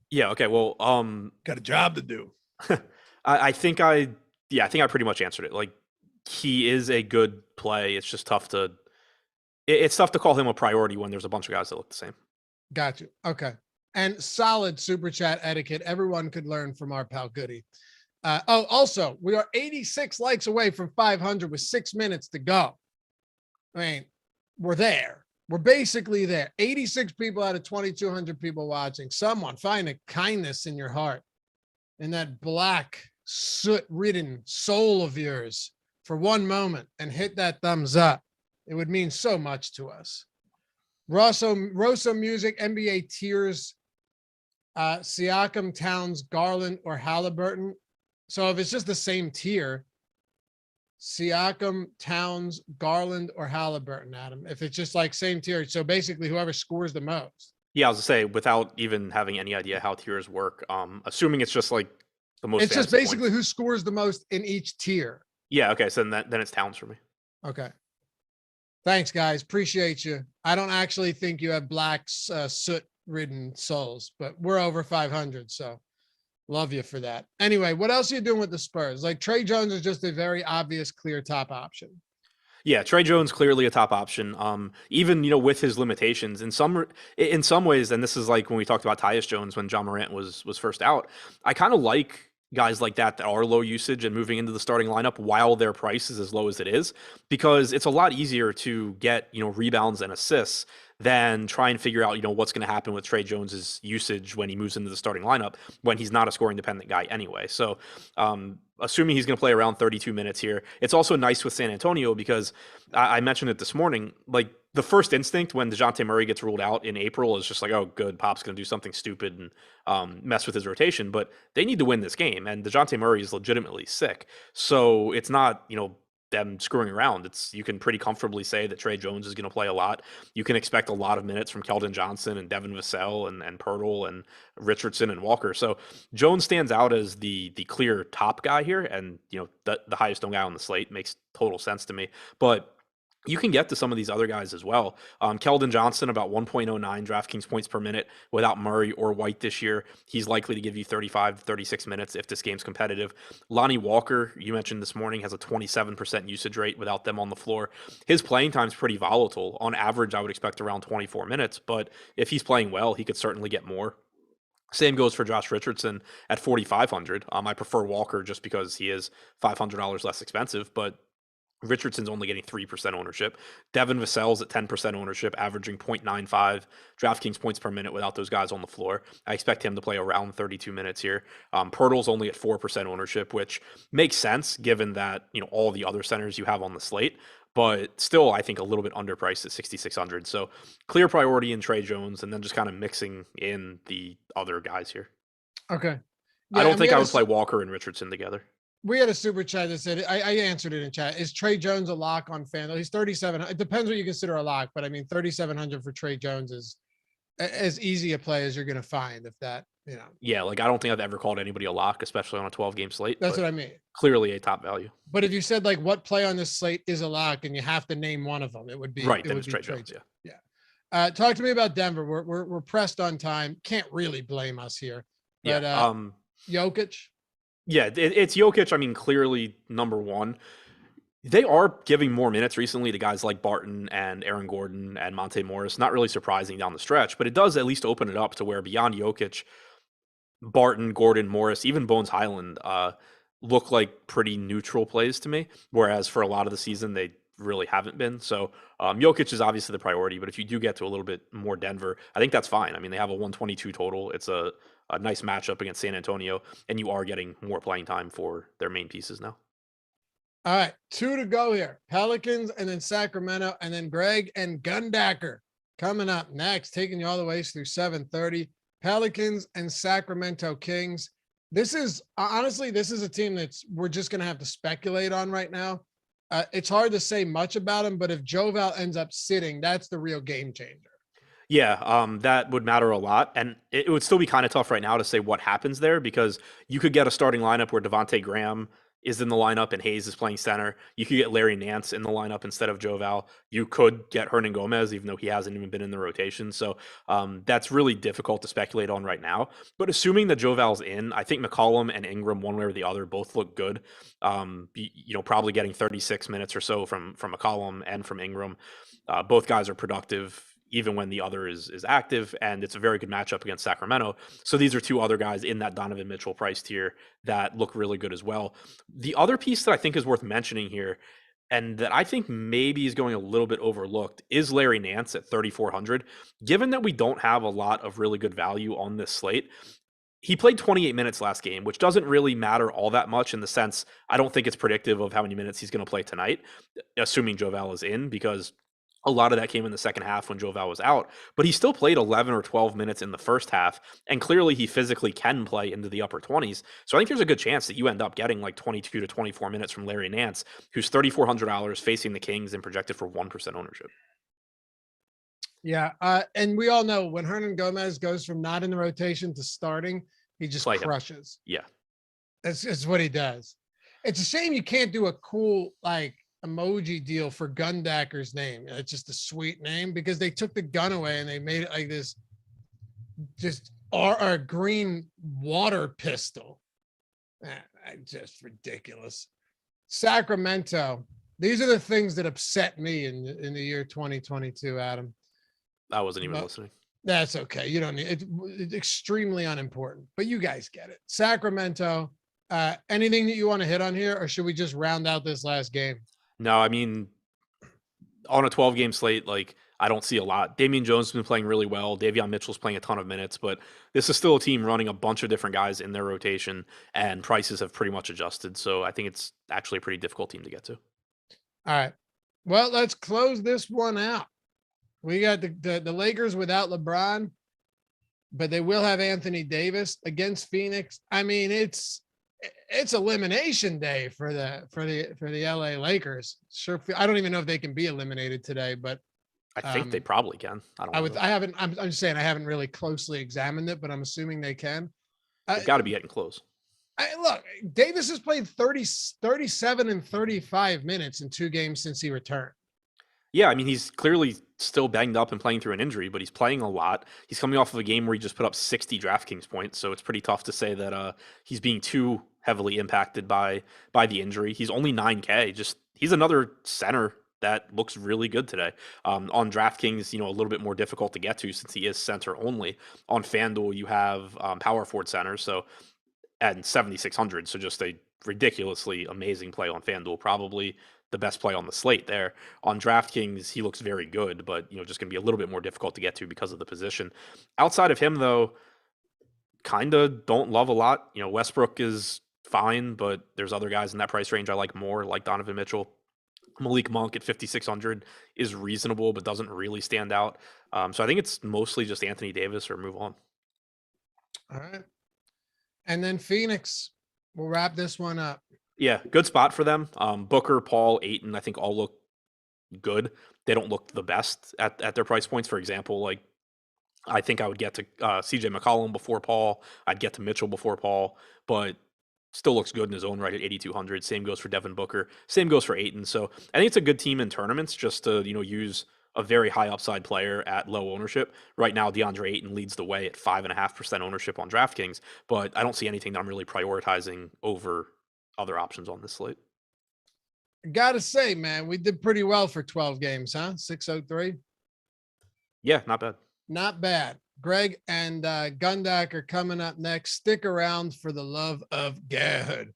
Yeah, okay. Well, got a job to do. I think I pretty much answered it. Like, he is a good play. It's just tough to call him a priority when there's a bunch of guys that look the same. Got you. Okay. And solid super chat etiquette. Everyone could learn from our pal Goody. Also, we are 86 likes away from 500 with 6 minutes to go. I mean, we're there. We're basically there. 86 people out of 2,200 people watching. Someone find a kindness in your heart, in that black, soot-ridden soul of yours for one moment, and hit that thumbs up. It would mean so much to us. Rosso Music, NBA tiers, Siakam, Towns, Garland, or Halliburton. So if it's just the same tier, Siakam, Towns, Garland, or Halliburton, Adam. If it's just like same tier, so basically whoever scores the most. Yeah, I was gonna say, without even having any idea how tiers work, assuming it's just like the most. It's just basically who scores the most in each tier. Yeah. Okay. So then it's Towns for me. Okay. Thanks, guys. Appreciate you. I don't actually think you have black soot-ridden souls, but we're over 500, so love you for that. Anyway, what else are you doing with the Spurs? Like, Trey Jones is just a very obvious, clear top option. Yeah, Trey Jones clearly a top option. Even with his limitations in some ways, and this is like when we talked about Tyus Jones when John Morant was first out. I kind of like guys like that are low usage and moving into the starting lineup while their price is as low as it is, because it's a lot easier to get rebounds and assists than try and figure out what's going to happen with Trey Jones's usage when he moves into the starting lineup when he's not a scoring dependent guy anyway. So assuming he's going to play around 32 minutes here, it's also nice with San Antonio because I mentioned it this morning, like the first instinct when DeJounte Murray gets ruled out in April is just like, oh, good, Pop's going to do something stupid and mess with his rotation, but they need to win this game, and DeJounte Murray is legitimately sick. So it's not, them screwing around. You can pretty comfortably say that Trey Jones is going to play a lot. You can expect a lot of minutes from Keldon Johnson and Devin Vassell and Poeltl and Richardson and Walker. So Jones stands out as the clear top guy here, and the highest owned guy on the slate. Makes total sense to me. But you can get to some of these other guys as well. Keldon Johnson, about 1.09 DraftKings points per minute without Murray or White this year. He's likely to give you 35, 36 minutes if this game's competitive. Lonnie Walker, you mentioned this morning, has a 27% usage rate without them on the floor. His playing time's pretty volatile. On average, I would expect around 24 minutes, but if he's playing well, he could certainly get more. Same goes for Josh Richardson at 4,500. I prefer Walker just because he is $500 less expensive, but Richardson's only getting 3% ownership. Devin Vassell's at 10% ownership, averaging 0.95 DraftKings points per minute without those guys on the floor. I expect him to play around 32 minutes here. Pirtle's only at 4% ownership, which makes sense given that, all the other centers you have on the slate, but still, I think a little bit underpriced at 6,600. So clear priority in Trey Jones, and then just kind of mixing in the other guys here. Okay. I don't think I would play Walker and Richardson together. We had a super chat that said, I answered it in chat. Is Trey Jones a lock on FanDuel? He's 3,700. It depends what you consider a lock, but I mean, 3,700 for Trey Jones is as easy a play as you're going to find if that, Yeah, I don't think I've ever called anybody a lock, especially on a 12-game slate. That's what I mean. Clearly a top value. But if you said what play on this slate is a lock and you have to name one of them, it would be right. Then it's Trey Jones. Yeah. Talk to me about Denver. We're pressed on time. Can't really blame us here. But Jokic. Yeah, it's Jokic. I mean, clearly number one. They are giving more minutes recently to guys like Barton and Aaron Gordon and Monte Morris. Not really surprising down the stretch, but it does at least open it up to where beyond Jokic, Barton, Gordon, Morris, even Bones Highland look like pretty neutral plays to me, whereas for a lot of the season, they really haven't been. So Jokic is obviously the priority, but if you do get to a little bit more Denver, I think that's fine. I mean, they have a 122 total. It's a nice matchup against San Antonio, and you are getting more playing time for their main pieces now. All right, 2 to go here. Pelicans and then Sacramento, and then Greg and Gundacker coming up next, taking you all the way through 7:30. Pelicans and Sacramento Kings. This is honestly, this is a team we're just going to have to speculate on right now. It's hard to say much about him, but if Joval ends up sitting, that's the real game changer. Yeah, that would matter a lot. And it would still be kind of tough right now to say what happens there because you could get a starting lineup where Devontae Graham is in the lineup and Hayes is playing center. You could get Larry Nance in the lineup instead of Joval. You could get Hernan Gomez, even though he hasn't even been in the rotation. So that's really difficult to speculate on right now. But assuming that Joval's in, I think McCollum and Ingram, one way or the other, both look good. Probably getting 36 minutes or so from McCollum and from Ingram. Both guys are productive even when the other is active, and it's a very good matchup against Sacramento. So these are two other guys in that Donovan Mitchell price tier that look really good as well. The other piece that I think is worth mentioning here, and that I think maybe is going a little bit overlooked, is Larry Nance at 3,400. Given that we don't have a lot of really good value on this slate, he played 28 minutes last game, which doesn't really matter all that much in the sense, I don't think it's predictive of how many minutes he's going to play tonight, assuming Joval is in, because a lot of that came in the second half when Joval was out, but he still played 11 or 12 minutes in the first half, and clearly he physically can play into the upper 20s. So I think there's a good chance that you end up getting 22 to 24 minutes from Larry Nance, who's $3,400 facing the Kings and projected for 1% ownership. Yeah, and we all know when Hernan Gomez goes from not in the rotation to starting, he just crushes. Yeah. That's what he does. It's a shame you can't do a cool, emoji deal for Gundacker's name. It's just a sweet name because they took the gun away and they made it like this just our green water pistol. Just ridiculous. Sacramento. These are the things that upset me in the year 2022, Adam. I wasn't even listening. That's okay. You don't need it. It's extremely unimportant, but you guys get it. Sacramento. Anything that you want to hit on here, or should we just round out this last game? No, I mean, on a 12-game slate, I don't see a lot. Damian Jones has been playing really well. Davion Mitchell's playing a ton of minutes, but this is still a team running a bunch of different guys in their rotation, and prices have pretty much adjusted. So I think it's actually a pretty difficult team to get to. All right. Well, let's close this one out. We got the Lakers without LeBron, but they will have Anthony Davis against Phoenix. I mean, it's elimination day for the LA Lakers. Sure, I don't even know if they can be eliminated today, but I think they probably can. I'm just saying I haven't really closely examined it, but I'm assuming they can. They've got to be getting close. Look, Davis has played 37 and 35 minutes in 2 games since he returned. Yeah, I mean, he's clearly still banged up and playing through an injury, but he's playing a lot. He's coming off of a game where he just put up 60 DraftKings points, so it's pretty tough to say that he's being too heavily impacted by the injury. He's only 9K. Just he's another center that looks really good today. On DraftKings, a little bit more difficult to get to since he is center only. On FanDuel, you have power forward centers, so at 7,600, so just a ridiculously amazing play on FanDuel, probably the best play on the slate there. On DraftKings, he looks very good, but just going to be a little bit more difficult to get to because of the position. Outside of him, though, kind of don't love a lot. Westbrook is fine, but there's other guys in that price range I like more, like Donovan Mitchell. Malik Monk at 5,600 is reasonable, but doesn't really stand out. So I think it's mostly just Anthony Davis or move on. All right. And then Phoenix, we'll wrap this one up. Yeah, good spot for them. Booker, Paul, Ayton, I think all look good. They don't look the best at their price points. For example, like I think I would get to CJ McCollum before Paul. I'd get to Mitchell before Paul, but still looks good in his own right at 8,200. Same goes for Devin Booker. Same goes for Ayton. So I think it's a good team in tournaments just to, use a very high upside player at low ownership. Right now, DeAndre Ayton leads the way at 5.5% ownership on DraftKings, but I don't see anything that I'm really prioritizing over other options on this slate. Gotta say, man, we did pretty well for 12 games, huh? 603. Yeah, not bad. Not bad. Greg and Gundacker coming up next. Stick around for the love of God.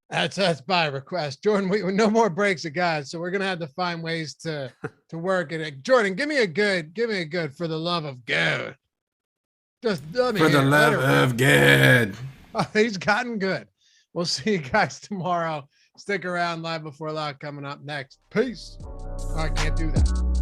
That's by request. Jordan, we no more breaks of God, so we're gonna have to find ways to work it. Jordan, give me a good for the love of God. Just let me for the love of God. Oh, he's gotten good. We'll see you guys tomorrow. Stick around. Live Before Lock coming up next. Peace. Oh, I can't do that.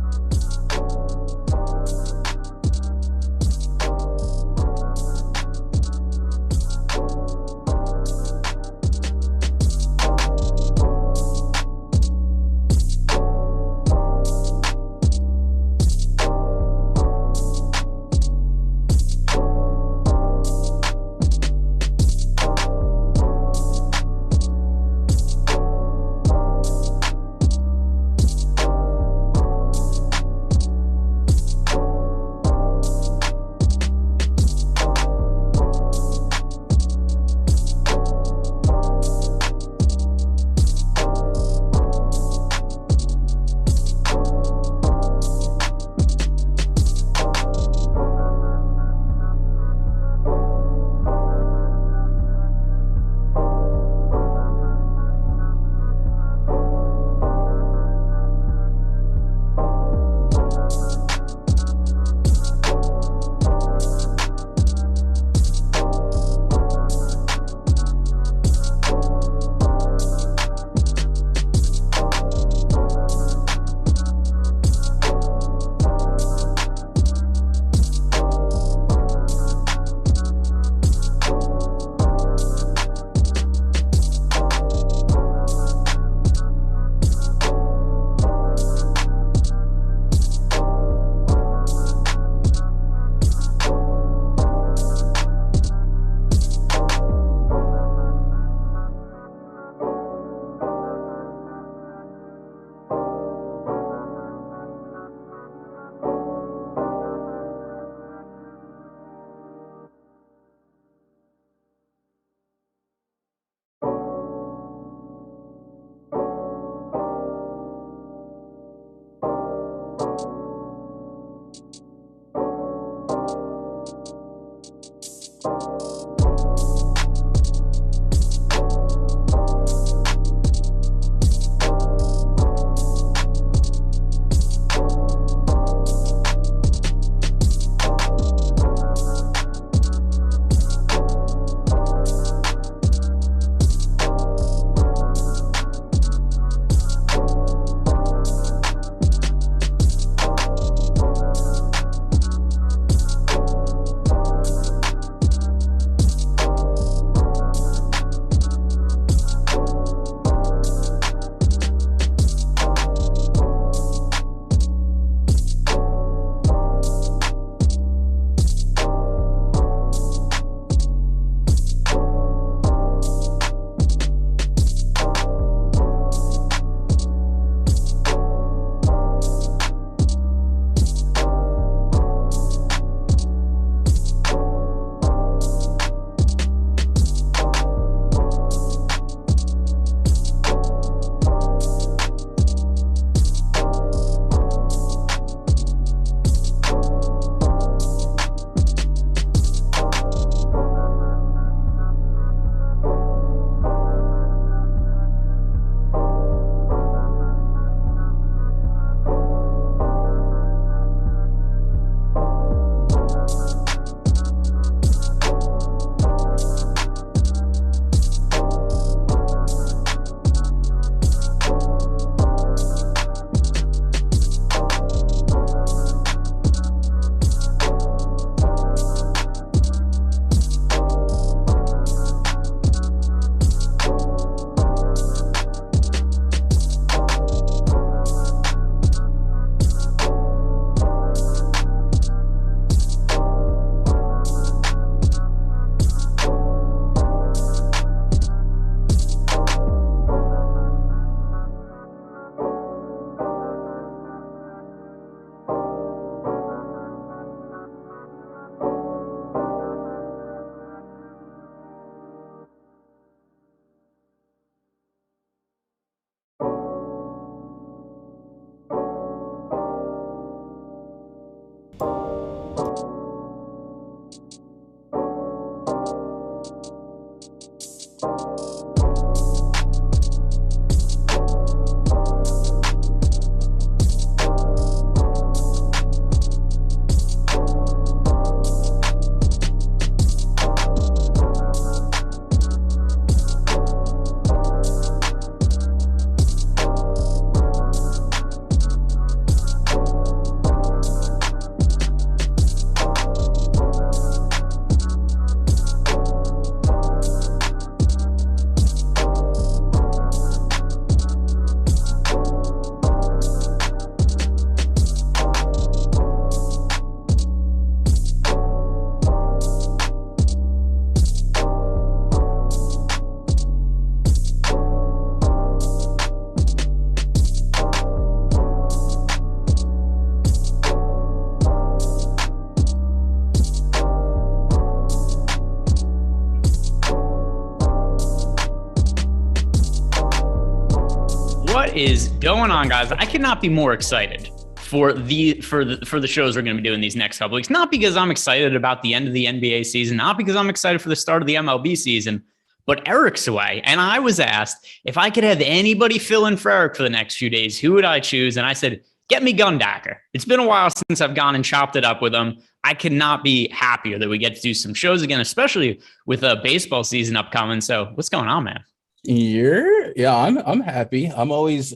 is going on, guys? I could not be more excited for the shows we're going to be doing these next couple weeks. Not because I'm excited about the end of the NBA season, not because I'm excited for the start of the MLB season, but Eric's away. And I was asked if I could have anybody fill in for Eric for the next few days, who would I choose? And I said, get me Gundacker. It's been a while since I've gone and chopped it up with him. I could not be happier that we get to do some shows again, especially with a baseball season upcoming. So what's going on, man? I'm happy. I'm always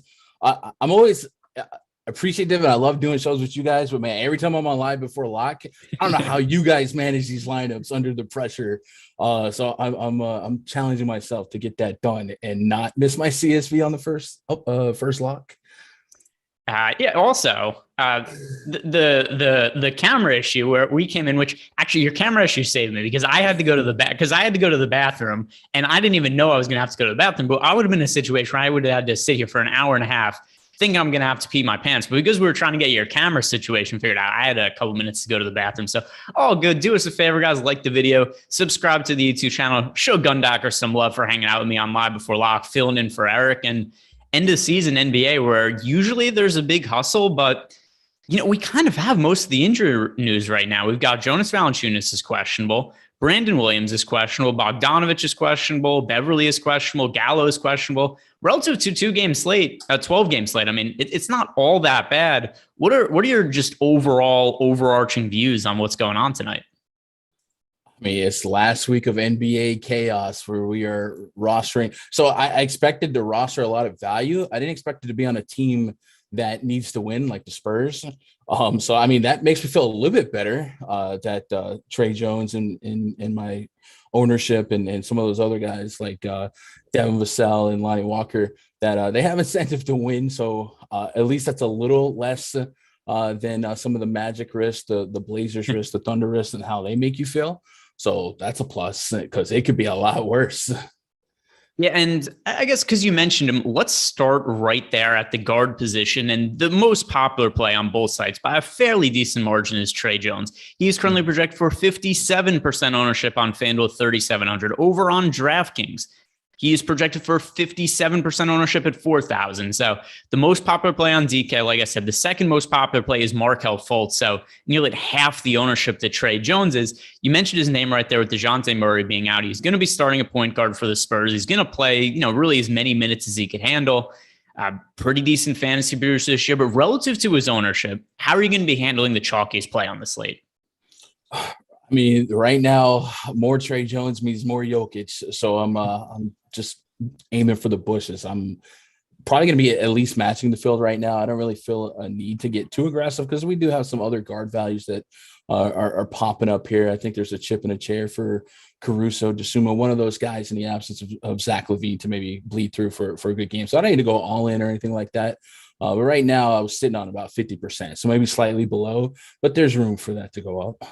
appreciative, and I love doing shows with you guys. But man, every time I'm on live before lock, I don't know how you guys manage these lineups under the pressure. So I'm challenging myself to get that done and not miss my CSV on the first lock. Also, the camera issue where we came in, which actually your camera issue saved me because I had to go to the bathroom and I didn't even know I was going to have to go to the bathroom. But I would have been in a situation where I would have had to sit here for an hour and a half thinking I'm going to have to pee my pants. But because we were trying to get your camera situation figured out, I had a couple minutes to go to the bathroom. So all good. Do us a favor, guys. Like the video, subscribe to the YouTube channel, show Gundacker some love for hanging out with me on Live Before Lock, filling in for Eric, and end of season NBA where usually there's a big hustle, but we kind of have most of the injury news right now. We've got Jonas Valanciunas is questionable. Brandon Williams is questionable. Bogdanovich is questionable. Beverly is questionable. Gallo is questionable. Relative to 12-game slate. I mean, it's not all that bad. What are your just overall overarching views on what's going on tonight? I mean, it's last week of NBA chaos where we are rostering. So I expected to roster a lot of value. I didn't expect it to be on a team that needs to win like the Spurs. So, I mean, that makes me feel a little bit better that Trey Jones and my ownership and some of those other guys like Devin Vassell and Lonnie Walker, that they have incentive to win. So at least that's a little less than some of the Magic risk, the Blazers risk, the Thunder risk, and how they make you feel. So that's a plus because it could be a lot worse. Yeah, and I guess because you mentioned him, let's start right there at the guard position. And the most popular play on both sides by a fairly decent margin is Trey Jones. He is currently projected for 57% ownership on FanDuel 3,700 over on DraftKings. He is projected for 57% ownership at 4,000. So the most popular play on DK, like I said, the second most popular play is Markelle Fultz. So nearly half the ownership that Trey Jones is. You mentioned his name right there with DeJounte Murray being out. He's going to be starting a point guard for the Spurs. He's going to play, really as many minutes as he could handle. Pretty decent fantasy producer this year, but relative to his ownership, how are you going to be handling the chalkiest play on the slate? I mean, right now, more Trey Jones means more Jokic. So I'm just aiming for the bushes. I'm probably going to be at least matching the field right now. I don't really feel a need to get too aggressive because we do have some other guard values that are popping up here. I think there's a chip in a chair for Caruso, Dosunmu, one of those guys in the absence of Zach LaVine to maybe bleed through for a good game. So I don't need to go all in or anything like that. But right now I was sitting on about 50%, so maybe slightly below, but there's room for that to go up.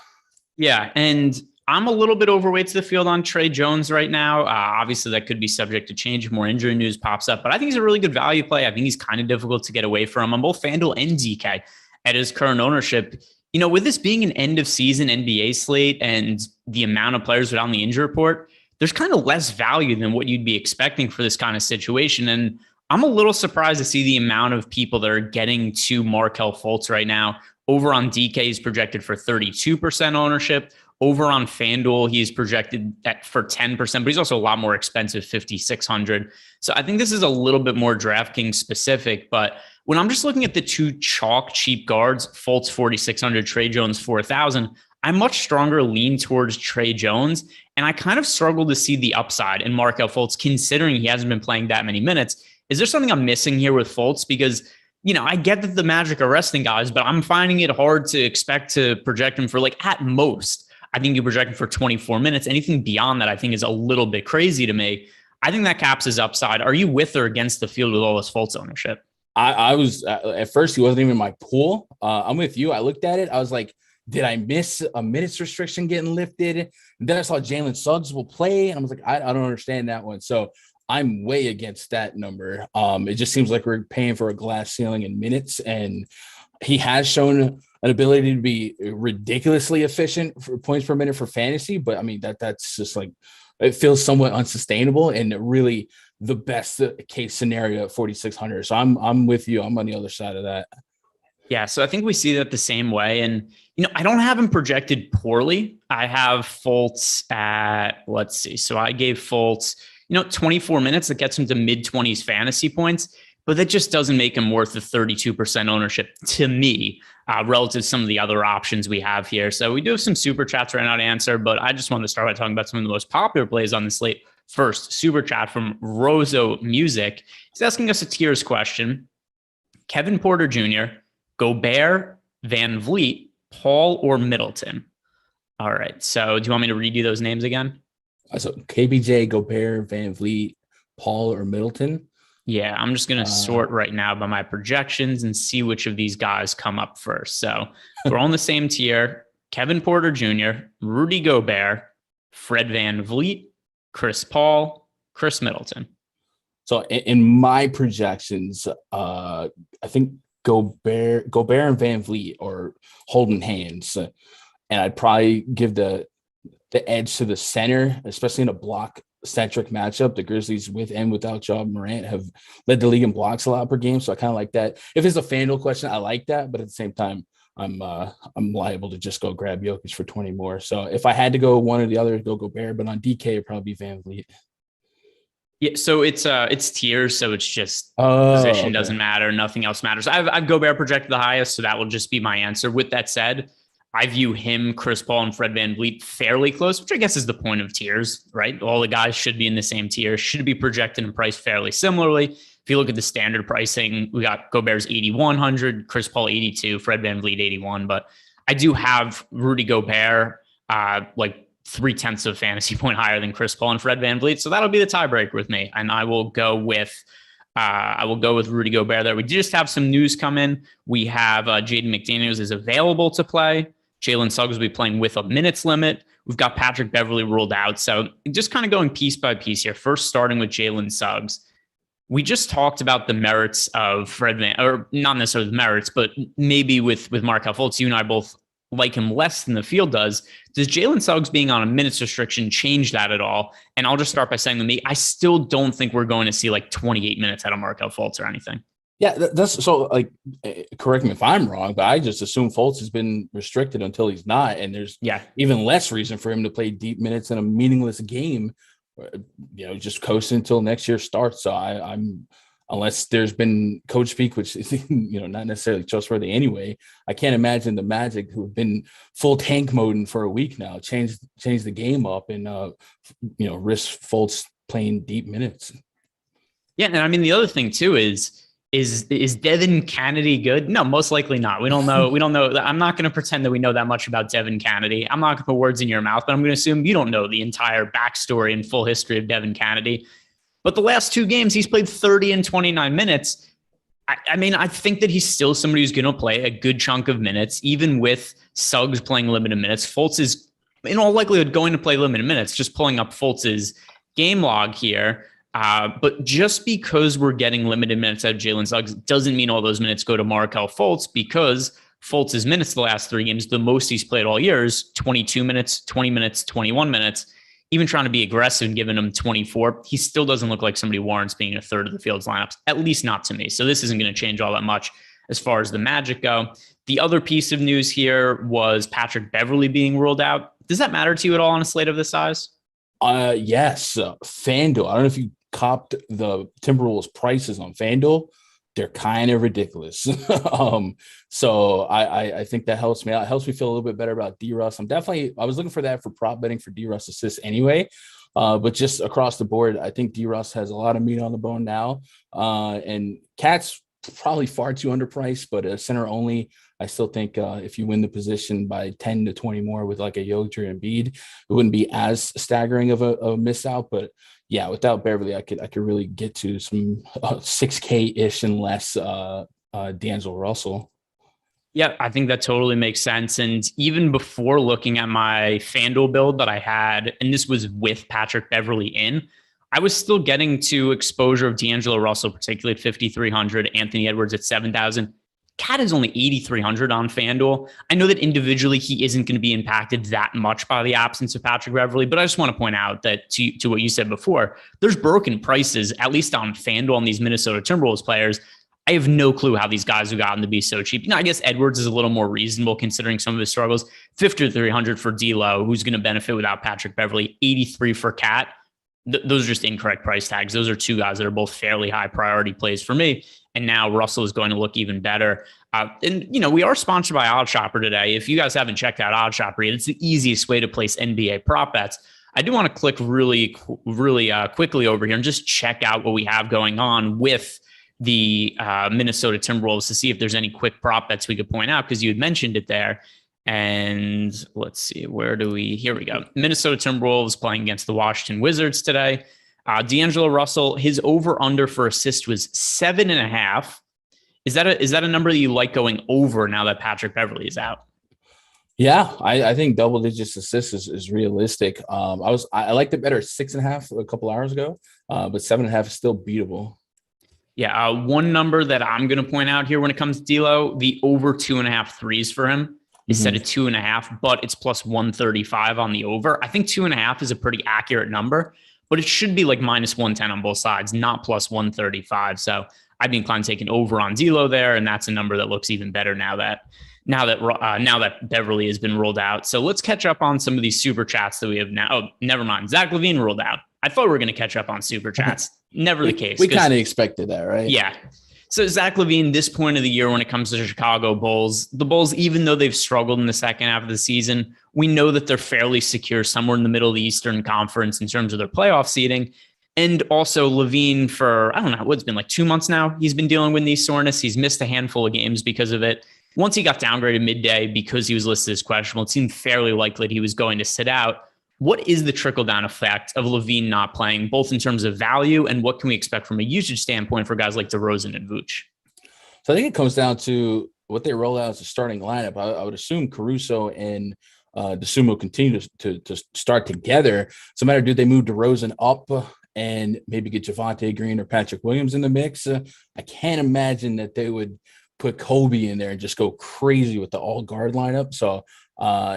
Yeah, and I'm a little bit overweight to the field on Trey Jones right now. Obviously, that could be subject to change if more injury news pops up, but I think he's a really good value play. I think he's kind of difficult to get away from on both FanDuel and DK at his current ownership. With this being an end-of-season NBA slate and the amount of players on the injury report, there's kind of less value than what you'd be expecting for this kind of situation. And I'm a little surprised to see the amount of people that are getting to Markelle Fultz right now. Over on DK, he's projected for 32% ownership. Over on FanDuel, he's projected for 10%, but he's also a lot more expensive, 5,600. So I think this is a little bit more DraftKings specific. But when I'm just looking at the two chalk cheap guards, Fultz 4,600, Trey Jones 4,000, I'm much stronger lean towards Trey Jones. And I kind of struggle to see the upside in Markelle Fultz, considering he hasn't been playing that many minutes. Is there something I'm missing here with Fultz? Because I get that the Magic are resting guys, but I'm finding it hard to expect to project him for at most. I think you project him for 24 minutes. Anything beyond that, I think, is a little bit crazy to me. I think that caps his upside. Are you with or against the field with all this Fultz ownership? I was at first, he wasn't even in my pool. I'm with you. I looked at it. I was like, did I miss a minutes restriction getting lifted? And then I saw Jalen Suggs will play. And I was like, I don't understand that one. So I'm way against that number. It just seems like we're paying for a glass ceiling in minutes. And he has shown an ability to be ridiculously efficient for points per minute for fantasy. But I mean, that's just it feels somewhat unsustainable. And really the best case scenario at 4,600. So I'm with you. I'm on the other side of that. Yeah, so I think we see that the same way. And, I don't have him projected poorly. I have Fultz at, let's see. So I gave Fultz, 24 minutes. That gets him to mid-20s fantasy points. But that just doesn't make him worth the 32% ownership to me, relative to some of the other options we have here. So we do have some super chats right now to answer, but I just wanted to start by talking about some of the most popular plays on the slate. First, super chat from Rozo Music. He's asking us a tiers question. Kevin Porter Jr., Gobert, Van Vliet, Paul, or Middleton? All right. So do you want me to read you those names again? So KBJ, Gobert, Van Vliet, Paul, or Middleton? Yeah, I'm just going to sort right now by my projections and see which of these guys come up first. So we're on the same tier. Kevin Porter Jr., Rudy Gobert, Fred Van Vliet, Chris Paul, Chris Middleton. So in my projections, I think Gobert and Van Vliet are holding hands. And I'd probably give the edge to the center, especially in a block-centric matchup. The Grizzlies, with and without Ja Morant, have led the league in blocks a lot per game. So I kind of like that. If it's a FanDuel question, I like that. But at the same time, I'm liable to just go grab Jokic for 20 more. So if I had to go one or the other, go Gobert. But on DK, it'd probably be Van Vliet. Yeah, so it's tiers, so it's just position doesn't matter, nothing else matters. I've Gobert projected the highest, so that will just be my answer. With that said, I view him, Chris Paul, and Fred Van Vliet fairly close, which I guess is the point of tiers, right? All the guys should be in the same tier, should be projected and priced fairly similarly. If you look at the standard pricing, we got Gobert's 8,100, Chris Paul 82, Fred Van Vliet 81. But I do have Rudy Gobert like 0.3 of fantasy point higher than Chris Paul and Fred Van Vliet, so that'll be the tiebreaker with me, and I will go with Rudy Gobert there. We just have some news come in. We have Jaden McDaniels is available to play. Jalen Suggs will be playing with a minutes limit. We've got Patrick Beverley ruled out. So just kind of going piece by piece here. First, starting with Jalen Suggs. We just talked about the merits of Fred Van, or not necessarily the merits, but maybe with Markelle Fultz, you and I both like him less than the field does. Does Jalen Suggs being on a minutes restriction change that at all? And I'll just start by saying to me, I still don't think we're going to see like 28 minutes out of Markelle Fultz or anything. Yeah, that's so, like, correct me if I'm wrong, but I just assume Fultz has been restricted until he's not. And there's even less reason for him to play deep minutes in a meaningless game, just coast until next year starts. So I'm unless there's been coach speak, which is, not necessarily trustworthy anyway. I can't imagine the Magic, who have been full tank moding for a week now, change the game up and, risk Fultz playing deep minutes. Yeah. And I mean, the other thing too is Devin Kennedy good? No, most likely not. We don't know. I'm not going to pretend that we know that much about Devin Kennedy. I'm not going to put words in your mouth, but I'm going to assume you don't know the entire backstory and full history of Devin Kennedy. But the last two games, he's played 30 and 29 minutes. I mean, I think that he's still somebody who's going to play a good chunk of minutes, even with Suggs playing limited minutes. Fultz is, in all likelihood, going to play limited minutes, just pulling up Fultz's game log here. But just because we're getting limited minutes out of Jalen Suggs doesn't mean all those minutes go to Markelle Fultz, because Fultz's minutes the last three games, the most he's played all year, is 22 minutes, 20 minutes, 21 minutes. Even trying to be aggressive and giving him 24, he still doesn't look like somebody warrants being a third of the field's lineups, at least not to me. So this isn't going to change all that much as far as the Magic go. The other piece of news here was Patrick Beverley being ruled out. Does that matter to you at all on a slate of this size? Yes. FanDuel. I don't know if you copped the Timberwolves prices on FanDuel. They're kind of ridiculous. So I think that helps me out. It helps me feel a little bit better about D-Russ. I was looking for that for prop betting for D-Russ assists anyway. But just across the board, I think D-Russ has a lot of meat on the bone now. And Cat's probably far too underpriced, but a center only, I still think if you win the position by 10 to 20 more with like a Jokic or Embiid, it wouldn't be as staggering of a miss out. But yeah, without Beverly, I could really get to some 6K ish and less D'Angelo Russell. Yeah, I think that totally makes sense. And even before looking at my FanDuel build that I had, and this was with Patrick Beverley in, I was still getting to exposure of D'Angelo Russell, particularly at 5,300, Anthony Edwards at 7,000, Cat is only 8,300 on FanDuel. I know that individually he isn't going to be impacted that much by the absence of Patrick Beverley, but I just want to point out that to what you said before, there's broken prices, at least on FanDuel on these Minnesota Timberwolves players. I have no clue how these guys have gotten to be so cheap. I guess Edwards is a little more reasonable considering some of his struggles. 5,300 for D'Lo, who's going to benefit without Patrick Beverley. 83 for Cat. Those are just incorrect price tags. Those are two guys that are both fairly high priority plays for me. And now Russell is going to look even better. And, we are sponsored by OddsShopper today. If you guys haven't checked out OddsShopper yet, it's the easiest way to place NBA prop bets. I do want to click really quickly over here and just check out what we have going on with the Minnesota Timberwolves to see if there's any quick prop bets we could point out, because you had mentioned it there. And let's see, here we go. Minnesota Timberwolves playing against the Washington Wizards today. D'Angelo Russell, his over-under for assist was 7.5. Is that a number that you like going over now that Patrick Beverley is out? Yeah, I think double digits assists is realistic. I liked it better at 6.5 a couple hours ago, but 7.5 is still beatable. Yeah, one number that I'm going to point out here when it comes to D'Lo, the over 2.5 threes for him is set at 2.5, but it's plus 135 on the over. I think 2.5 is a pretty accurate number, but it should be like minus 110 on both sides, not plus 135. So I'd be inclined to take an over on D'Lo there, and that's a number that looks even better now that Beverley has been rolled out. So let's catch up on some of these super chats that we have now. Oh, never mind. Zach LaVine rolled out. I thought we were going to catch up on super chats. Never the case. We kind of expected that, right? Yeah. So Zach LaVine, this point of the year when it comes to the Chicago Bulls, the Bulls, even though they've struggled in the second half of the season, we know that they're fairly secure somewhere in the middle of the Eastern Conference in terms of their playoff seeding. And also LaVine for, I don't know, what's been like 2 months now, he's been dealing with knee soreness. He's missed a handful of games because of it. Once he got downgraded midday because he was listed as questionable, it seemed fairly likely that he was going to sit out. What is the trickle-down effect of LaVine not playing, both in terms of value and what can we expect from a usage standpoint for guys like Derozan and Vucevic? So I think it comes down to what they roll out as a starting lineup. I would assume Caruso and Awesomeo continue to start together. So matter do they move Derozan up and maybe get Javonte Green or Patrick Williams in the mix? I can't imagine that they would put Kobe in there and just go crazy with the all guard lineup. So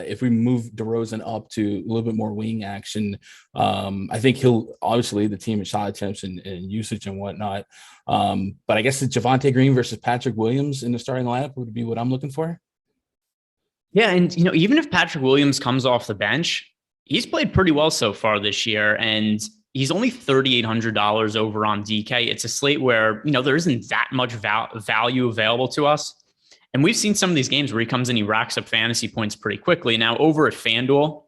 if we move Derozan up to a little bit more wing action, I think he'll obviously lead the team in shot attempts and usage and whatnot. But I guess the Javonte Green versus Patrick Williams in the starting lineup would be what I'm looking for. Yeah, and even if Patrick Williams comes off the bench, he's played pretty well so far this year, and he's only $3,800 over on DK. It's a slate where there isn't that much value available to us. And we've seen some of these games where he comes in, he racks up fantasy points pretty quickly. Now, over at FanDuel,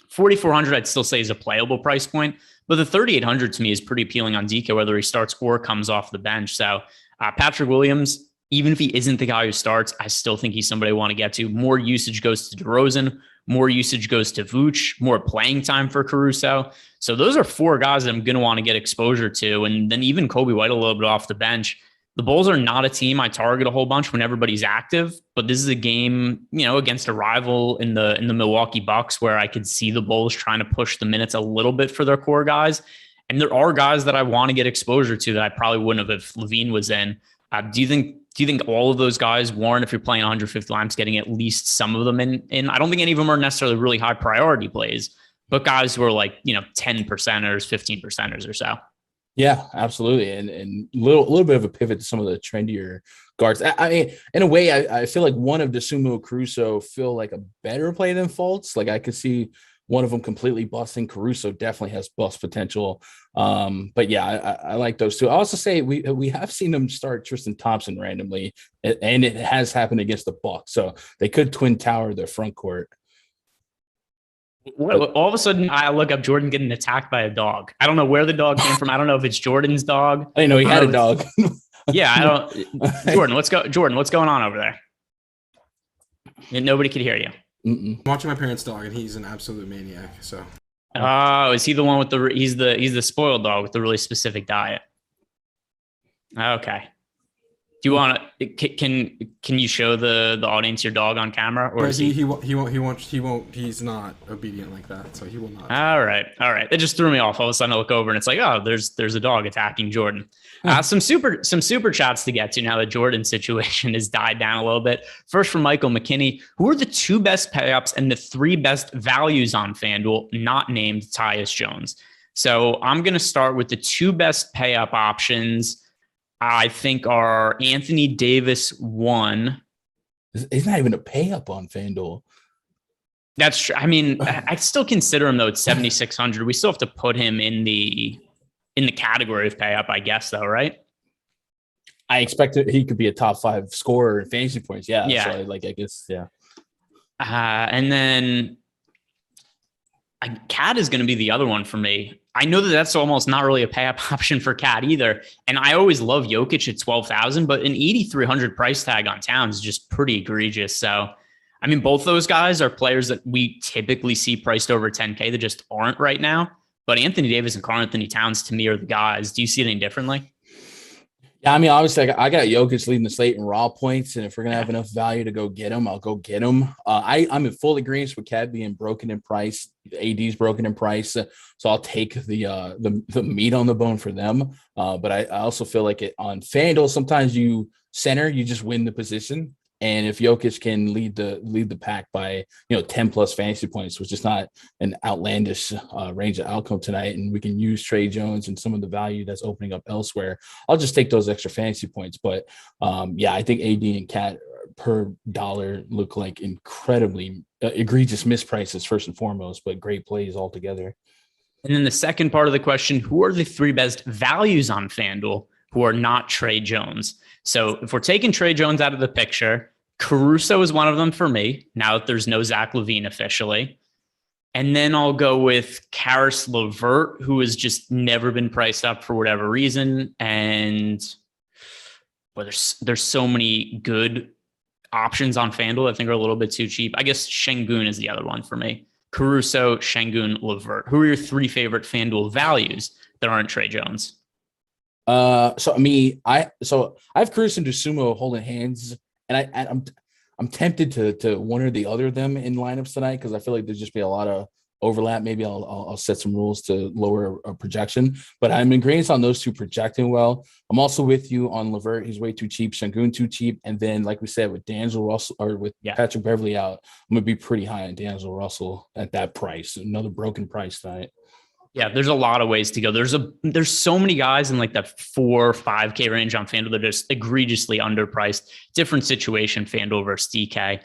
4,400 I'd still say is a playable price point, but the 3,800 to me is pretty appealing on DK, whether he starts or comes off the bench. So Patrick Williams, even if he isn't the guy who starts, I still think he's somebody I want to get to. More usage goes to Derozan, more usage goes to Vucevic, more playing time for Caruso. So those are four guys that I'm going to want to get exposure to. And then even Kobe White a little bit off the bench. The Bulls are not a team I target a whole bunch when everybody's active, but this is a game, against a rival in the Milwaukee Bucks where I could see the Bulls trying to push the minutes a little bit for their core guys. And there are guys that I want to get exposure to that I probably wouldn't have if LaVine was in. Do you think all of those guys warrant, if you're playing 150 lineups, getting at least some of them in? I don't think any of them are necessarily really high priority plays, but guys who are like, 10%ers, 15%ers or so. Yeah, absolutely. And a little bit of a pivot to some of the trendier guards. I mean, in a way, I feel like one of Awesemo Caruso feel like a better play than Fultz. Like I could see one of them completely busting. Caruso definitely has bust potential. But yeah, I like those two. I also say we have seen them start Tristan Thompson randomly, and it has happened against the Bucks. So they could twin tower their front court. All of a sudden, I look up Jordan getting attacked by a dog. I don't know where the dog came from. I don't know if it's Jordan's dog. I didn't know he had a dog. Yeah, I don't. Jordan, what's going on over there? Nobody could hear you. I'm watching my parents' dog, and he's an absolute maniac. So. Oh, is he the one with he's the spoiled dog with the really specific diet? Okay. Do you want to? Can you show the audience your dog on camera, or is he won't. He's not obedient like that, so he will not. All right. It just threw me off. All of a sudden, I look over and it's like, oh, there's a dog attacking Jordan. Some super chats to get to now that Jordan's situation has died down a little bit. First from Michael McKinney, who are the 2 best payups and the 3 best values on FanDuel, not named Tyus Jones? So I'm going to start with the 2 best payup options. I think are Anthony Davis 1. He's not even a pay-up on FanDuel. That's true. I mean, I still consider him though at 7,600. We still have to put him in the category of pay-up, I guess, though, right? I expected he could be a top 5 scorer in fantasy points. Yeah. So, I guess, yeah. And then Cat is going to be the other one for me. I know that that's almost not really a pay-up option for Cat either. And I always love Jokic at 12,000, but an 8,300 price tag on Towns is just pretty egregious. So, I mean, both those guys are players that we typically see priced over 10K that just aren't right now. But Anthony Davis and Karl-Anthony Towns, to me, are the guys. Do you see anything differently? Yeah, I mean, obviously, I got Jokic leading the slate in raw points, and if we're gonna have enough value to go get him, I'll go get him. I'm in full agreement with Cat being broken in price. AD's broken in price, so I'll take the meat on the bone for them. But I also feel like on FanDuel, sometimes you just win the position. And if Jokic can lead the pack by 10 plus fantasy points, which is not an outlandish range of outcome tonight, and we can use Trey Jones and some of the value that's opening up elsewhere, I'll just take those extra fantasy points. But I think AD and Cat per dollar look like incredibly egregious misprices first and foremost, but great plays altogether. And then the second part of the question: who are the 3 best values on FanDuel who are not Trey Jones? So if we're taking Trey Jones out of the picture, Caruso is one of them for me, now that there's no Zach LaVine officially. And then I'll go with Karis LeVert, who has just never been priced up for whatever reason. And there's so many good options on FanDuel I think are a little bit too cheap. I guess Şengün is the other one for me. Caruso, Şengün, LeVert. Who are your 3 favorite FanDuel values that aren't Trey Jones? I have Caruso and Awesemo holding hands, and I'm tempted to one or the other of them in lineups tonight because I feel like there's just be a lot of overlap. Maybe I'll set some rules to lower a projection, but I'm in agreement on those 2 projecting well. I'm also with you on LeVert. He's way too cheap. Şengün too cheap, and then like we said with D'Angelo Russell or with Patrick Beverley out, I'm gonna be pretty high on D'Angelo Russell at that price. Another broken price tonight. Yeah, there's a lot of ways to go. There's so many guys in like the 4 or 5K range on FanDuel that are just egregiously underpriced. Different situation, FanDuel versus DK.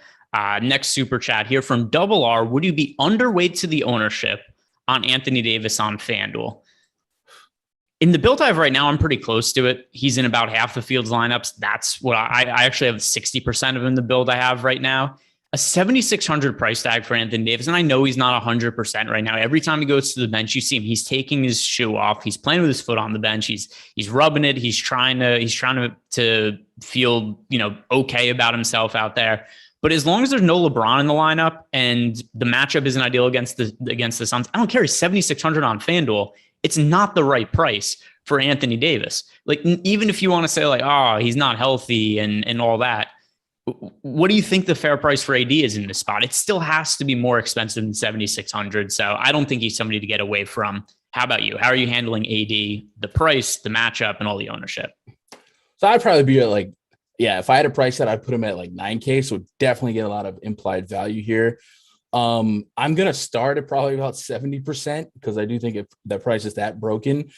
Next super chat here from Double R. Would you be underweight to the ownership on Anthony Davis on FanDuel? In the build I have right now, I'm pretty close to it. He's in about half the field's lineups. That's what I actually have 60% of him in the build I have right now. A 7,600 price tag for Anthony Davis. And I know he's not 100% right now. Every time he goes to the bench, you see him, he's taking his shoe off. He's playing with his foot on the bench. He's rubbing it. He's trying to feel, okay about himself out there. But as long as there's no LeBron in the lineup and the matchup isn't ideal against the Suns, I don't care. He's 7,600 on FanDuel. It's not the right price for Anthony Davis. Like, even if you want to say like, oh, he's not healthy and all that, what do you think the fair price for AD is in this spot? It still has to be more expensive than 7,600. So I don't think he's somebody to get away from. How about you? How are you handling AD, the price, the matchup, and all the ownership? So I'd probably be at like, if I had a price that I'd put him at like 9K. So definitely get a lot of implied value here. I'm going to start at probably about 70% because I do think if that price is that broken.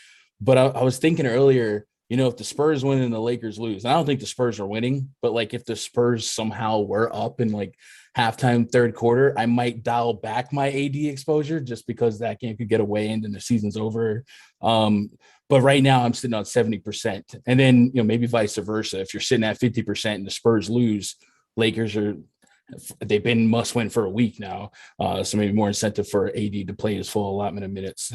But I was thinking earlier, if the Spurs win and the Lakers lose, and I don't think the Spurs are winning, but like if the Spurs somehow were up in like halftime, third quarter, I might dial back my AD exposure just because that game could get away and then the season's over. But right now I'm sitting on 70%. And then, maybe vice versa. If you're sitting at 50% and the Spurs lose, they've been must win for a week now. So maybe more incentive for AD to play his full allotment of minutes.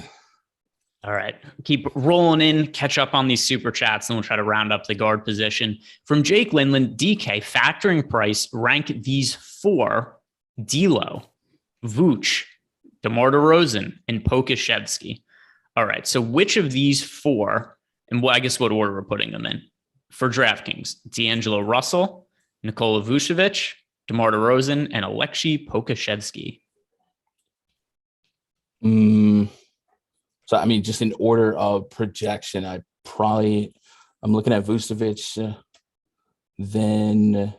All right. Keep rolling in, catch up on these super chats, and we'll try to round up the guard position. From Jake Lindland, DK, factoring price, rank these 4: D'Lo, Vooch, DeMar DeRozan, and Pokashevsky. All right. So which of these 4, and I guess what order we're putting them in? For DraftKings, D'Angelo Russell, Nikola Vucevic, DeMar DeRozan, and Aleksej Pokusevski. So, I mean, just in order of projection, I'm looking at Vucevic, then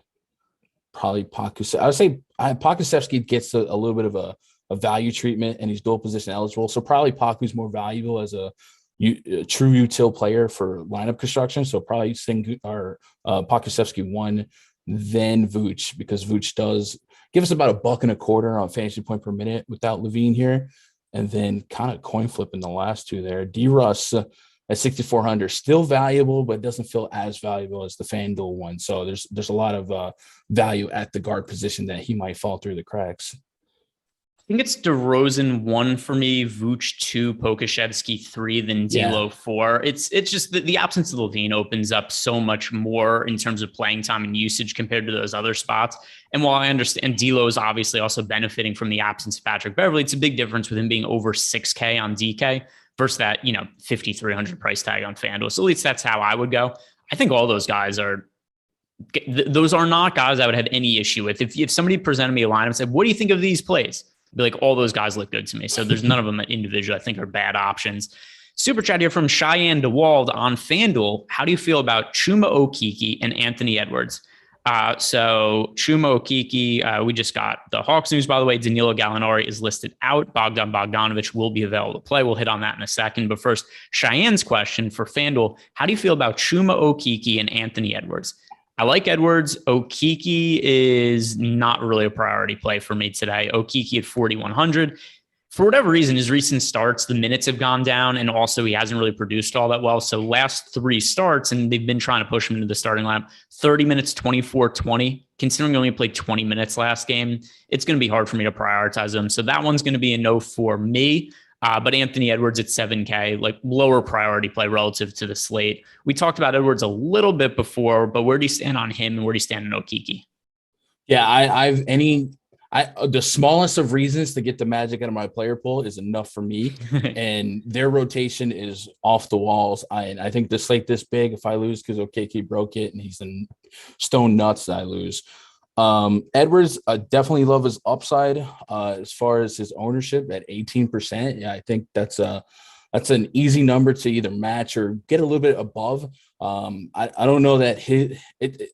probably Pokusevski. I would say Pokusevski gets a little bit of a value treatment, and he's dual position eligible. So probably Paku's more valuable as a true util player for lineup construction. So probably Pokusevski 1, then Vooch, because Vooch does give us about $1.25 on fantasy point per minute without Levine here. And then kind of coin flipping the last two there. D-Russ at 6,400, still valuable, but doesn't feel as valuable as the FanDuel one. So there's a lot of value at the guard position that he might fall through the cracks. I think it's DeRozan 1 for me, Vooch 2, Pokusevski 3, then D'Lo 4. It's just the absence of Levine opens up so much more in terms of playing time and usage compared to those other spots. And while I understand D'Lo is obviously also benefiting from the absence of Patrick Beverley, it's a big difference with him being over 6K on DK versus that, 5,300 price tag on FanDuel. So at least that's how I would go. I think all those guys those are not guys I would have any issue with. If somebody presented me a lineup and said, what do you think of these plays? Be like, all those guys look good to me. So there's none of them individually I think are bad options. Super chat here from Cheyenne DeWald on FanDuel. How do you feel about Chuma Okeke and Anthony Edwards? So Chuma Okeke, we just got the Hawks news, by the way. Danilo Gallinari is listed out. Bogdan Bogdanovic will be available to play. We'll hit on that in a second. But first, Cheyenne's question for FanDuel. How do you feel about Chuma Okeke and Anthony Edwards? I like Edwards. Okeke is not really a priority play for me today. Okeke at 4,100. For whatever reason, his recent starts, the minutes have gone down, and also he hasn't really produced all that well. So last 3 starts, and they've been trying to push him into the starting lineup, 30 minutes, 24-20. Considering he only played 20 minutes last game, it's going to be hard for me to prioritize him. So that one's going to be a no for me. But Anthony Edwards at 7K, like lower priority play relative to the slate. We talked about Edwards a little bit before, but where do you stand on him and where do you stand on Okeke? Yeah, the smallest of reasons to get the Magic out of my player pool is enough for me. And their rotation is off the walls. I think the slate this big, if I lose because Okeke broke it and he's in stone nuts, I lose. Edwards, I definitely love his upside as far as his ownership at 18%. Yeah, I think that's an easy number to either match or get a little bit above. I don't know that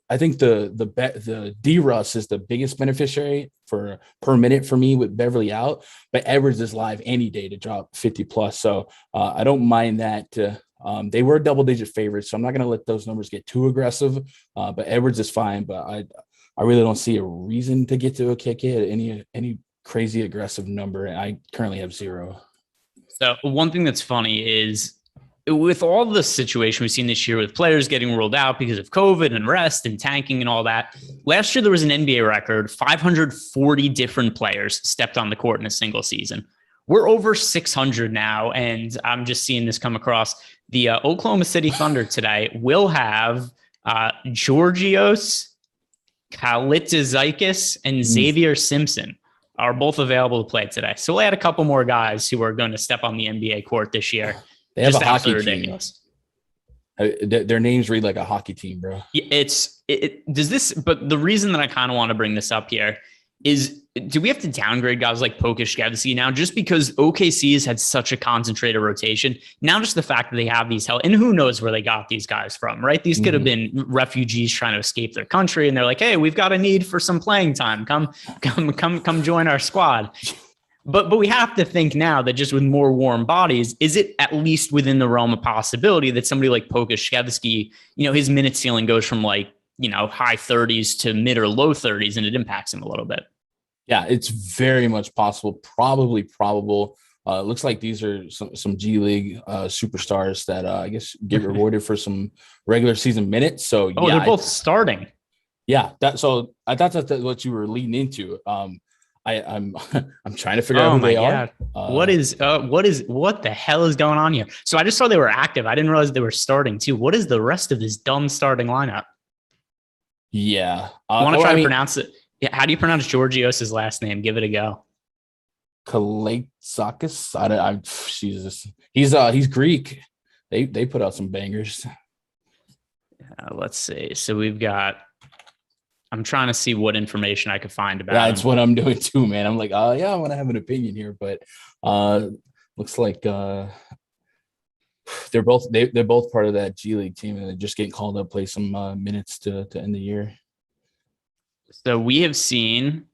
I think the D-Russ is the biggest beneficiary for per minute for me with Beverly out, but Edwards is live any day to drop 50 plus. So I don't mind that. They were double-digit favorites, so I'm not going to let those numbers get too aggressive. But Edwards is fine, but I really don't see a reason to get to a kick at any crazy aggressive number. I currently have 0. So one thing that's funny is with all the situation we've seen this year with players getting ruled out because of COVID and rest and tanking and all that, last year there was an NBA record, 540 different players stepped on the court in a single season. We're over 600 now, and I'm just seeing this come across. The Oklahoma City Thunder today will have Georgios Kalaitzakis and Xavier Simpson are both available to play today. So we'll add a couple more guys who are going to step on the NBA court this year. They have a hockey team. Their names read like a hockey team, bro. But the reason that I kind of want to bring this up here is, do we have to downgrade guys like Pokusevski now just because OKC has had such a concentrated rotation? Now just the fact that they have these and who knows where they got these guys from, right? These could have been refugees trying to escape their country, and they're like, hey, we've got a need for some playing time. Come join our squad. But we have to think now that just with more warm bodies, is it at least within the realm of possibility that somebody like Pokusevski, his minute ceiling goes from high 30s to mid or low 30s, and it impacts him a little bit? Yeah, it's very much possible, probably probable. Looks like these are some G League superstars that I guess get rewarded for some regular season minutes. So they're both starting. Yeah, so I thought that's what you were leading into. I'm trying to figure out who they are. What the hell is going on here? So I just saw they were active. I didn't realize they were starting too. What is the rest of this dumb starting lineup? Yeah, I want to try to pronounce it. Yeah, how do you pronounce Georgios' last name? Give it a go. Kalaitzakis. Jesus, he's Greek. They put out some bangers. Let's see. So I'm trying to see what information I could find about That's him. what I'm doing too, man. I'm like, yeah, I want to have an opinion here, but looks like they're both part of that G League team, and they're just getting called up, play some minutes to end the year. So we have seen,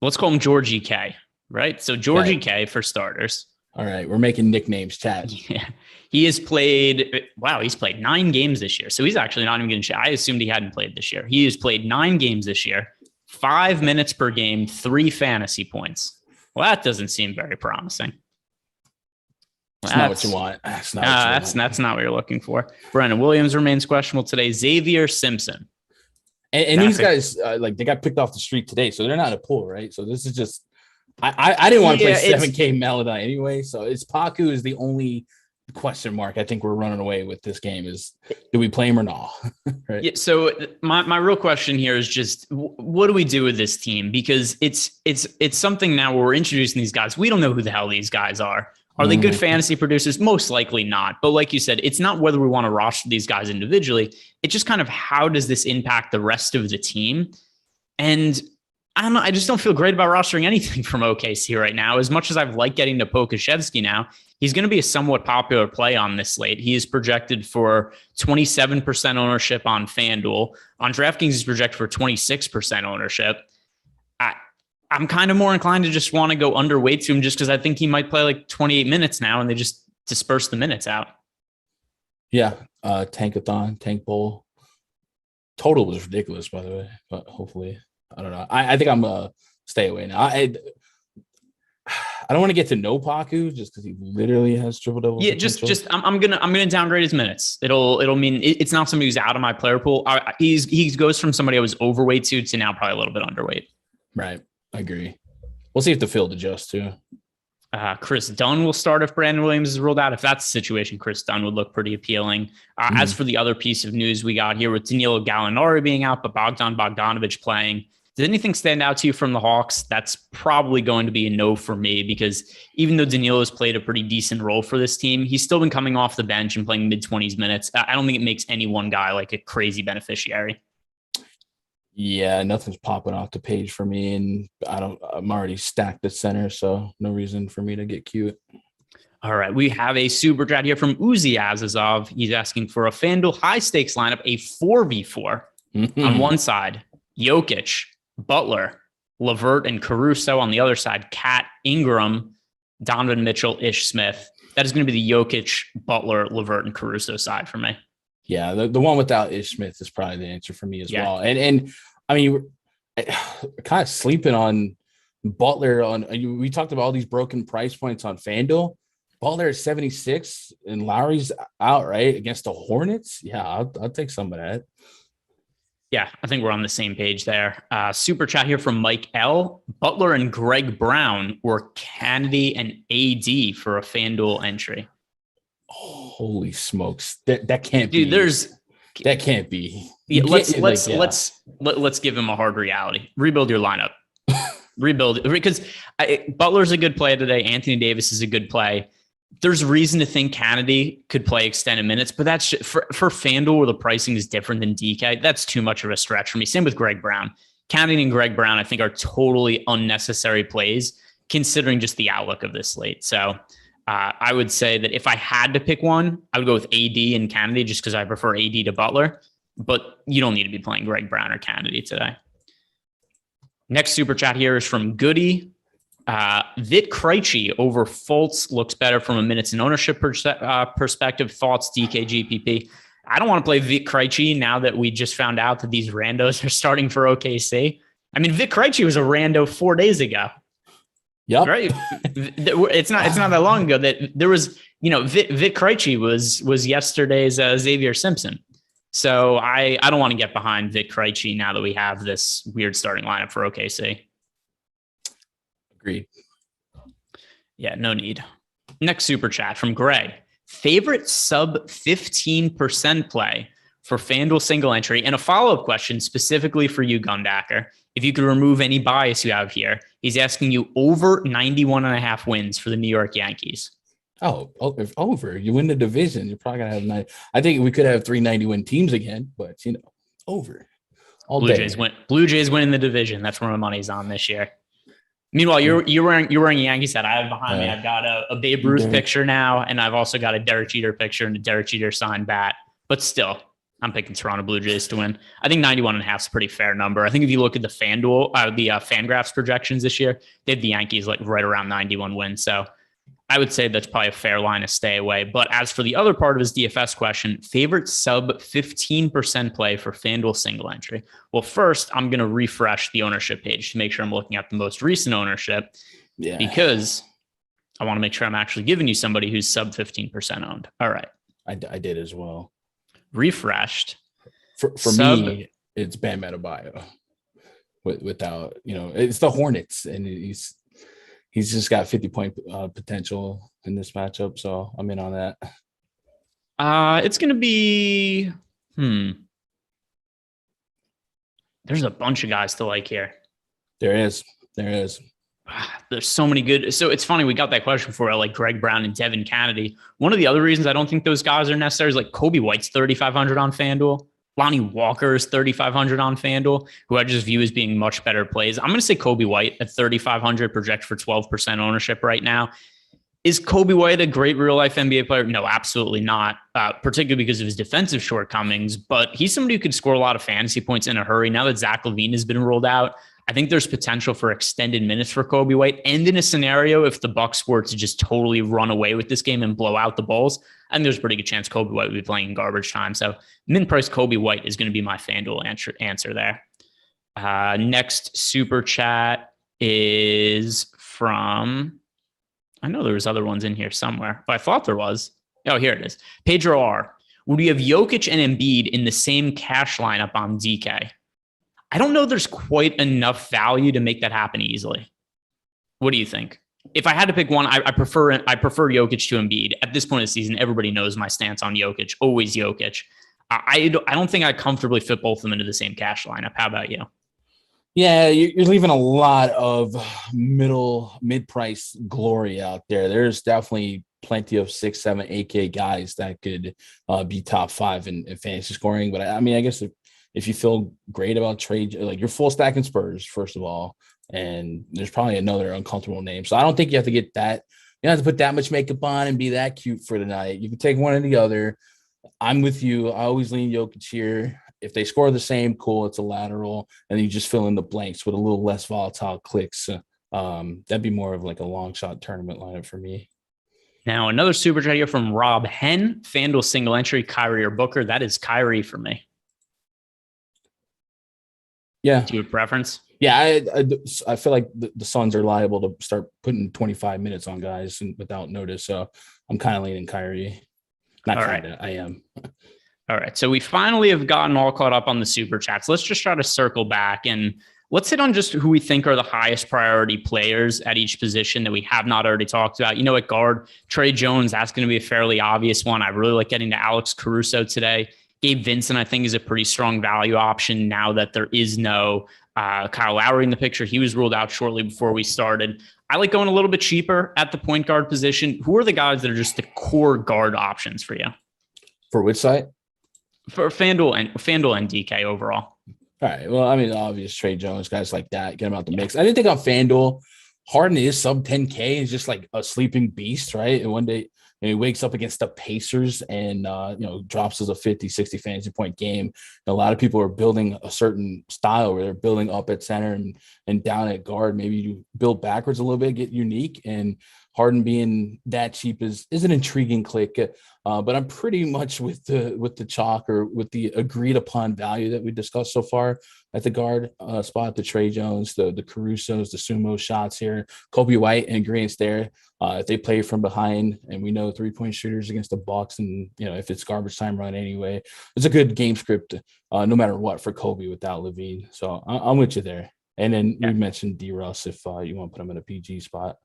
let's call him Georgie K, right? So Georgie K for starters. All right, we're making nicknames, Chad. Yeah. He's played 9 games this year. So he's actually not even getting shot. I assumed he hadn't played this year. He has played 9 games this year, 5 minutes per game, 3 fantasy points. Well, that doesn't seem very promising. That's not what you want. That's not what you're looking for. Brandon Williams remains questionable today. Xavier Simpson. And these guys, they got picked off the street today, so they're not in a pool, right? So this is just, I didn't want to play 7K Maladon anyway. So it's Paku is the only question mark I think we're running away with this game is, do we play him or not? Right? Yeah. So my real question here is just, what do we do with this team? Because it's something now where we're introducing these guys. We don't know who the hell these guys are. Are they good fantasy producers? Most likely not. But like you said, it's not whether we want to roster these guys individually. It's just kind of how does this impact the rest of the team? And I don't know. I just don't feel great about rostering anything from OKC right now. As much as I've liked getting to Pokashevsky now, he's going to be a somewhat popular play on this slate. He is projected for 27% ownership on FanDuel. On DraftKings, he's projected for 26% ownership. I'm kind of more inclined to just want to go underweight to him just because I think he might play like 28 minutes now and they just disperse the minutes out. Yeah. Tankathon, Tank Bowl. Total was ridiculous, by the way, but hopefully, I don't know. I think I'm going to stay away now. I don't want to get to know Paku just because he literally has triple double. Yeah, I'm gonna downgrade his minutes. It'll mean it's not somebody who's out of my player pool. He goes from somebody I was overweight to now probably a little bit underweight. Right. I agree. We'll see if the field adjusts too. Chris Dunn will start if Brandon Williams is ruled out. If that's the situation, Chris Dunn would look pretty appealing. As for the other piece of news we got here with Danilo Gallinari being out, but Bogdan Bogdanovic playing, did anything stand out to you from the Hawks? That's probably going to be a no for me because even though Danilo has played a pretty decent role for this team, he's still been coming off the bench and playing mid-20s minutes. I don't think it makes any one guy like a crazy beneficiary. Yeah, nothing's popping off the page for me, and I'm already stacked at center, so no reason for me to get cute. All right, we have a super chat here from Uzi Azazov. He's asking for a FanDuel high-stakes lineup, a 4v4 on one side, Jokic, Butler, LeVert, and Caruso on the other side, Cat, Ingram, Donovan Mitchell, Ish Smith. That is going to be the Jokic, Butler, LeVert, and Caruso side for me. Yeah, the one without Ish Smith is probably the answer for me as well. And I mean, kind of sleeping on Butler. We talked about all these broken price points on FanDuel. Butler is 76 and Lowry's out, right, against the Hornets. Yeah, I'll take some of that. Yeah, I think we're on the same page there. Super chat here from Mike L. Butler and Greg Brown or Kennedy and AD for a FanDuel entry. Holy smokes. That can't be. Dude, that can't be. Yeah, let's give him a hard reality. Rebuild your lineup. Rebuild it because Butler's a good play today. Anthony Davis is a good play. There's reason to think Kennedy could play extended minutes, but that's for FanDuel where the pricing is different than DK. That's too much of a stretch for me. Same with Greg Brown. Kennedy and Greg Brown, I think, are totally unnecessary plays considering just the outlook of this slate. So I would say that if I had to pick one, I would go with AD and Kennedy just because I prefer AD to Butler, but you don't need to be playing Greg Brown or Kennedy today. Next super chat here is from Goody. Vit Krejci over Fultz looks better from a minutes and ownership perspective. Thoughts, DK, GPP. I don't want to play Vit Krejci now that we just found out that these randos are starting for OKC. I mean, Vit Krejci was a rando 4 days ago. Yep. Right. It's not that long ago that there was, Vit Krejci was yesterday's Xavier Simpson. So I don't want to get behind Vit Krejci now that we have this weird starting lineup for OKC. Agreed. Yeah, no need. Next super chat from Greg. Favorite sub 15% play for FanDuel single entry, and a follow-up question specifically for you, Gundacker. If you could remove any bias you have here, he's asking you over 91.5 wins for the New York Yankees. Over. You win the division. You're probably gonna have 9. I think we could have 390 win teams again, but over. All Blue day. Jays win. Blue Jays winning the division. That's where my money's on this year. Meanwhile, you're wearing a Yankees hat. I have behind me. I've got a Babe Ruth picture now, and I've also got a Derek Jeter picture and a Derek Jeter signed bat. But still, I'm picking Toronto Blue Jays to win. I think 91.5 is a pretty fair number. I think if you look at the FanDuel, the Fangraphs projections this year, they have the Yankees like right around 91 wins. So I would say that's probably a fair line to stay away. But as for the other part of his DFS question, favorite sub 15% play for FanDuel single entry. Well, first, I'm going to refresh the ownership page to make sure I'm looking at the most recent ownership because I want to make sure I'm actually giving you somebody who's sub 15% owned. All right. I did as well. Refreshed. For me, it's Bam Adebayo. Without, it's the Hornets, and he's just got 50-point potential in this matchup, so I'm in on that. It's going to be There's a bunch of guys to like here. There is. There's so many good. So it's funny. We got that question for like Greg Brown and Devin Kennedy. One of the other reasons I don't think those guys are necessary is like Kobe White's 3,500 on FanDuel. Lonnie Walker is 3,500 on FanDuel, who I just view as being much better plays. I'm going to say Kobe White at 3,500, project for 12% ownership right now. Is Kobe White a great real-life NBA player? No, absolutely not, particularly because of his defensive shortcomings. But he's somebody who could score a lot of fantasy points in a hurry. Now that Zach LaVine has been ruled out, I think there's potential for extended minutes for Kobe White. And in a scenario, if the Bucks were to just totally run away with this game and blow out the Bulls, I think there's a pretty good chance Kobe White would be playing in garbage time. So min price Kobe White is going to be my FanDuel answer there. Next super chat is from, I know there was other ones in here somewhere, but I thought there was. Oh, here it is. Pedro R. Would we have Jokic and Embiid in the same cash lineup on DK? I don't know there's quite enough value to make that happen easily. What do you think? If I had to pick one, I prefer Jokic to Embiid. At this point of the season, everybody knows my stance on Jokic. Always Jokic. I don't think I comfortably fit both of them into the same cash lineup. How about you? Yeah, you're leaving a lot of mid-price glory out there. There's definitely plenty of 6, 7, 8K guys that could be top 5 in fantasy scoring. But I mean, I guess if you feel great about trade, like you're full stack in Spurs, first of all, and there's probably another uncomfortable name. So I don't think you have to get that. You don't have to put that much makeup on and be that cute for the night. You can take one or the other. I'm with you. I always lean Jokic here. If they score the same, cool, it's a lateral, and you just fill in the blanks with a little less volatile clicks. That'd be more of like a long shot tournament lineup for me. Now, another super chat here from Rob Hen, FanDuel single entry, Kyrie or Booker. That is Kyrie for me. Yeah. Do you have a preference? Yeah, I feel like the Suns are liable to start putting 25 minutes on guys without notice. So I'm kind of leaning Kyrie. Not kind of, I am. All right. So we finally have gotten all caught up on the super chats. Let's just try to circle back and let's hit on just who we think are the highest priority players at each position that we have not already talked about. At guard, Trey Jones, that's going to be a fairly obvious one. I really like getting to Alex Caruso today. Gabe Vincent, I think, is a pretty strong value option now that there is no Kyle Lowry in the picture. He was ruled out shortly before we started. I like going a little bit cheaper at the point guard position. Who are the guys that are just the core guard options for you? For which side? For FanDuel and DK overall. All right. Well, I mean, obvious Trey Jones, guys like that, get him out the mix. I didn't think on FanDuel, Harden is sub 10K. He's just like a sleeping beast, right? And one day he wakes up against the Pacers and, drops as a 50, 60 fantasy point game. And a lot of people are building a certain style where they're building up at center and down at guard. Maybe you build backwards a little bit, get unique. And Harden being that cheap is an intriguing click. But I'm pretty much with the chalk or with the agreed upon value that we discussed so far at the guard spot, the Trey Jones, the Carusos, the Sumo shots here, Kobe White and agreeance there. If they play from behind and we know 3-point shooters against the Bucks and, if it's garbage time run anyway, it's a good game script no matter what for Kobe without LaVine. So I'm with you there. And then we mentioned D-Russ if you want to put him in a PG spot.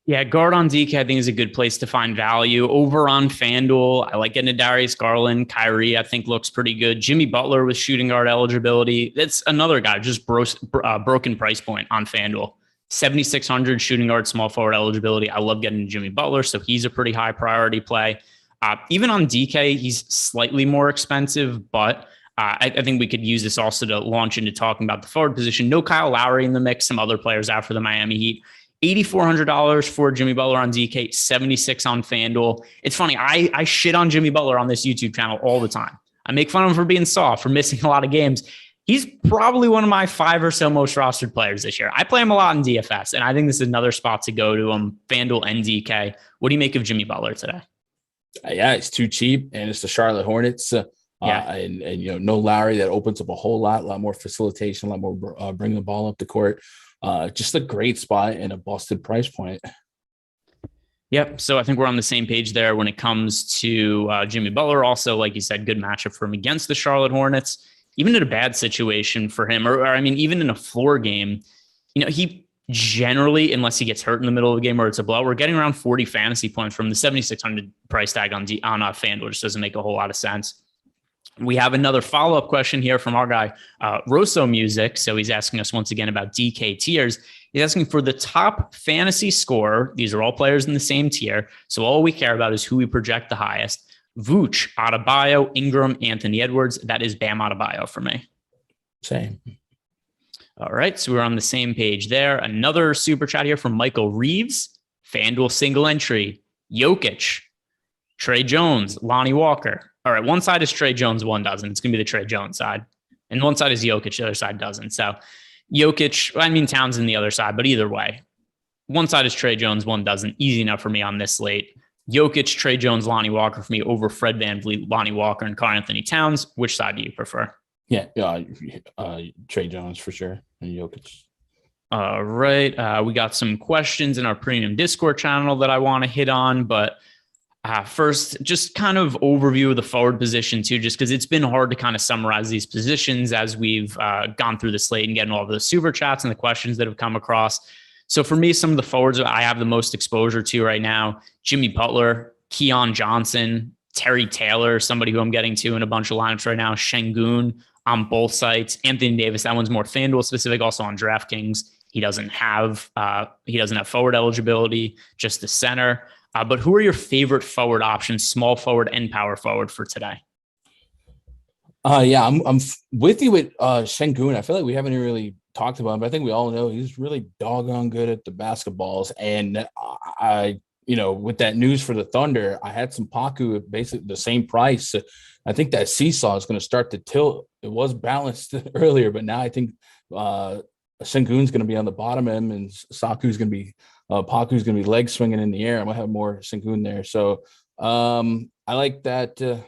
Yeah, guard on DK, I think, is a good place to find value. Over on FanDuel, I like getting to Darius Garland. Kyrie, I think, looks pretty good. Jimmy Butler with shooting guard eligibility. That's another guy, just broken price point on FanDuel. 7,600 shooting guard, small forward eligibility. I love getting Jimmy Butler, so he's a pretty high priority play. Even on DK, he's slightly more expensive, but I think we could use this also to launch into talking about the forward position. No Kyle Lowry in the mix, some other players out for the Miami Heat. $8,400 for Jimmy Butler on DK, 76 on FanDuel. It's funny, I shit on Jimmy Butler on this YouTube channel all the time. I make fun of him for being soft, for missing a lot of games. He's probably one of my 5 or so most rostered players this year. I play him a lot in DFS, and I think this is another spot to go to him, FanDuel and DK. What do you make of Jimmy Butler today? Yeah, it's too cheap, and it's the Charlotte Hornets. And no Lowry. That opens up a lot more facilitation, a lot more bringing the ball up the court. Just a great spot and a busted price point. Yep. So I think we're on the same page there when it comes to Jimmy Butler. Also, like you said, good matchup for him against the Charlotte Hornets. Even in a bad situation for him, or I mean, even in a floor game, he generally, unless he gets hurt in the middle of the game or it's a blowout, we're getting around 40 fantasy points from the 7,600 price tag on FanDuel. Just doesn't make a whole lot of sense. We have another follow-up question here from our guy, Rosso Music. So he's asking us once again about DK tiers. He's asking for the top fantasy scorer. These are all players in the same tier. So all we care about is who we project the highest. Vooch, Adebayo, Ingram, Anthony Edwards. That is Bam Adebayo for me. Same. All right. So we're on the same page there. Another super chat here from Michael Reeves. FanDuel single entry. Jokic, Trey Jones, Lonnie Walker. All right, one side is Trey Jones, one doesn't. It's going to be the Trey Jones side. And one side is Jokic, the other side doesn't. So Jokic, Towns in the other side, but either way, one side is Trey Jones, one doesn't. Easy enough for me on this slate. Jokic, Trey Jones, Lonnie Walker for me over Fred VanVleet, Lonnie Walker, and Karl-Anthony Towns. Which side do you prefer? Yeah, Trey Jones for sure, and Jokic. All right, we got some questions in our premium Discord channel that I want to hit on, but first, just kind of overview of the forward position too, just because it's been hard to kind of summarize these positions as we've gone through the slate and getting all of the super chats and the questions that have come across. So for me, some of the forwards I have the most exposure to right now, Jimmy Butler, Keon Johnson, Terry Taylor, somebody who I'm getting to in a bunch of lineups right now, Şengün on both sites, Anthony Davis, that one's more FanDuel specific, also on DraftKings. He doesn't have forward eligibility, just the center. But who are your favorite forward options, small forward and power forward for today? I'm with you with Şengün. I feel like we haven't really talked about him, but I think we all know he's really doggone good at the basketballs. And with that news for the Thunder, I had some Paku at basically the same price. I think that seesaw is going to start to tilt. It was balanced earlier, but now I think Şengün's going to be on the bottom end, and Paku's going to be leg swinging in the air. I'm going to have more Şengün there. So I like that. The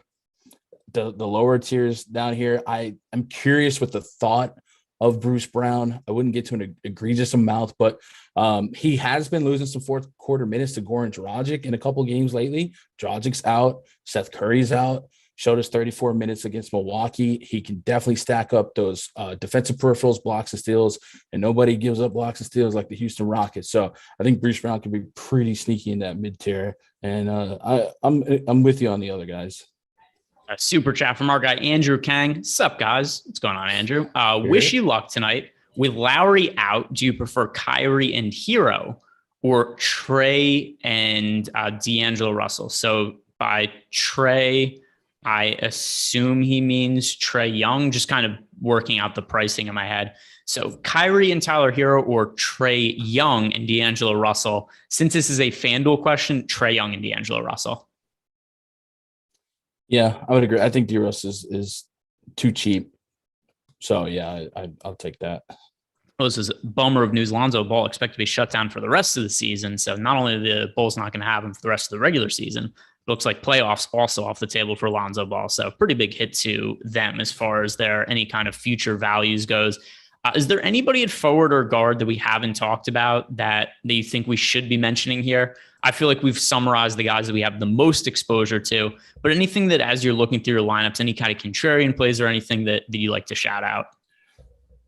lower tiers down here. I'm curious with the thought of Bruce Brown. I wouldn't get to an egregious amount, but he has been losing some fourth quarter minutes to Goran Dragic in a couple games lately. Dragic's out. Seth Curry's out. Showed us 34 minutes against Milwaukee. He can definitely stack up those defensive peripherals, blocks and steals, and nobody gives up blocks and steals like the Houston Rockets. So I think Bruce Brown can be pretty sneaky in that mid tier, and I'm with you on the other guys. A super chat from our guy Andrew Kang. Sup guys? What's going on, Andrew? Wish you luck tonight. With Lowry out, do you prefer Kyrie and Hero or Trey and D'Angelo Russell? So by Trey, I assume he means Trey Young, just kind of working out the pricing in my head. So Kyrie and Tyler Hero or Trey Young and D'Angelo Russell. Since this is a FanDuel question, Trey Young and D'Angelo Russell. Yeah, I would agree. I think D-Russ is too cheap. So, yeah, I'll take that. Well, this is a bummer of news. Lonzo Ball expected to be shut down for the rest of the season. So not only are the Bulls not going to have him for the rest of the regular season, looks like playoffs also off the table for Lonzo Ball. So pretty big hit to them as far as their any kind of future values goes. Is there anybody at forward or guard that we haven't talked about that you think we should be mentioning here? I feel like we've summarized the guys that we have the most exposure to, but anything that as you're looking through your lineups, any kind of contrarian plays or anything that you like to shout out?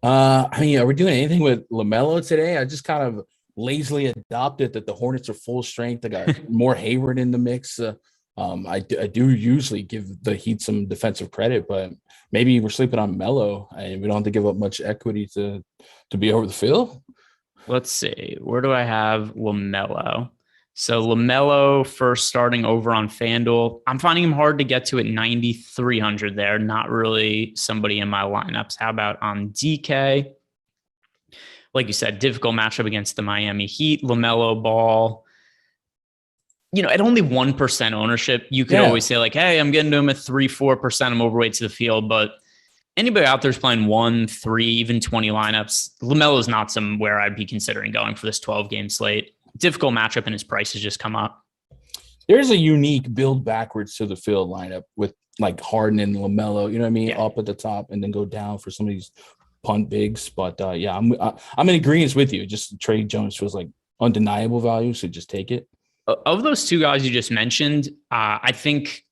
Are we doing anything with LaMelo today? I just kind of lazily adopted that the Hornets are full strength. I got more Hayward in the mix. I do usually give the Heat some defensive credit, but maybe we're sleeping on Melo and we don't have to give up much equity to be over the field. Let's see. Where do I have LaMelo? So LaMelo first starting over on FanDuel. I'm finding him hard to get to at 9,300 there. Not really somebody in my lineups. How about on DK? Like you said, difficult matchup against the Miami Heat. LaMelo Ball. At only 1% ownership, you could always say like, hey, I'm getting to him at 3-4%. I'm overweight to the field. But anybody out there is playing 1, 3, even 20 lineups. LaMelo is not somewhere I'd be considering going for this 12-game slate. Difficult matchup, and his price has just come up. There's a unique build backwards to the field lineup with like Harden and LaMelo, you know what I mean? Yeah. Up at the top and then go down for some of these punt bigs. But I'm in agreement with you. Just Trey Jones feels like undeniable value, so just take it. Of those two guys you just mentioned, I think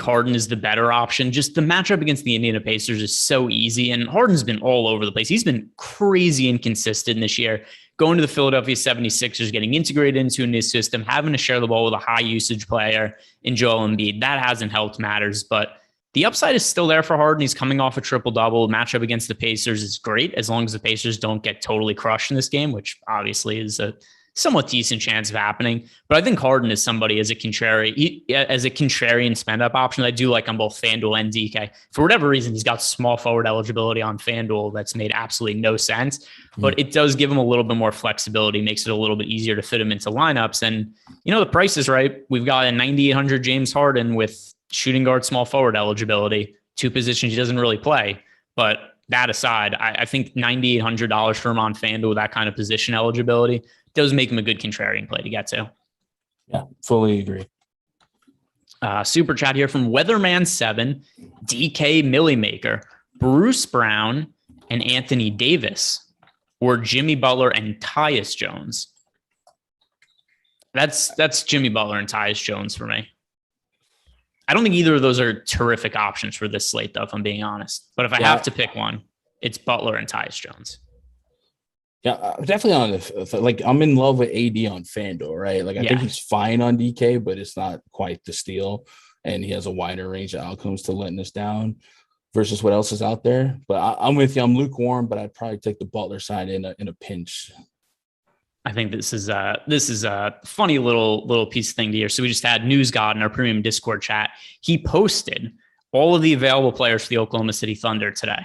Harden is the better option. Just the matchup against the Indiana Pacers is so easy, and Harden's been all over the place. He's been crazy inconsistent this year. Going to the Philadelphia 76ers, getting integrated into a new system, having to share the ball with a high usage player in Joel Embiid. That hasn't helped matters, but the upside is still there for Harden. He's coming off a triple-double. Matchup against the Pacers is great as long as the Pacers don't get totally crushed in this game, which obviously is a somewhat decent chance of happening. But I think Harden is somebody as a contrarian spend-up option. I do like on both FanDuel and DK. For whatever reason, he's got small forward eligibility on FanDuel that's made absolutely no sense. But it does give him a little bit more flexibility, makes it a little bit easier to fit him into lineups. And, the price is right. We've got a 9,800 James Harden with shooting guard, small forward eligibility, two positions he doesn't really play. But that aside, I think $9,800 for him on FanDuel with that kind of position eligibility does make him a good contrarian play to get to. Yeah, fully agree. Super chat here from Weatherman7, DK Millimaker, Bruce Brown, and Anthony Davis, or Jimmy Butler and Tyus Jones. That's Jimmy Butler and Tyus Jones for me. I don't think either of those are terrific options for this slate, though, if I'm being honest. But if I have to pick one, it's Butler and Tyus Jones. Yeah, definitely on the I'm in love with AD on FanDuel, right? Like I think he's fine on DK, but it's not quite the steal, and he has a wider range of outcomes to letting us down versus what else is out there. But I'm with you. I'm lukewarm, but I'd probably take the Butler side in a pinch. I think this is a funny little piece of thing to hear. So we just had News God in our premium Discord chat. He posted all of the available players for the Oklahoma City Thunder today.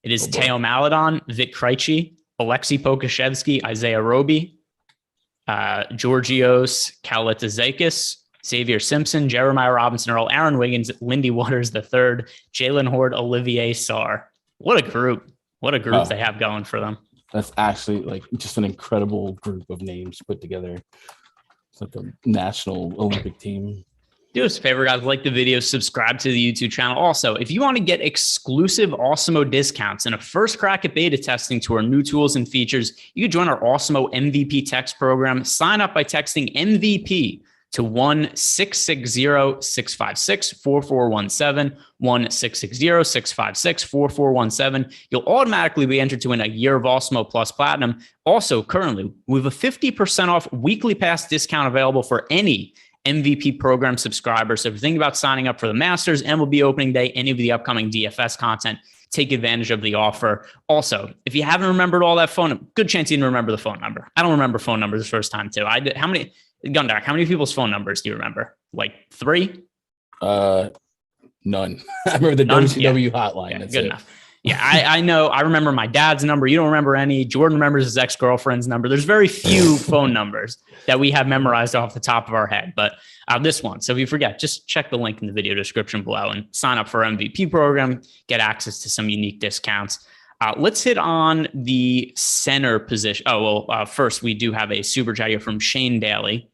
It is Teo Maledon, Vic Krejci, Alexei Pokusevsky, Isaiah Roby, Georgios Kalaitzakis, Xavier Simpson, Jeremiah Robinson Earl, Aaron Wiggins, Lindy Waters III, Jalen Horde, Olivier Sarr. What a group. What a group they have going for them. That's actually like just an incredible group of names put together. It's like a national Olympic team. Do us a favor, guys. Like the video, subscribe to the YouTube channel. Also, if you want to get exclusive Awesemo discounts and a first crack at beta testing to our new tools and features, you can join our Awesemo MVP text program. Sign up by texting MVP to 1-660-656-4417, 1-660-656-4417. You'll automatically be entered to win a year of Awesemo Plus Platinum. Also, currently, we have a 50% off weekly pass discount available for any MVP program subscribers. So if you're thinking about signing up for the Masters, MLB opening day, any of the upcoming DFS content, take advantage of the offer. Also, if you haven't remembered all that good chance you didn't remember the phone number. I don't remember phone numbers the first time too. Gundacker, how many people's phone numbers do you remember? Like 3? None. I remember the WCW hotline. Yeah, that's good it. enough. Yeah, I know. I remember my dad's number. You don't remember any. Jordan remembers his ex-girlfriend's number. There's very few phone numbers that we have memorized off the top of our head. But this one. So if you forget, just check the link in the video description below and sign up for our MVP program. Get access to some unique discounts. Let's hit on the center position. First, we do have a super chat here from Shane Daly.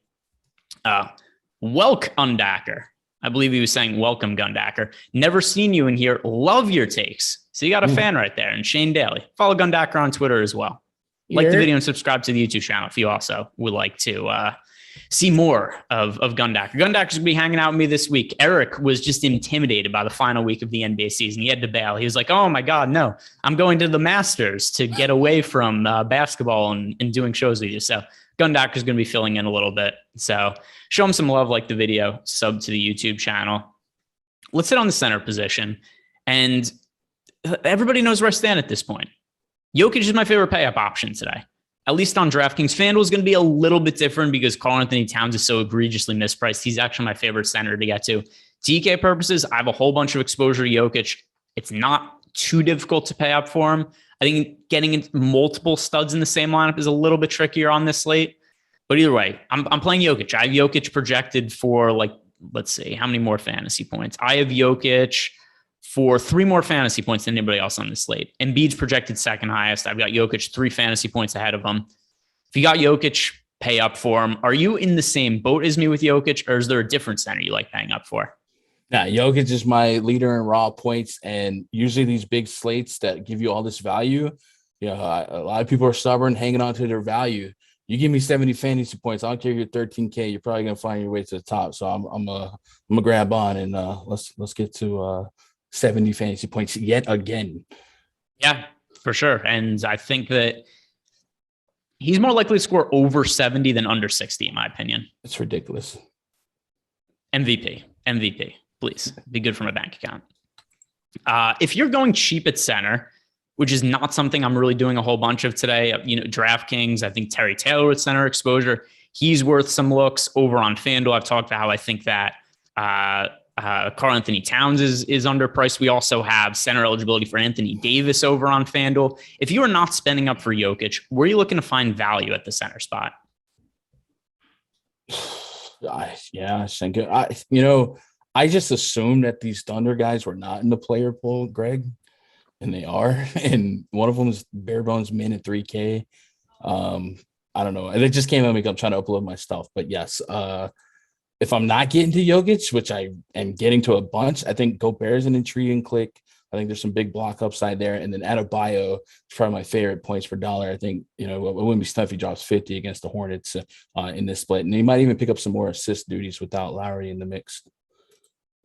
Welk Gundacker. I believe he was saying welcome, Gundacker. Never seen you in here. Love your takes. So you got a fan right there. And Shane Daly. Follow Gundacker on Twitter as well. Like the video and subscribe to the YouTube channel if you also would like to see more of Gundacker. Gundacker's going to be hanging out with me this week. Eric was just intimidated by the final week of the NBA season. He had to bail. He was like, oh my God, no. I'm going to the Masters to get away from basketball and doing shows with you. So Gundacker's going to be filling in a little bit. So show him some love, like the video, sub to the YouTube channel. Let's hit on the center position. And everybody knows where I stand at this point. Jokic is my favorite pay-up option today. at least on DraftKings. FanDuel is going to be a little bit different because Karl-Anthony Towns is so egregiously mispriced. He's actually my favorite center to get to. DK purposes, I have a whole bunch of exposure to Jokic. It's not too difficult to pay up for him. I think getting multiple studs in the same lineup is a little bit trickier on this slate. But either way, I'm playing Jokic. I have Jokic projected for let's see, how many more fantasy points? I have Jokic for 3 more fantasy points than anybody else on this slate. Embiid's projected second highest. I've got Jokic 3 fantasy points ahead of him. If you got Jokic, pay up for him. Are you in the same boat as me with Jokic, or is there a different center you like paying up for? Nah, Jokic is my leader in raw points, and usually these big slates that give you all this value, a lot of people are stubborn, hanging on to their value. You give me 70 fantasy points, I don't care if you're 13K, you're probably gonna find your way to the top. So I'm gonna grab on and let's get to 70 fantasy points yet again. Yeah, for sure. And I think that he's more likely to score over 70 than under 60, in my opinion. It's ridiculous. MVP, please be good for my bank account. If you're going cheap at center, which is not something I'm really doing a whole bunch of today, DraftKings, I think Terry Taylor with center exposure, he's worth some looks. Over on FanDuel, I've talked about how I think that Karl-Anthony Towns is underpriced. We also have center eligibility for Anthony Davis over on FanDuel. If you are not spending up for Jokic, where are you looking to find value at the center spot? Yeah, I just assumed that these Thunder guys were not in the player pool, Greg, and they are. And one of them is bare bones min at 3K. I don't know. It just came at me. I'm trying to upload my stuff, but yes. If I'm not getting to Jokic, which I am getting to a bunch, I think Gobert is an intriguing click. I think there's some big block upside there. And then Adebayo is probably my favorite points per dollar. I think, it wouldn't be stuff if he drops 50 against the Hornets in this split. And he might even pick up some more assist duties without Loughy in the mix.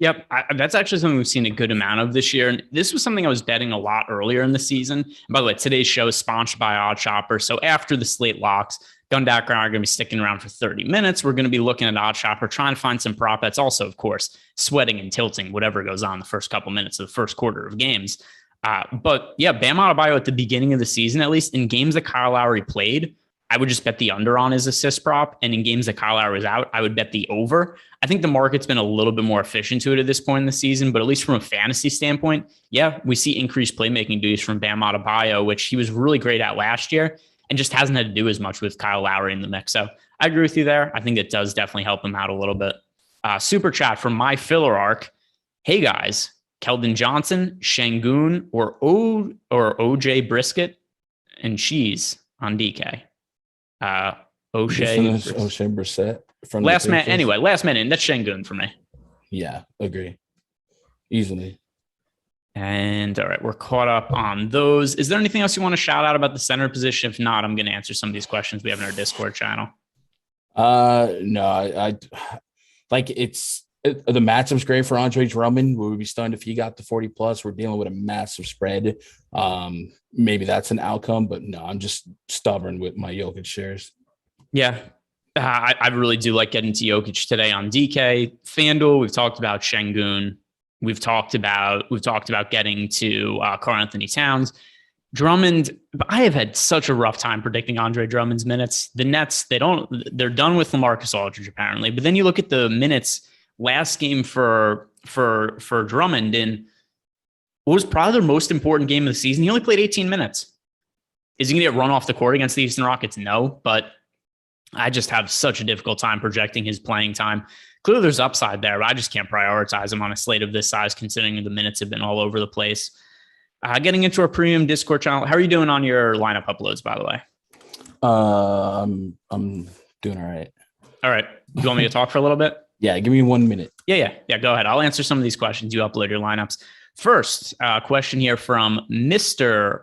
Yep, that's actually something we've seen a good amount of this year. And this was something I was betting a lot earlier in the season. And by the way, today's show is sponsored by OddsShopper. So after the slate locks, Gundacker and I are going to be sticking around for 30 minutes. We're going to be looking at OddsShopper, trying to find some prop bets. Also, of course, sweating and tilting whatever goes on the first couple minutes of the first quarter of games. But yeah, Bam Adebayo at the beginning of the season, at least in games that Kyle Lowry played, I would just bet the under on his assist prop. And in games that Kyle Lowry was out, I would bet the over. I think the market's been a little bit more efficient to it at this point in the season, but at least from a fantasy standpoint, yeah, we see increased playmaking duties from Bam Adebayo, which he was really great at last year and just hasn't had to do as much with Kyle Lowry in the mix. So I agree with you there. I think it does definitely help him out a little bit. Super chat from my filler arc. Hey guys, Keldon Johnson, Şengün, or OJ Brisket and cheese on DK. O'Shea Brissett from last man. Anyway, last man in. That's Şengün for me. Yeah, agree. Easily. And all right, we're caught up on those. Is there anything else you want to shout out about the center position? If not, I'm going to answer some of these questions we have in our Discord channel. No, I like the matchup's great for Andre Drummond. We would be stunned if he got to 40 plus. We're dealing with a massive spread. Maybe that's an outcome, but no, I'm just stubborn with my Jokic shares. Yeah. I really do like getting to Jokic today on DK. FanDuel, we've talked about Şengün. We've talked about getting to Karl-Anthony Towns. Drummond, I have had such a rough time predicting Andre Drummond's minutes. The Nets, they're done with LaMarcus Aldridge apparently. But then you look at the minutes last game for Drummond in what was probably their most important game of the season. He only played 18 minutes. Is he going to get run off the court against the Houston Rockets? No, but I just have such a difficult time projecting his playing time. Clearly there's upside there, but I just can't prioritize him on a slate of this size, considering the minutes have been all over the place. Getting into our premium Discord channel. How are you doing on your lineup uploads, by the way? I'm doing all right. All right. Do you want me to talk for a little bit? Yeah, give me 1 minute. Yeah. Go ahead. I'll answer some of these questions. You upload your lineups. First, question here from Mr.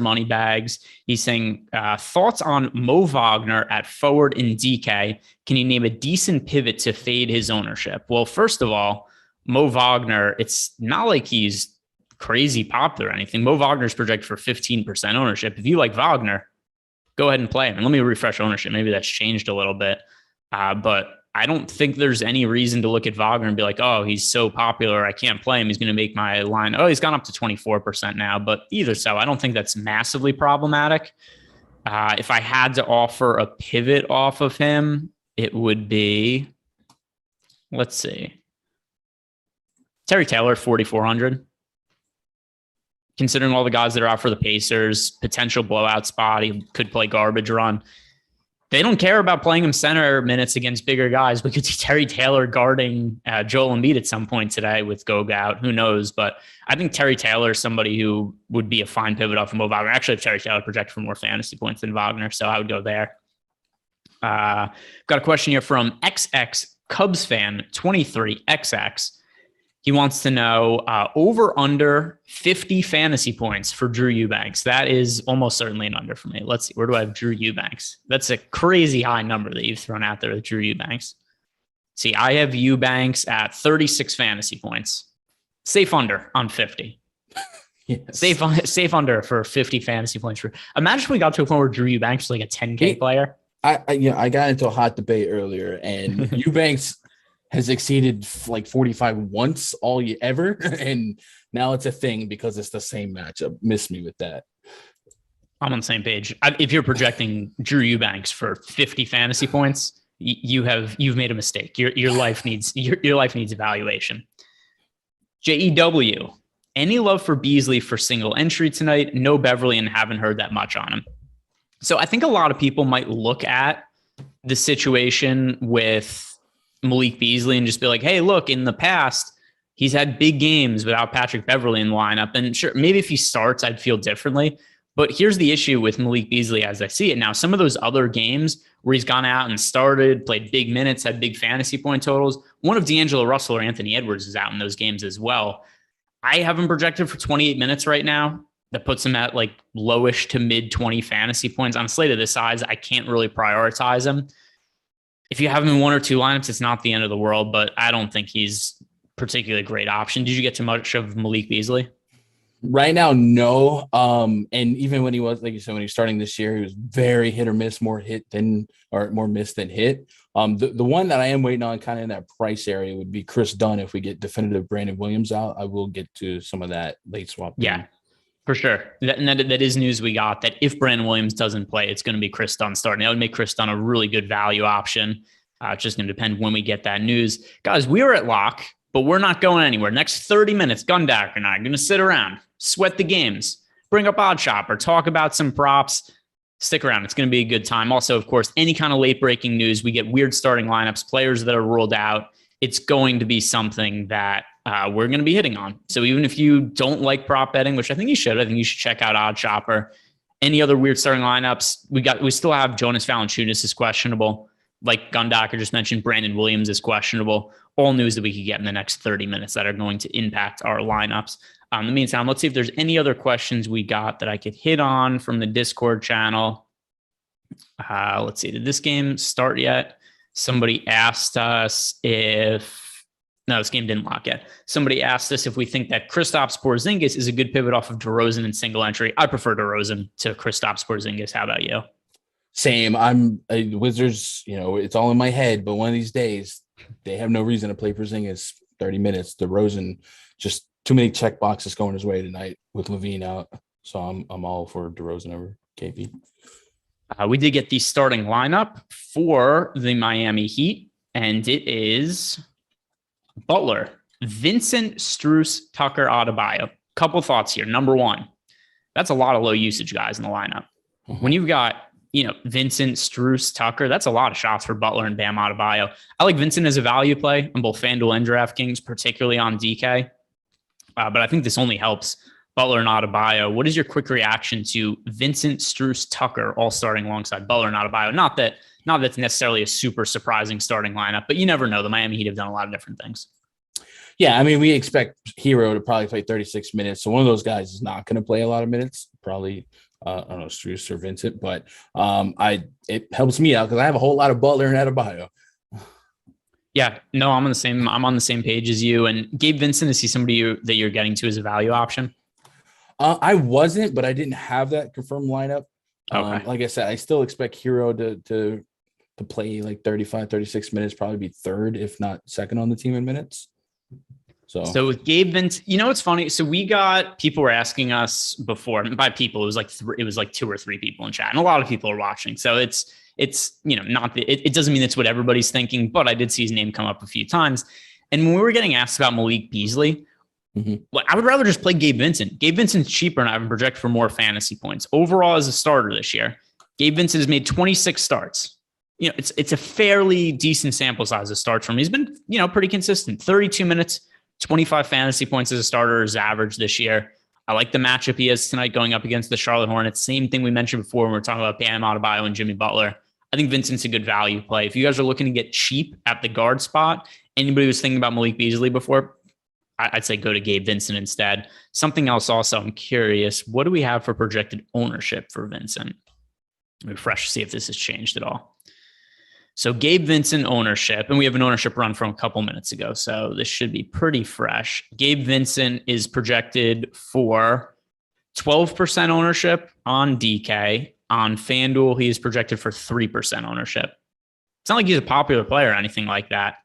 Moneybags. He's saying, thoughts on Mo Wagner at forward in DK. Can you name a decent pivot to fade his ownership? Well, first of all, Mo Wagner, it's not like he's crazy popular or anything. Mo Wagner's projected for 15% ownership. If you like Wagner, go ahead and play him. And let me refresh ownership. Maybe that's changed a little bit. But I don't think there's any reason to look at Wagner and be like, oh, he's so popular, I can't play him. He's going to make my line. Oh, he's gone up to 24% now. But either so, I don't think that's massively problematic. If I had to offer a pivot off of him, it would be, let's see, Terry Taylor, 4,400. Considering all the guys that are out for the Pacers, potential blowout spot, he could play garbage run. They don't care about playing him center minutes against bigger guys. We could see Terry Taylor guarding Joel Embiid at some point today with Gogout. Who knows? But I think Terry Taylor is somebody who would be a fine pivot off of Mo Wagner. Actually, if Terry Taylor projected for more fantasy points than Wagner, so I would go there. Got a question here from XX Cubs fan 23XX. He wants to know over under 50 fantasy points for Drew Eubanks. That is almost certainly an under for me. Let's see. Where do I have Drew Eubanks? That's a crazy high number that you've thrown out there with Drew Eubanks. See, I have Eubanks at 36 fantasy points. Safe under on 50. Yes. Safe under for 50 fantasy points. Imagine if we got to a point where Drew Eubanks was like a 10K player. I got into a hot debate earlier, and Eubanks has exceeded like 45 once all you ever, and now it's a thing because it's the same matchup. Miss me with that. I'm on the same page. If you're projecting Drew Eubanks for 50 fantasy points, you've made a mistake. Your life needs evaluation. JEW, any love for Beasley for single entry tonight? No Beverly, and haven't heard that much on him. So I think a lot of people might look at the situation with Malik Beasley and just be like, hey, look, in the past, he's had big games without Patrick Beverly in the lineup. And sure, maybe if he starts, I'd feel differently. But here's the issue with Malik Beasley as I see it now. Some of those other games where he's gone out and started, played big minutes, had big fantasy point totals, one of D'Angelo Russell or Anthony Edwards is out in those games as well. I have him projected for 28 minutes right now. That puts him at like lowish to mid 20 fantasy points. On a slate of this size, I can't really prioritize him. If you have him in one or two lineups, it's not the end of the world, but I don't think he's particularly a great option. Did you get too much of Malik Beasley? Right now, no. And even when he was, like you said, when he was starting this year, he was very hit or miss, more miss than hit. The one that I am waiting on kind of in that price area would be Chris Dunn. If we get definitive Brandon Williams out, I will get to some of that late swap. Yeah. For sure. That is news we got, that if Brandon Williams doesn't play, it's going to be Chris Dunn starting. That would make Chris Dunn a really good value option. It's just going to depend when we get that news. Guys, we are at lock, but we're not going anywhere. Next 30 minutes, Gundacker and I are going to sit around, sweat the games, bring up Odd Shopper, talk about some props. Stick around. It's going to be a good time. Also, of course, any kind of late breaking news, we get weird starting lineups, players that are ruled out. It's going to be something that we're going to be hitting on. So even if you don't like prop betting, which I think you should check out Odd Shopper. Any other weird starting lineups? We still have Jonas Valanciunas is questionable. Like Gundacker just mentioned, Brandon Williams is questionable. All news that we could get in the next 30 minutes that are going to impact our lineups. In the meantime, let's see if there's any other questions we got that I could hit on from the Discord channel. Let's see. Did this game start yet? Somebody asked us no, this game didn't lock yet. Somebody asked us if we think that Kristaps Porzingis is a good pivot off of Derozan in single entry. I prefer Derozan to Kristaps Porzingis. How about you? Same. Wizards, it's all in my head, but one of these days they have no reason to play Porzingis 30 minutes. DeRozan, just too many check boxes going his way tonight with Levine out. So I'm all for DeRozan over KP. We did get the starting lineup for the Miami Heat, and it is Butler, Vincent, Strus, Tucker, Adebayo. Couple thoughts here. Number one, that's a lot of low usage guys in the lineup. Mm-hmm. When you've got, Vincent, Strus, Tucker, that's a lot of shots for Butler and Bam Adebayo. I like Vincent as a value play on both FanDuel and DraftKings, particularly on DK. But I think this only helps Butler and Adebayo. What is your quick reaction to Vincent, Strus, Tucker all starting alongside Butler and Adebayo? Not that's necessarily a super surprising starting lineup, but you never know. The Miami Heat have done a lot of different things. Yeah, I mean, we expect Hero to probably play 36 minutes. So one of those guys is not going to play a lot of minutes. Probably, I don't know, Strus or Vincent. But it helps me out because I have a whole lot of Butler and Adebayo. Yeah, no, I'm on the same page as you. And Gabe Vincent, is he somebody that you're getting to as a value option? I wasn't, but I didn't have that confirmed lineup. Okay. Like I said, I still expect Hero to play like 35, 36 minutes, probably be third, if not second on the team in minutes. So with Gabe Vincent, it's funny. So people were asking us before, and by people, it was like 2 or 3 people in chat, and a lot of people are watching. So it's it doesn't mean it's what everybody's thinking, but I did see his name come up a few times. And when we were getting asked about Malik Beasley, I would rather just play Gabe Vincent. Gabe Vincent's cheaper, and I would project for more fantasy points overall as a starter this year. Gabe Vincent has made 26 starts. It's a fairly decent sample size of starts from him. He's been, pretty consistent. 32 minutes, 25 fantasy points as a starter is average this year. I like the matchup he has tonight going up against the Charlotte Hornets. Same thing we mentioned before when we were talking about Bam Adebayo and Jimmy Butler. I think Vincent's a good value play. If you guys are looking to get cheap at the guard spot, anybody who's thinking about Malik Beasley before, I'd say go to Gabe Vincent instead. Something else also, I'm curious, what do we have for projected ownership for Vincent? Let me refresh, see if this has changed at all. So Gabe Vincent ownership, and we have an ownership run from a couple minutes ago, so this should be pretty fresh. Gabe Vincent is projected for 12% ownership on DK. On FanDuel, he is projected for 3% ownership. It's not like he's a popular player or anything like that.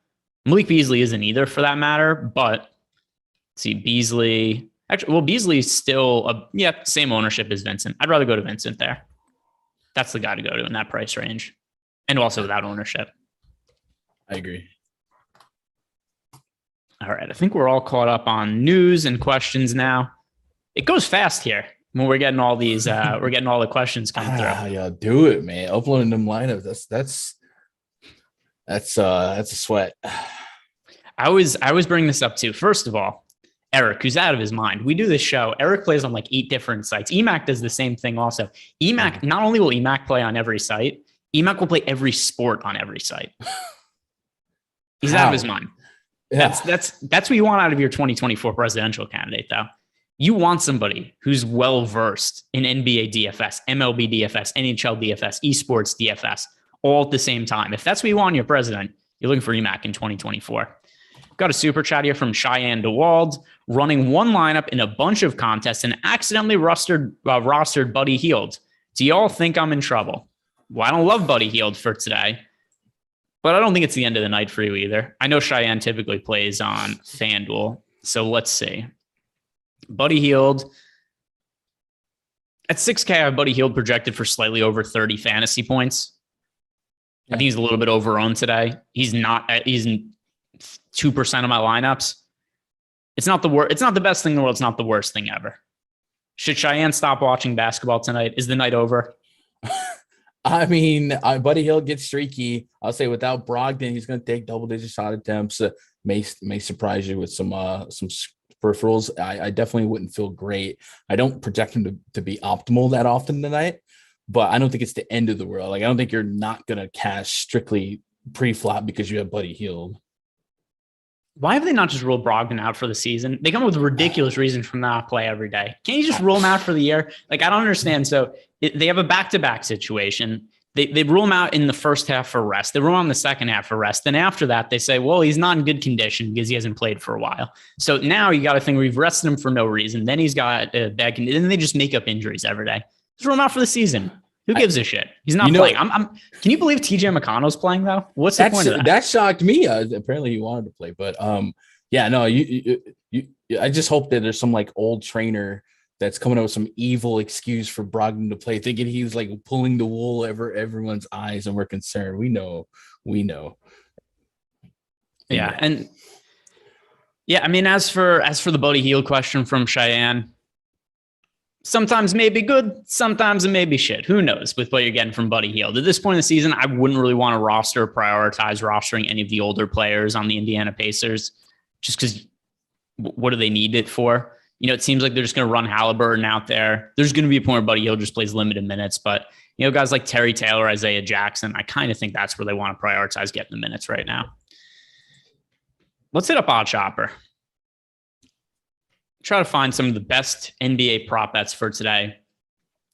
Malik Beasley isn't either for that matter, but see, Beasley, Beasley's still same ownership as Vincent. I'd rather go to Vincent there. That's the guy to go to in that price range. And also without ownership. I agree. All right. I think we're all caught up on news and questions now. It goes fast here when we're getting all these, we're getting all the questions coming through. Yeah, do it, man. Uploading them lineups. That's a sweat. I was bringing this up too. First of all, Eric, who's out of his mind. We do this show. Eric plays on like 8 different sites. EMAC does the same thing also. EMAC, not only will EMAC play on every site, EMAC will play every sport on every site. He's out of his mind. Yeah. That's what you want out of your 2024 presidential candidate, though. You want somebody who's well-versed in NBA DFS, MLB DFS, NHL DFS, esports DFS, all at the same time. If that's what you want in your president, you're looking for EMAC in 2024. Got a super chat here from Cheyenne DeWald, running one lineup in a bunch of contests and accidentally rostered Buddy Hield. Do y'all think I'm in trouble? Well, I don't love Buddy Hield for today, but I don't think it's the end of the night for you either. I know Cheyenne typically plays on FanDuel, so let's see. Buddy Hield. At 6K, I have Buddy Hield projected for slightly over 30 fantasy points. I think he's a little bit overowned today. He's in 2% of my lineups. It's not the best thing in the world. It's not the worst thing ever. Should Cheyenne stop watching basketball tonight? Is the night over? I mean, Buddy Hield gets streaky. I'll say without Brogdon, he's going to take double-digit shot attempts. May surprise you with some peripherals. I definitely wouldn't feel great. I don't project him to be optimal that often tonight, but I don't think it's the end of the world. Like, I don't think you're not going to cash strictly pre-flop because you have Buddy Hield. Why have they not just ruled Brogdon out for the season? They come up with ridiculous reasons for not play every day. Can't you just rule him out for the year? Like, I don't understand. So they have a back-to-back situation. They rule him out in the first half for rest. They rule him out in the second half for rest. Then after that, they say, well, he's not in good condition because he hasn't played for a while. So now you got to think we've rested him for no reason. Then he's got bad condition. Then they just make up injuries every day. Just rule him out for the season. Who gives a shit? He's not playing. Can you believe TJ McConnell's playing though? What's the point of that? That shocked me. Apparently he wanted to play, but I just hope that there's some like old trainer that's coming up with some evil excuse for Brogdon to play, thinking he was like pulling the wool over everyone's eyes, and we're concerned. We know. Yeah, and yeah, I mean, as for the Buddy Hield question from Cheyenne. Sometimes it may be good, sometimes it may be shit. Who knows with what you're getting from Buddy Hield? At this point in the season, I wouldn't really want to prioritize rostering any of the older players on the Indiana Pacers just because what do they need it for? It seems like they're just going to run Halliburton out there. There's going to be a point where Buddy Hield just plays limited minutes, but guys like Terry Taylor, Isaiah Jackson, I kind of think that's where they want to prioritize getting the minutes right now. Let's hit up Odd Chopper. Try to find some of the best NBA prop bets for today.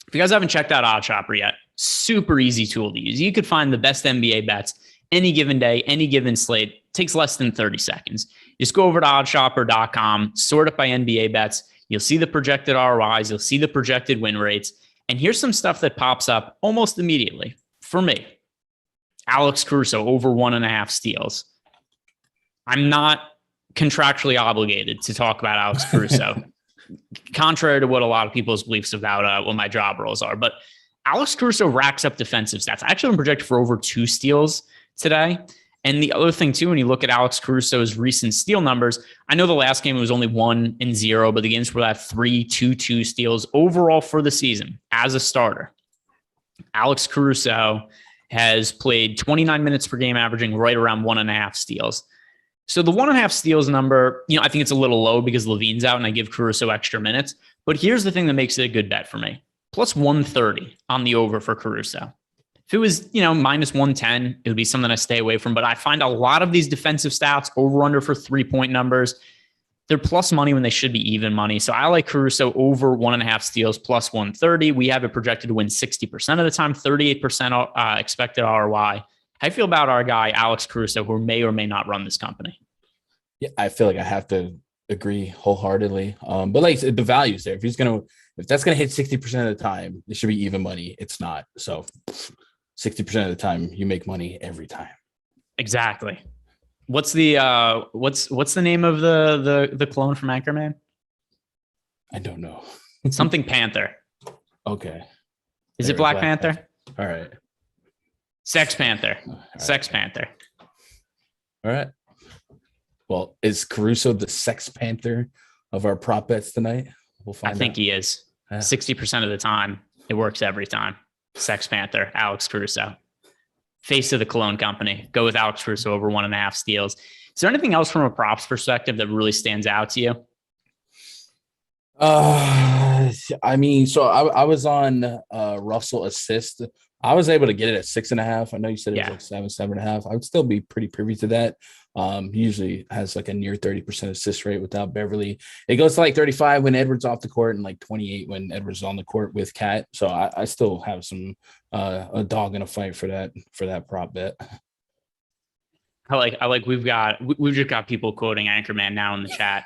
If you guys haven't checked out Odd Chopper yet, super easy tool to use. You could find the best NBA bets any given day, any given slate. It takes less than 30 seconds. Just go over to oddshopper.com, sort it by NBA bets. You'll see the projected ROIs. You'll see the projected win rates. And here's some stuff that pops up almost immediately for me. Alex Caruso over 1.5 steals. I'm not contractually obligated to talk about Alex Caruso, contrary to what a lot of people's beliefs about what my job roles are. But Alex Caruso racks up defensive stats. I actually been projected for over 2 steals today. And the other thing, too, when you look at Alex Caruso's recent steal numbers, I know the last game it was only 1-0, but the games were at 3, 2 steals overall for the season as a starter. Alex Caruso has played 29 minutes per game, averaging right around 1.5 steals. So the 1.5 steals number, I think it's a little low because Levine's out and I give Caruso extra minutes. But here's the thing that makes it a good bet for me. Plus 130 on the over for Caruso. If it was, minus 110, it would be something I stay away from. But I find a lot of these defensive stats over under for 3-point numbers, they're plus money when they should be even money. So I like Caruso over 1.5 steals plus 130. We have it projected to win 60% of the time, 38% expected ROI. How do you feel about our guy, Alex Caruso, who may or may not run this company? Yeah, I feel like I have to agree wholeheartedly. But like the value's there. If that's gonna hit 60% of the time, it should be even money. It's not. So 60% of the time, you make money every time. Exactly. What's the what's the name of the clone from Anchorman? I don't know. Something Panther. Okay. Is it Black Panther? All right. Sex Panther. Right. Sex Panther. All right. Well, is Caruso the Sex Panther of our prop bets tonight? We'll find out. I think he is. 60% of the time, it works every time. Sex Panther, Alex Caruso. Face of the cologne company. Go with Alex Caruso over 1.5 steals. Is there anything else from a props perspective that really stands out to you? So I was on Russell assist. I was able to get it at 6.5. I know you said it was like 7.5. I would still be pretty privy to that. He usually has like a near 30% assist rate without Beverly. It goes to like 35 when Edwards off the court and like 28 when Edwards on the court with Cat. So I still have some a dog in a fight for that prop bet. I like we've just got people quoting Anchorman now in the chat.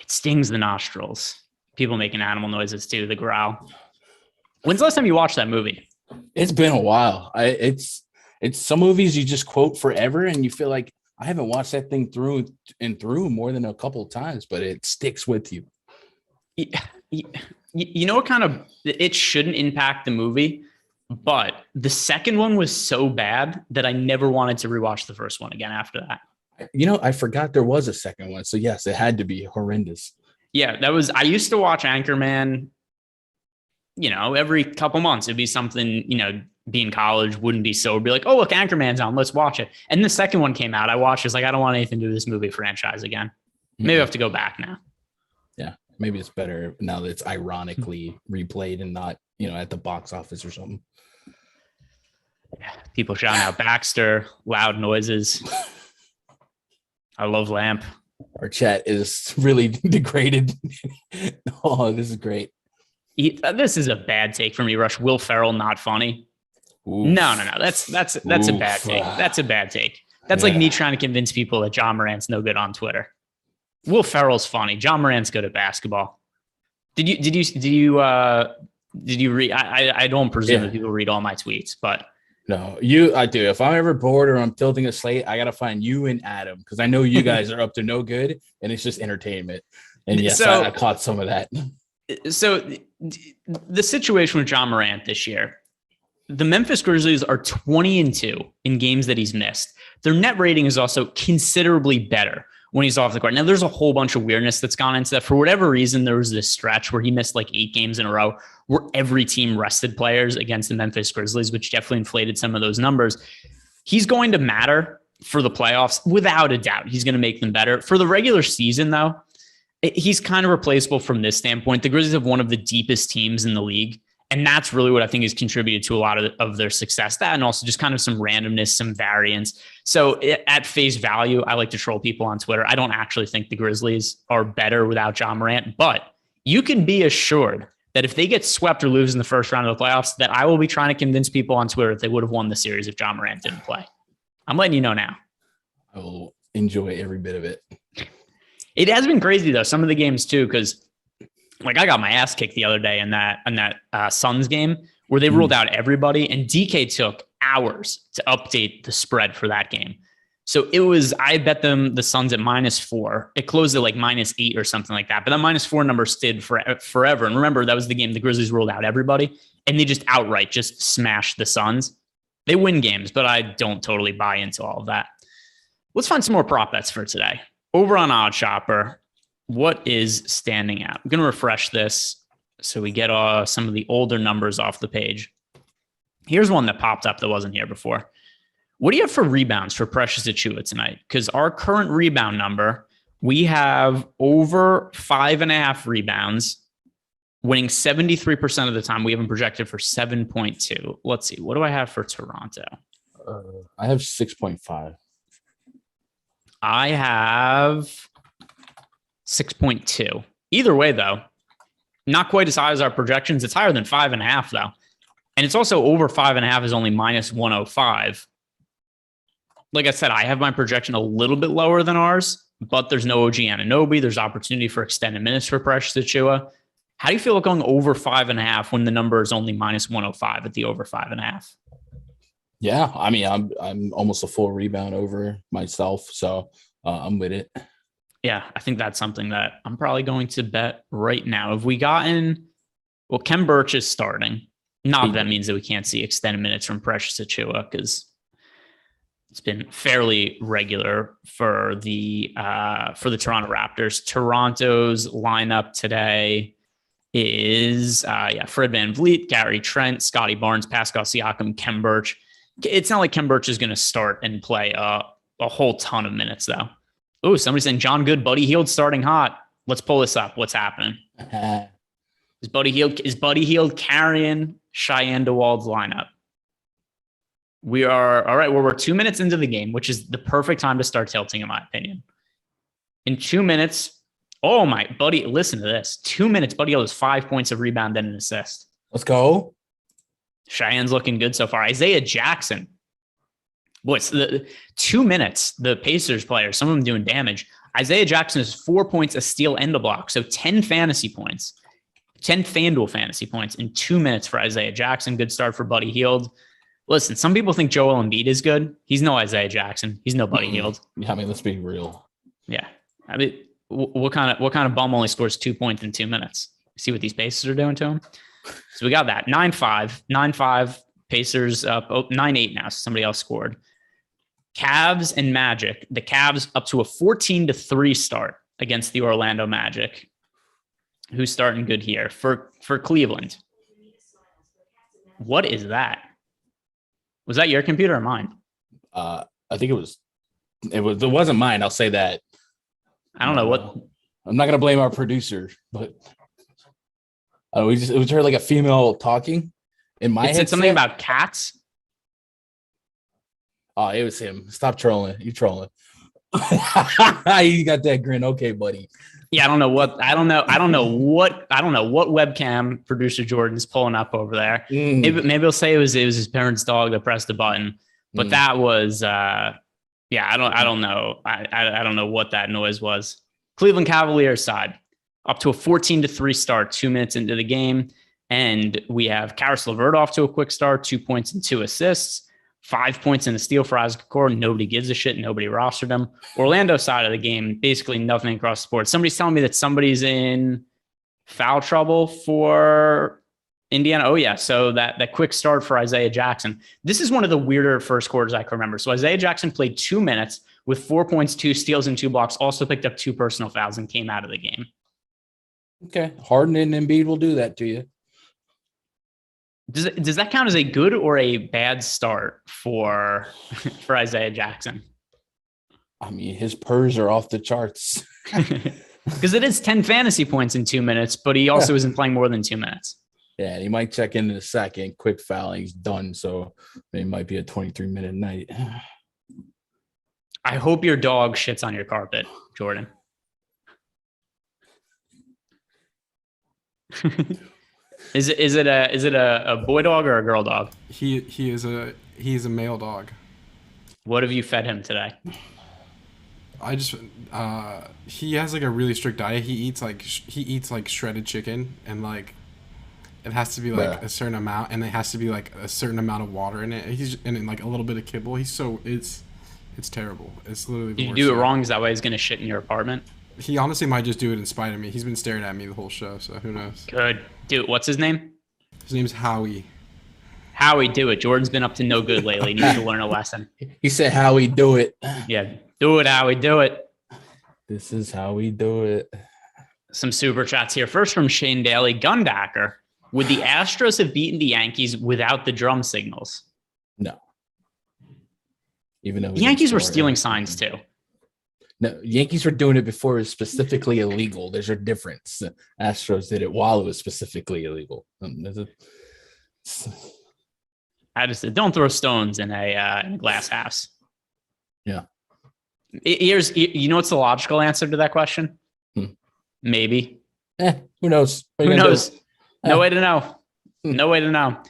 It stings the nostrils. People making animal noises too, the growl. When's the last time you watched that movie? It's been a while. It's some movies you just quote forever and you feel like I haven't watched that thing through and through more than a couple of times, but it sticks with you. You know what kind of it shouldn't impact the movie, but the second one was so bad that I never wanted to rewatch the first one again after that. I forgot there was a second one. So yes, it had to be horrendous. Yeah, I used to watch Anchorman, every couple months. It'd be something, be in college, wouldn't be sober, be like, oh, look, Anchorman's on, let's watch it. And the second one came out. I watched it. It's like, I don't want anything to do with this movie franchise again. Maybe I have to go back now. Yeah, maybe it's better now that it's ironically replayed and not, at the box office or something. Yeah, people shouting out Baxter, loud noises. I love Lamp. Our chat is really degraded. Oh, this is great. This is a bad take for me, Rush. Will Ferrell not funny? Oof. No. That's a bad take. That's a bad take. That's like me trying to convince people that John Morant's no good on Twitter. Will Ferrell's funny. John Morant's good at basketball. Did you read? I don't presume that people read all my tweets, but no, I do. If I'm ever bored or I'm tilting a slate, I gotta find you and Adam because I know you guys are up to no good and it's just entertainment. And yes, I caught some of that. So the situation with John Morant this year, the Memphis Grizzlies are 20-2 in games that he's missed. Their net rating is also considerably better when he's off the court. Now, there's a whole bunch of weirdness that's gone into that. For whatever reason, there was this stretch where he missed like 8 games in a row where every team rested players against the Memphis Grizzlies, which definitely inflated some of those numbers. He's going to matter for the playoffs, without a doubt. He's going to make them better. For the regular season, though, he's kind of replaceable from this standpoint. The Grizzlies have one of the deepest teams in the league. And that's really what I think has contributed to a lot of their success. That and also just kind of some randomness, some variance. So at face value, I like to troll people on Twitter. I don't actually think the Grizzlies are better without John Morant, but you can be assured that if they get swept or lose in the first round of the playoffs, that I will be trying to convince people on Twitter that they would have won the series if John Morant didn't play. I'm letting you know now. I will enjoy every bit of it. It has been crazy though. Some of the games too, because like I got my ass kicked the other day in that Suns game where they ruled out everybody, and DK took hours to update the spread for that game. So I bet them the Suns at -4. It closed at like -8 or something like that. But that -4 number stayed forever. And remember, that was the game the Grizzlies ruled out everybody. And they just outright just smashed the Suns. They win games, but I don't totally buy into all of that. Let's find some more prop bets for today. Over on Odd Shopper, what is standing out? I'm going to refresh this so we get some of the older numbers off the page. Here's one that popped up that wasn't here before. What do you have for rebounds for Precious Achiuwa tonight? Because our current rebound number, we have over 5.5 rebounds, winning 73% of the time. We have them projected for 7.2. Let's see. What do I have for Toronto? I have 6.5. I have 6.2. Either way, though, not quite as high as our projections. It's higher than 5.5, though. And it's also over 5.5 is only -105. Like I said, I have my projection a little bit lower than ours, but there's no OG Anunoby. There's opportunity for extended minutes for Precious Achiuwa. How do you feel about going over 5.5 when the number is only -105 at the over 5.5? Yeah, I mean, I'm almost a full rebound over myself, so I'm with it. Yeah, I think that's something that I'm probably going to bet right now. Have we gotten? Well, Kem Birch is starting. Not that means that we can't see extended minutes from Precious Achiuwa because it's been fairly regular for the Toronto Raptors. Toronto's lineup today is Fred VanVleet, Gary Trent, Scotty Barnes, Pascal Siakam, Kem Birch. It's not like Kem Birch is going to start and play a whole ton of minutes though. Oh, somebody's saying John Good, Buddy Hield starting hot. Let's pull this up. What's happening? Is Buddy Hield carrying Cheyenne DeWald's lineup? We are all right. Well, we're 2 minutes into the game, which is the perfect time to start tilting, in my opinion. In 2 minutes, oh my buddy, listen to this. 2 minutes, Buddy Hield has 5 points of rebound and an assist. Let's go. Cheyenne's looking good so far. Isaiah Jackson. Boy, it's the 2 minutes, the Pacers players, some of them doing damage. Isaiah Jackson has 4 points, a steal, and a block. So 10 fantasy points, 10 FanDuel fantasy points in 2 minutes for Isaiah Jackson. Good start for Buddy Hield. Listen, some people think Joel Embiid is good. He's no Isaiah Jackson. He's no Buddy Hield. Yeah, I mean, let's be real. Yeah. I mean, what kind of bum only scores 2 points in 2 minutes? See what these Pacers are doing to him? So we got that. 9-5. Pacers up 9-8 now. So somebody else scored. Cavs and Magic. The Cavs up to a 14-3 start against the Orlando Magic. Who's starting good here? For Cleveland. What is that? Was that your computer or mine? I think it wasn't mine. I'll say that. I don't know what. I'm not gonna blame our producer, but we just heard like a female talking in my head. Said something about cats. Oh, it was him. Stop trolling. You trolling. You got that grin. Okay, buddy. Yeah, I don't know what webcam producer Jordan's pulling up over there. Maybe he'll say it was his parents' dog that pressed the button. But that was I don't know. I don't know what that noise was. Cleveland Cavaliers side up to a 14-3 start, 2 minutes into the game. And we have Karis LeVert off to a quick start, 2 points and 2 assists. 5 points in the steal for Isaac Okoro. Nobody gives a shit. Nobody rostered him. Orlando side of the game, basically nothing across the board. Somebody's telling me that somebody's in foul trouble for Indiana. Oh, yeah. So that quick start for Isaiah Jackson. This is one of the weirder first quarters I can remember. So Isaiah Jackson played 2 minutes with 4 points, 2 steals, and 2 blocks. Also picked up 2 personal fouls and came out of the game. Okay. Harden and Embiid will do that to you. Does that count as a good or a bad start for Isaiah Jackson? I mean, his PERs are off the charts. Because it is 10 fantasy points in 2 minutes, but he also isn't playing more than 2 minutes. Yeah, he might check in a second. Quick foul, he's done. So it might be a 23-minute night. I hope your dog shits on your carpet, Jordan. Is it a boy dog or a girl dog? He's a male dog. What have you fed him today? He has like a really strict diet. He eats like shredded chicken, and like it has to be like a certain amount, and it has to be like a certain amount of water in it. And like a little bit of kibble. He's It's terrible. It's literally the Did you worst do it thing. wrong? Is that why he's going to shit in your apartment? He honestly might just do it in spite of me. He's been staring at me the whole show, so who knows? Good. Dude, what's his name? His name's Howie. Howie, do it. Jordan's been up to no good lately. He needs to learn a lesson. He said how we do it. Yeah, do it, Howie, do it. This is how we do it. Some super chats here. First from Shane Daly. Gundacker. Would the Astros have beaten the Yankees without the drum signals? No. Even though The Yankees were stealing signs too. No, Yankees were doing it before it was specifically illegal. There's a difference. Astros did it while it was specifically illegal. I just said, don't throw stones in a glass house. Yeah. Here's, you know what's the logical answer to that question? Maybe. Who knows? Who knows? No way to know. No way to know.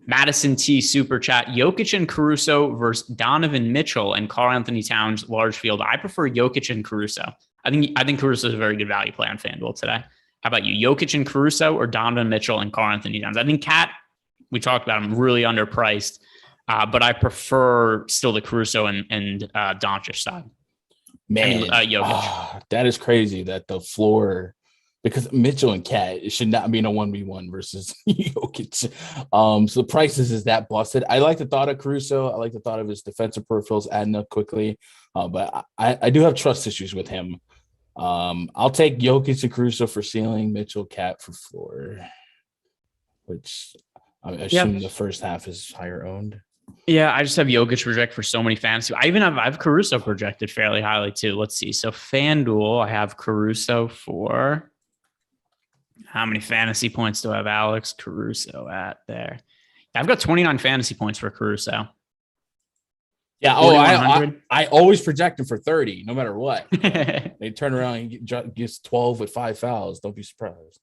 Madison T super chat. Jokic and Caruso versus Donovan Mitchell and Karl Anthony Towns large field. I prefer Jokic and Caruso. I think Caruso is a very good value play on FanDuel today. How about you? Jokic and Caruso or Donovan Mitchell and Karl Anthony Towns? I think Cat, we talked about him, really underpriced. But I prefer still the Caruso and Doncic side. Man, Jokic. That is crazy that the floor, because Mitchell and Cat, it should not be in a 1v1 versus Jokic. So the prices is that busted. I like the thought of Caruso. I like the thought of his defensive peripherals adding up quickly. But I do have trust issues with him. I'll take Jokic and Caruso for ceiling, Mitchell, Cat for floor, which I assume the first half is higher owned. Yeah, I just have Jokic project for so many fantasy. I have Caruso projected fairly highly too. Let's see. So FanDuel, I have Caruso for how many fantasy points do I have Alex Caruso at there? I've got 29 fantasy points for Caruso. Yeah. I always project him for 30, no matter what. They turn around and gets 12 with 5 fouls. Don't be surprised.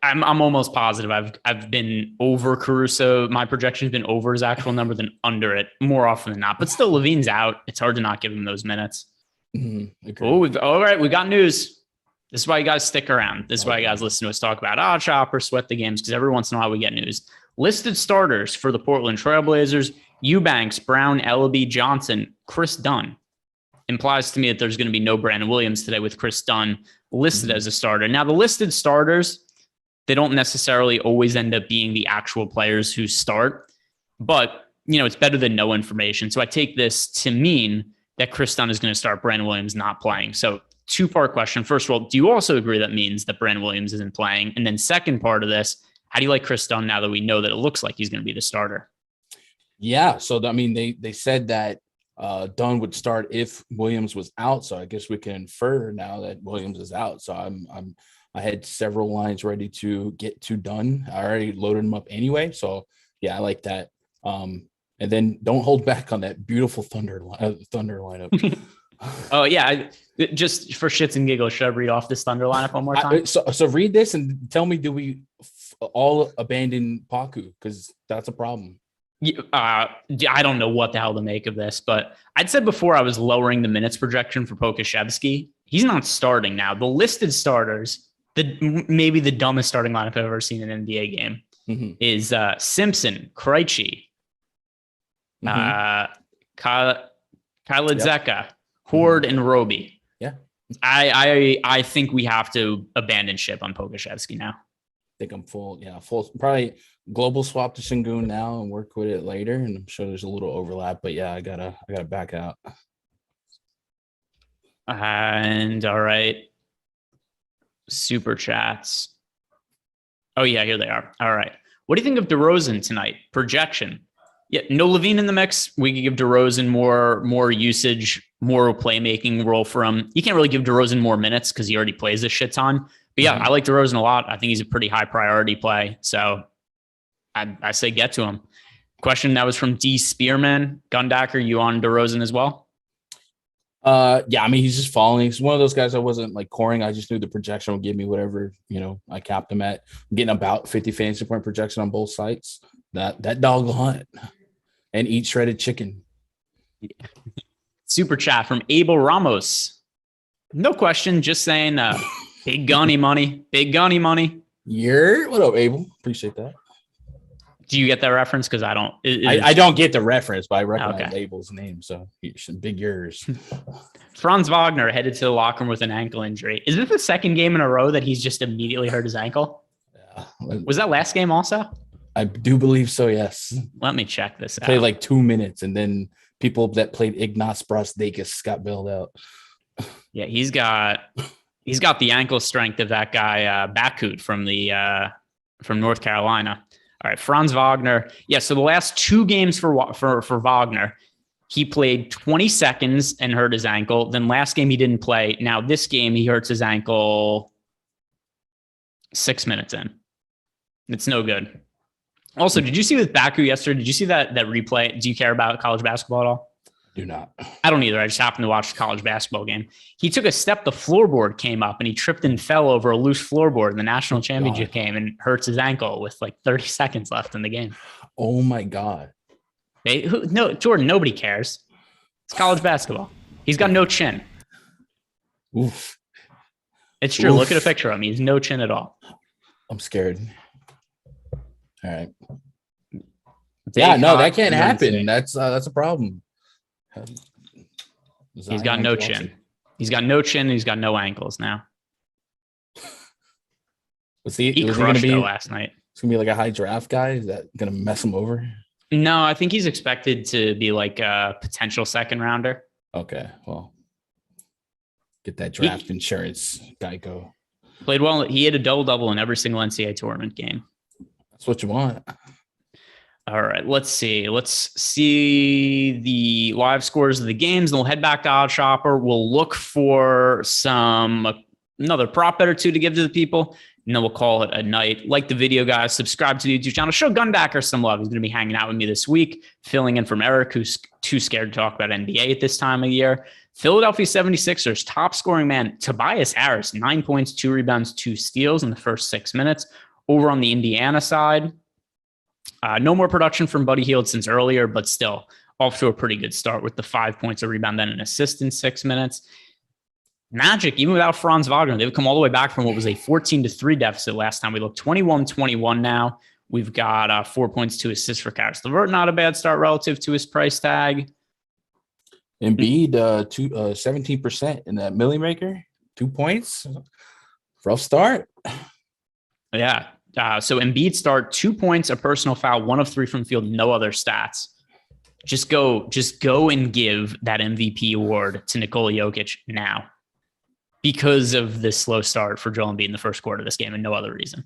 I'm almost positive I've been over Caruso. My projection has been over his actual number than under it more often than not. But still, Levine's out. It's hard to not give him those minutes. All right, we got news. This is why you guys stick around. This is why you guys listen to us talk about odd shopper, sweat the games, because every once in a while we get news. Listed starters for the Portland Trailblazers: Eubanks, Brown, Ellaby, Johnson, Chris Dunn. Implies to me that there's going to be no Brandon Williams today with Chris Dunn listed as a starter. Now, the listed starters, they don't necessarily always end up being the actual players who start, but it's better than no information. So I take this to mean that Chris Dunn is going to start, Brandon Williams not playing. So two-part question. First of all, do you also agree that means that Brandon Williams isn't playing? And then second part of this, how do you like Chris Dunn now that we know that it looks like he's going to be the starter? Yeah. So, they said that Dunn would start if Williams was out. So I guess we can infer now that Williams is out. So I had several lines ready to get to Dunn. I already loaded them up anyway. So yeah, I like that. And then don't hold back on that beautiful Thunder lineup. Oh yeah. Just for shits and giggles, should I read off this Thunder lineup one more time? So read this and tell me, do we all abandon Paku? Because that's a problem. I don't know what the hell to make of this, but I'd said before I was lowering the minutes projection for Pokusevski. He's not starting now. The listed starters, maybe the dumbest starting lineup I've ever seen in an NBA game is Simpson, Krejci, Kyle Zeka, Horde, and Roby. Yeah. I think we have to abandon ship on Pokusevski now. I think I'm full. Yeah, full. Probably global swap to Şengün now and work with it later. And I'm sure there's a little overlap, but yeah, I gotta back out. And all right, super chats. Oh yeah, here they are. All right, what do you think of DeRozan tonight? Projection. Yeah, no Levine in the mix. We could give DeRozan more usage, more playmaking role for him. You can't really give DeRozan more minutes because he already plays a shit ton. But yeah, I like DeRozan a lot. I think he's a pretty high priority play. So I say get to him. Question that was from D Spearman. Gundacker, you on DeRozan as well? Yeah, he's just falling. He's one of those guys I wasn't like coring. I just knew the projection would give me whatever, I capped him at. I'm getting about 50 fantasy point projection on both sites. That dog will hunt and eat shredded chicken. Super chat from Abel Ramos. No question, just saying big gunny money. Yeah, what up, Abel? Appreciate that. Do you get that reference? Because I don't. I don't get the reference, but I recognize Abel's name. So big yours. Franz Wagner headed to the locker room with an ankle injury. Is this the second game in a row that he's just immediately hurt his ankle? Yeah. Was that last game also? I do believe so, yes. Let me check this out. Played like 2 minutes, and then people that played Ignas Brazdeikis got bailed out. Yeah, he's got the ankle strength of that guy Bakut from North Carolina. All right, Franz Wagner. Yeah, so the last 2 games for Wagner, he played 20 seconds and hurt his ankle. Then last game he didn't play. Now this game he hurts his ankle 6 minutes in. It's no good. Also, did you see with Baku yesterday? Did you see that replay? Do you care about college basketball at all? Do not. I don't either. I just happened to watch the college basketball game. He took a step, the floorboard came up, and he tripped and fell over a loose floorboard in the national championship game and hurts his ankle with like 30 seconds left in the game. Oh my God. Jordan, nobody cares. It's college basketball. He's got no chin. Oof. It's true. Look at a picture of him. He's no chin at all. I'm scared. All right. Yeah, no, that can't happen. That's a problem. He's got no chin. He's got no chin. And he's got no ankles now. He crushed it last night. It's gonna be like a high draft guy. Is that gonna mess him over? No, I think he's expected to be like a potential second rounder. Okay, well, get that draft insurance, Geico. Played well. He had a double-double in every single NCAA tournament game. That's what you want. All right, let's see. Let's see the live scores of the games. Then we'll head back to Odd Shopper. We'll look for another prop bet or two to give to the people, and then we'll call it a night. Like the video, guys. Subscribe to the YouTube channel. Show Gundacker some love. He's going to be hanging out with me this week, filling in from Eric, who's too scared to talk about NBA at this time of year. Philadelphia 76ers top scoring man, Tobias Harris, 9 points, 2 rebounds, 2 steals in the first 6 minutes. Over on the Indiana side, no more production from Buddy Hield since earlier, but still off to a pretty good start with the 5 points, a rebound, then an assist in 6 minutes. Magic, even without Franz Wagner, they've come all the way back from what was a 14-3 deficit last time. We looked 21-21 now. We've got 4 points, 2 assists for Caris LeVert. Not a bad start relative to his price tag. Embiid, 17% in that Millie Maker, 2 points. Rough start. Yeah. So Embiid start 2 points, a personal foul, 1 of 3 from field, no other stats. Just go and give that MVP award to Nikola Jokic now because of this slow start for Joel Embiid in the first quarter of this game and no other reason.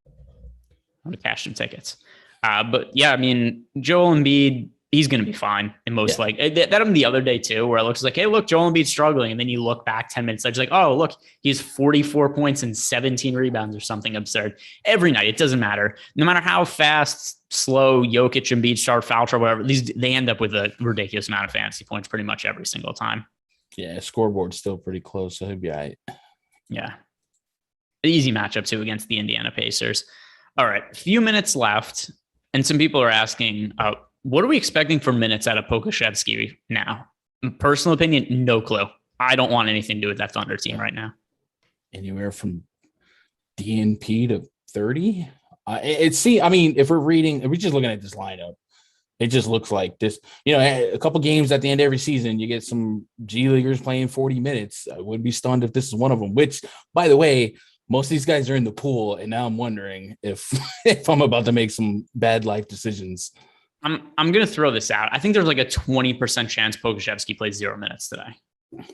I'm going to cash some tickets. But yeah, I mean, Joel Embiid, he's going to be fine. And most likely that happened the other day too, where it looks like, hey, look, Joel Embiid's struggling. And then you look back 10 minutes, it's like, oh, look, he's 44 points and 17 rebounds or something absurd every night. It doesn't matter. No matter how fast, slow Jokic and Embiid start foul trouble, whatever, they end up with a ridiculous amount of fantasy points pretty much every single time. Yeah. Scoreboard's still pretty close. So he'll be all right. Yeah. Easy matchup too against the Indiana Pacers. All right. Few minutes left. And some people are asking, what are we expecting for minutes out of Pokusevski now? Personal opinion, no clue. I don't want anything to do with that Thunder team right now. Anywhere from DNP to 30? If we're just looking at this lineup, it just looks like this. A couple games at the end of every season, you get some G Leaguers playing 40 minutes. I would be stunned if this is one of them, which, by the way, most of these guys are in the pool, and now I'm wondering if I'm about to make some bad life decisions. I'm going to throw this out. I think there's like a 20% chance Pokusevski plays 0 minutes today.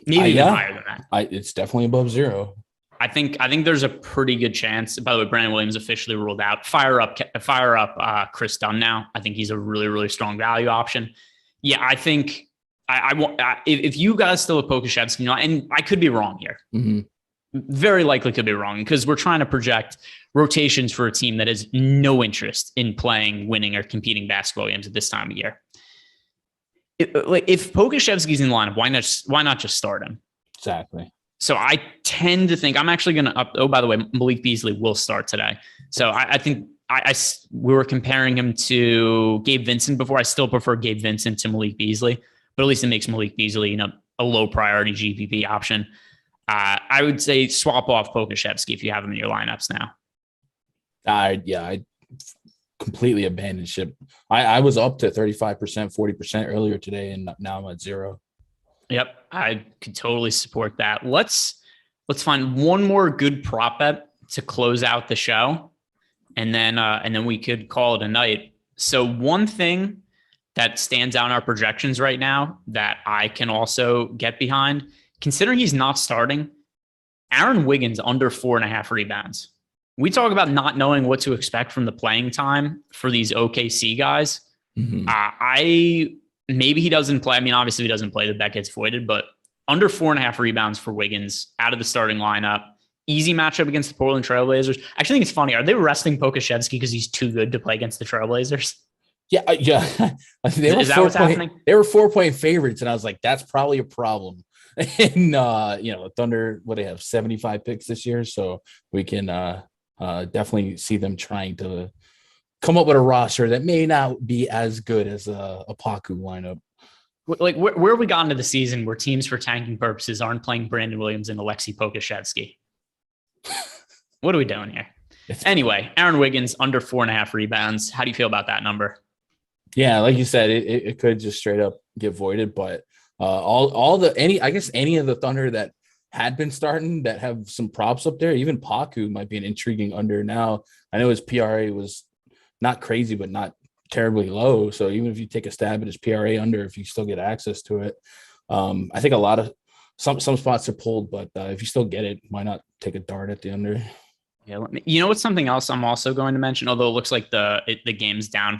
Maybe even higher than that. It's definitely above 0. I think there's a pretty good chance. By the way, Brandon Williams officially ruled out. Fire up Chris Dunn now. I think he's a really, really strong value option. Yeah, I think if you guys still have Pokusevski, and I could be wrong here. Mm-hmm. Very likely could be wrong because we're trying to project rotations for a team that has no interest in playing, winning, or competing basketball games at this time of year. If Pokusevski's in the lineup, why not just start him? Exactly. So I tend to think I'm actually going to oh, by the way, Malik Beasley will start today. So I think we were comparing him to Gabe Vincent before. I still prefer Gabe Vincent to Malik Beasley, but at least it makes Malik Beasley, a low priority GPP option. I would say swap off Pokusevski if you have him in your lineups now. completely abandoned ship. I was up to 35%, 40% earlier today, and now I'm at 0. Yep, I could totally support that. Let's find one more good prop bet to close out the show, and then we could call it a night. So one thing that stands out in our projections right now that I can also get behind, considering he's not starting, Aaron Wiggins under 4.5 rebounds. We talk about not knowing what to expect from the playing time for these OKC guys. Maybe he doesn't play. I mean, obviously he doesn't play. The bet gets voided, but under 4.5 rebounds for Wiggins out of the starting lineup. Easy matchup against the Portland Trailblazers. I actually think it's funny. Are they resting Pokusevski because he's too good to play against the Trailblazers? Yeah. Is that what's happening? They were 4-point favorites, and I was like, that's probably a problem. And Thunder, what, they have 75 picks this year, so we can definitely see them trying to come up with a roster that may not be as good as a Paku lineup. Like, where have we gotten to the season where teams for tanking purposes aren't playing Brandon Williams and Alexei Pokusevski? What are we doing here? Anyway, Aaron Wiggins under 4.5 rebounds. How do you feel about that number? Yeah, like you said, it could just straight up get voided, but any of the Thunder that had been starting that have some props up there, even Paku might be an intriguing under now. I know his PRA was not crazy, but not terribly low. So even if you take a stab at his PRA under, if you still get access to it, I think some spots are pulled, but if you still get it, why not take a dart at the under? Yeah, you know what's something else I'm also going to mention, although it looks like the game's down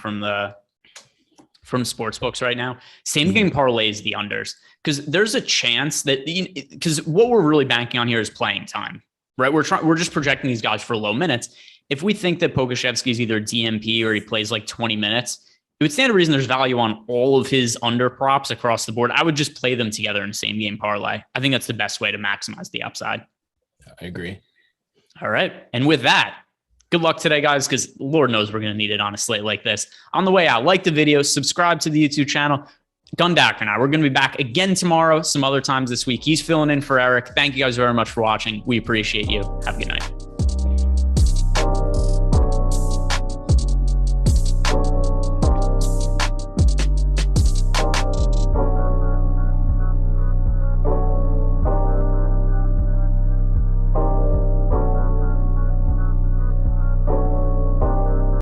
from sports books right now. Same game parlays the unders, because there's a chance that because what we're really banking on here is playing time, right? We're just projecting these guys for low minutes. If we think that Pokusevski is either DMP or he plays like 20 minutes, it would stand to reason there's value on all of his under props across the board. I would just play them together in the same game parlay. I think that's the best way to maximize the upside. I agree. All right. And with that, good luck today, guys, because Lord knows we're going to need it on a slate like this. On the way out, like the video, subscribe to the YouTube channel. Gundacker and I, we're going to be back again tomorrow, some other times this week. He's filling in for Eric. Thank you guys very much for watching. We appreciate you. Have a good night.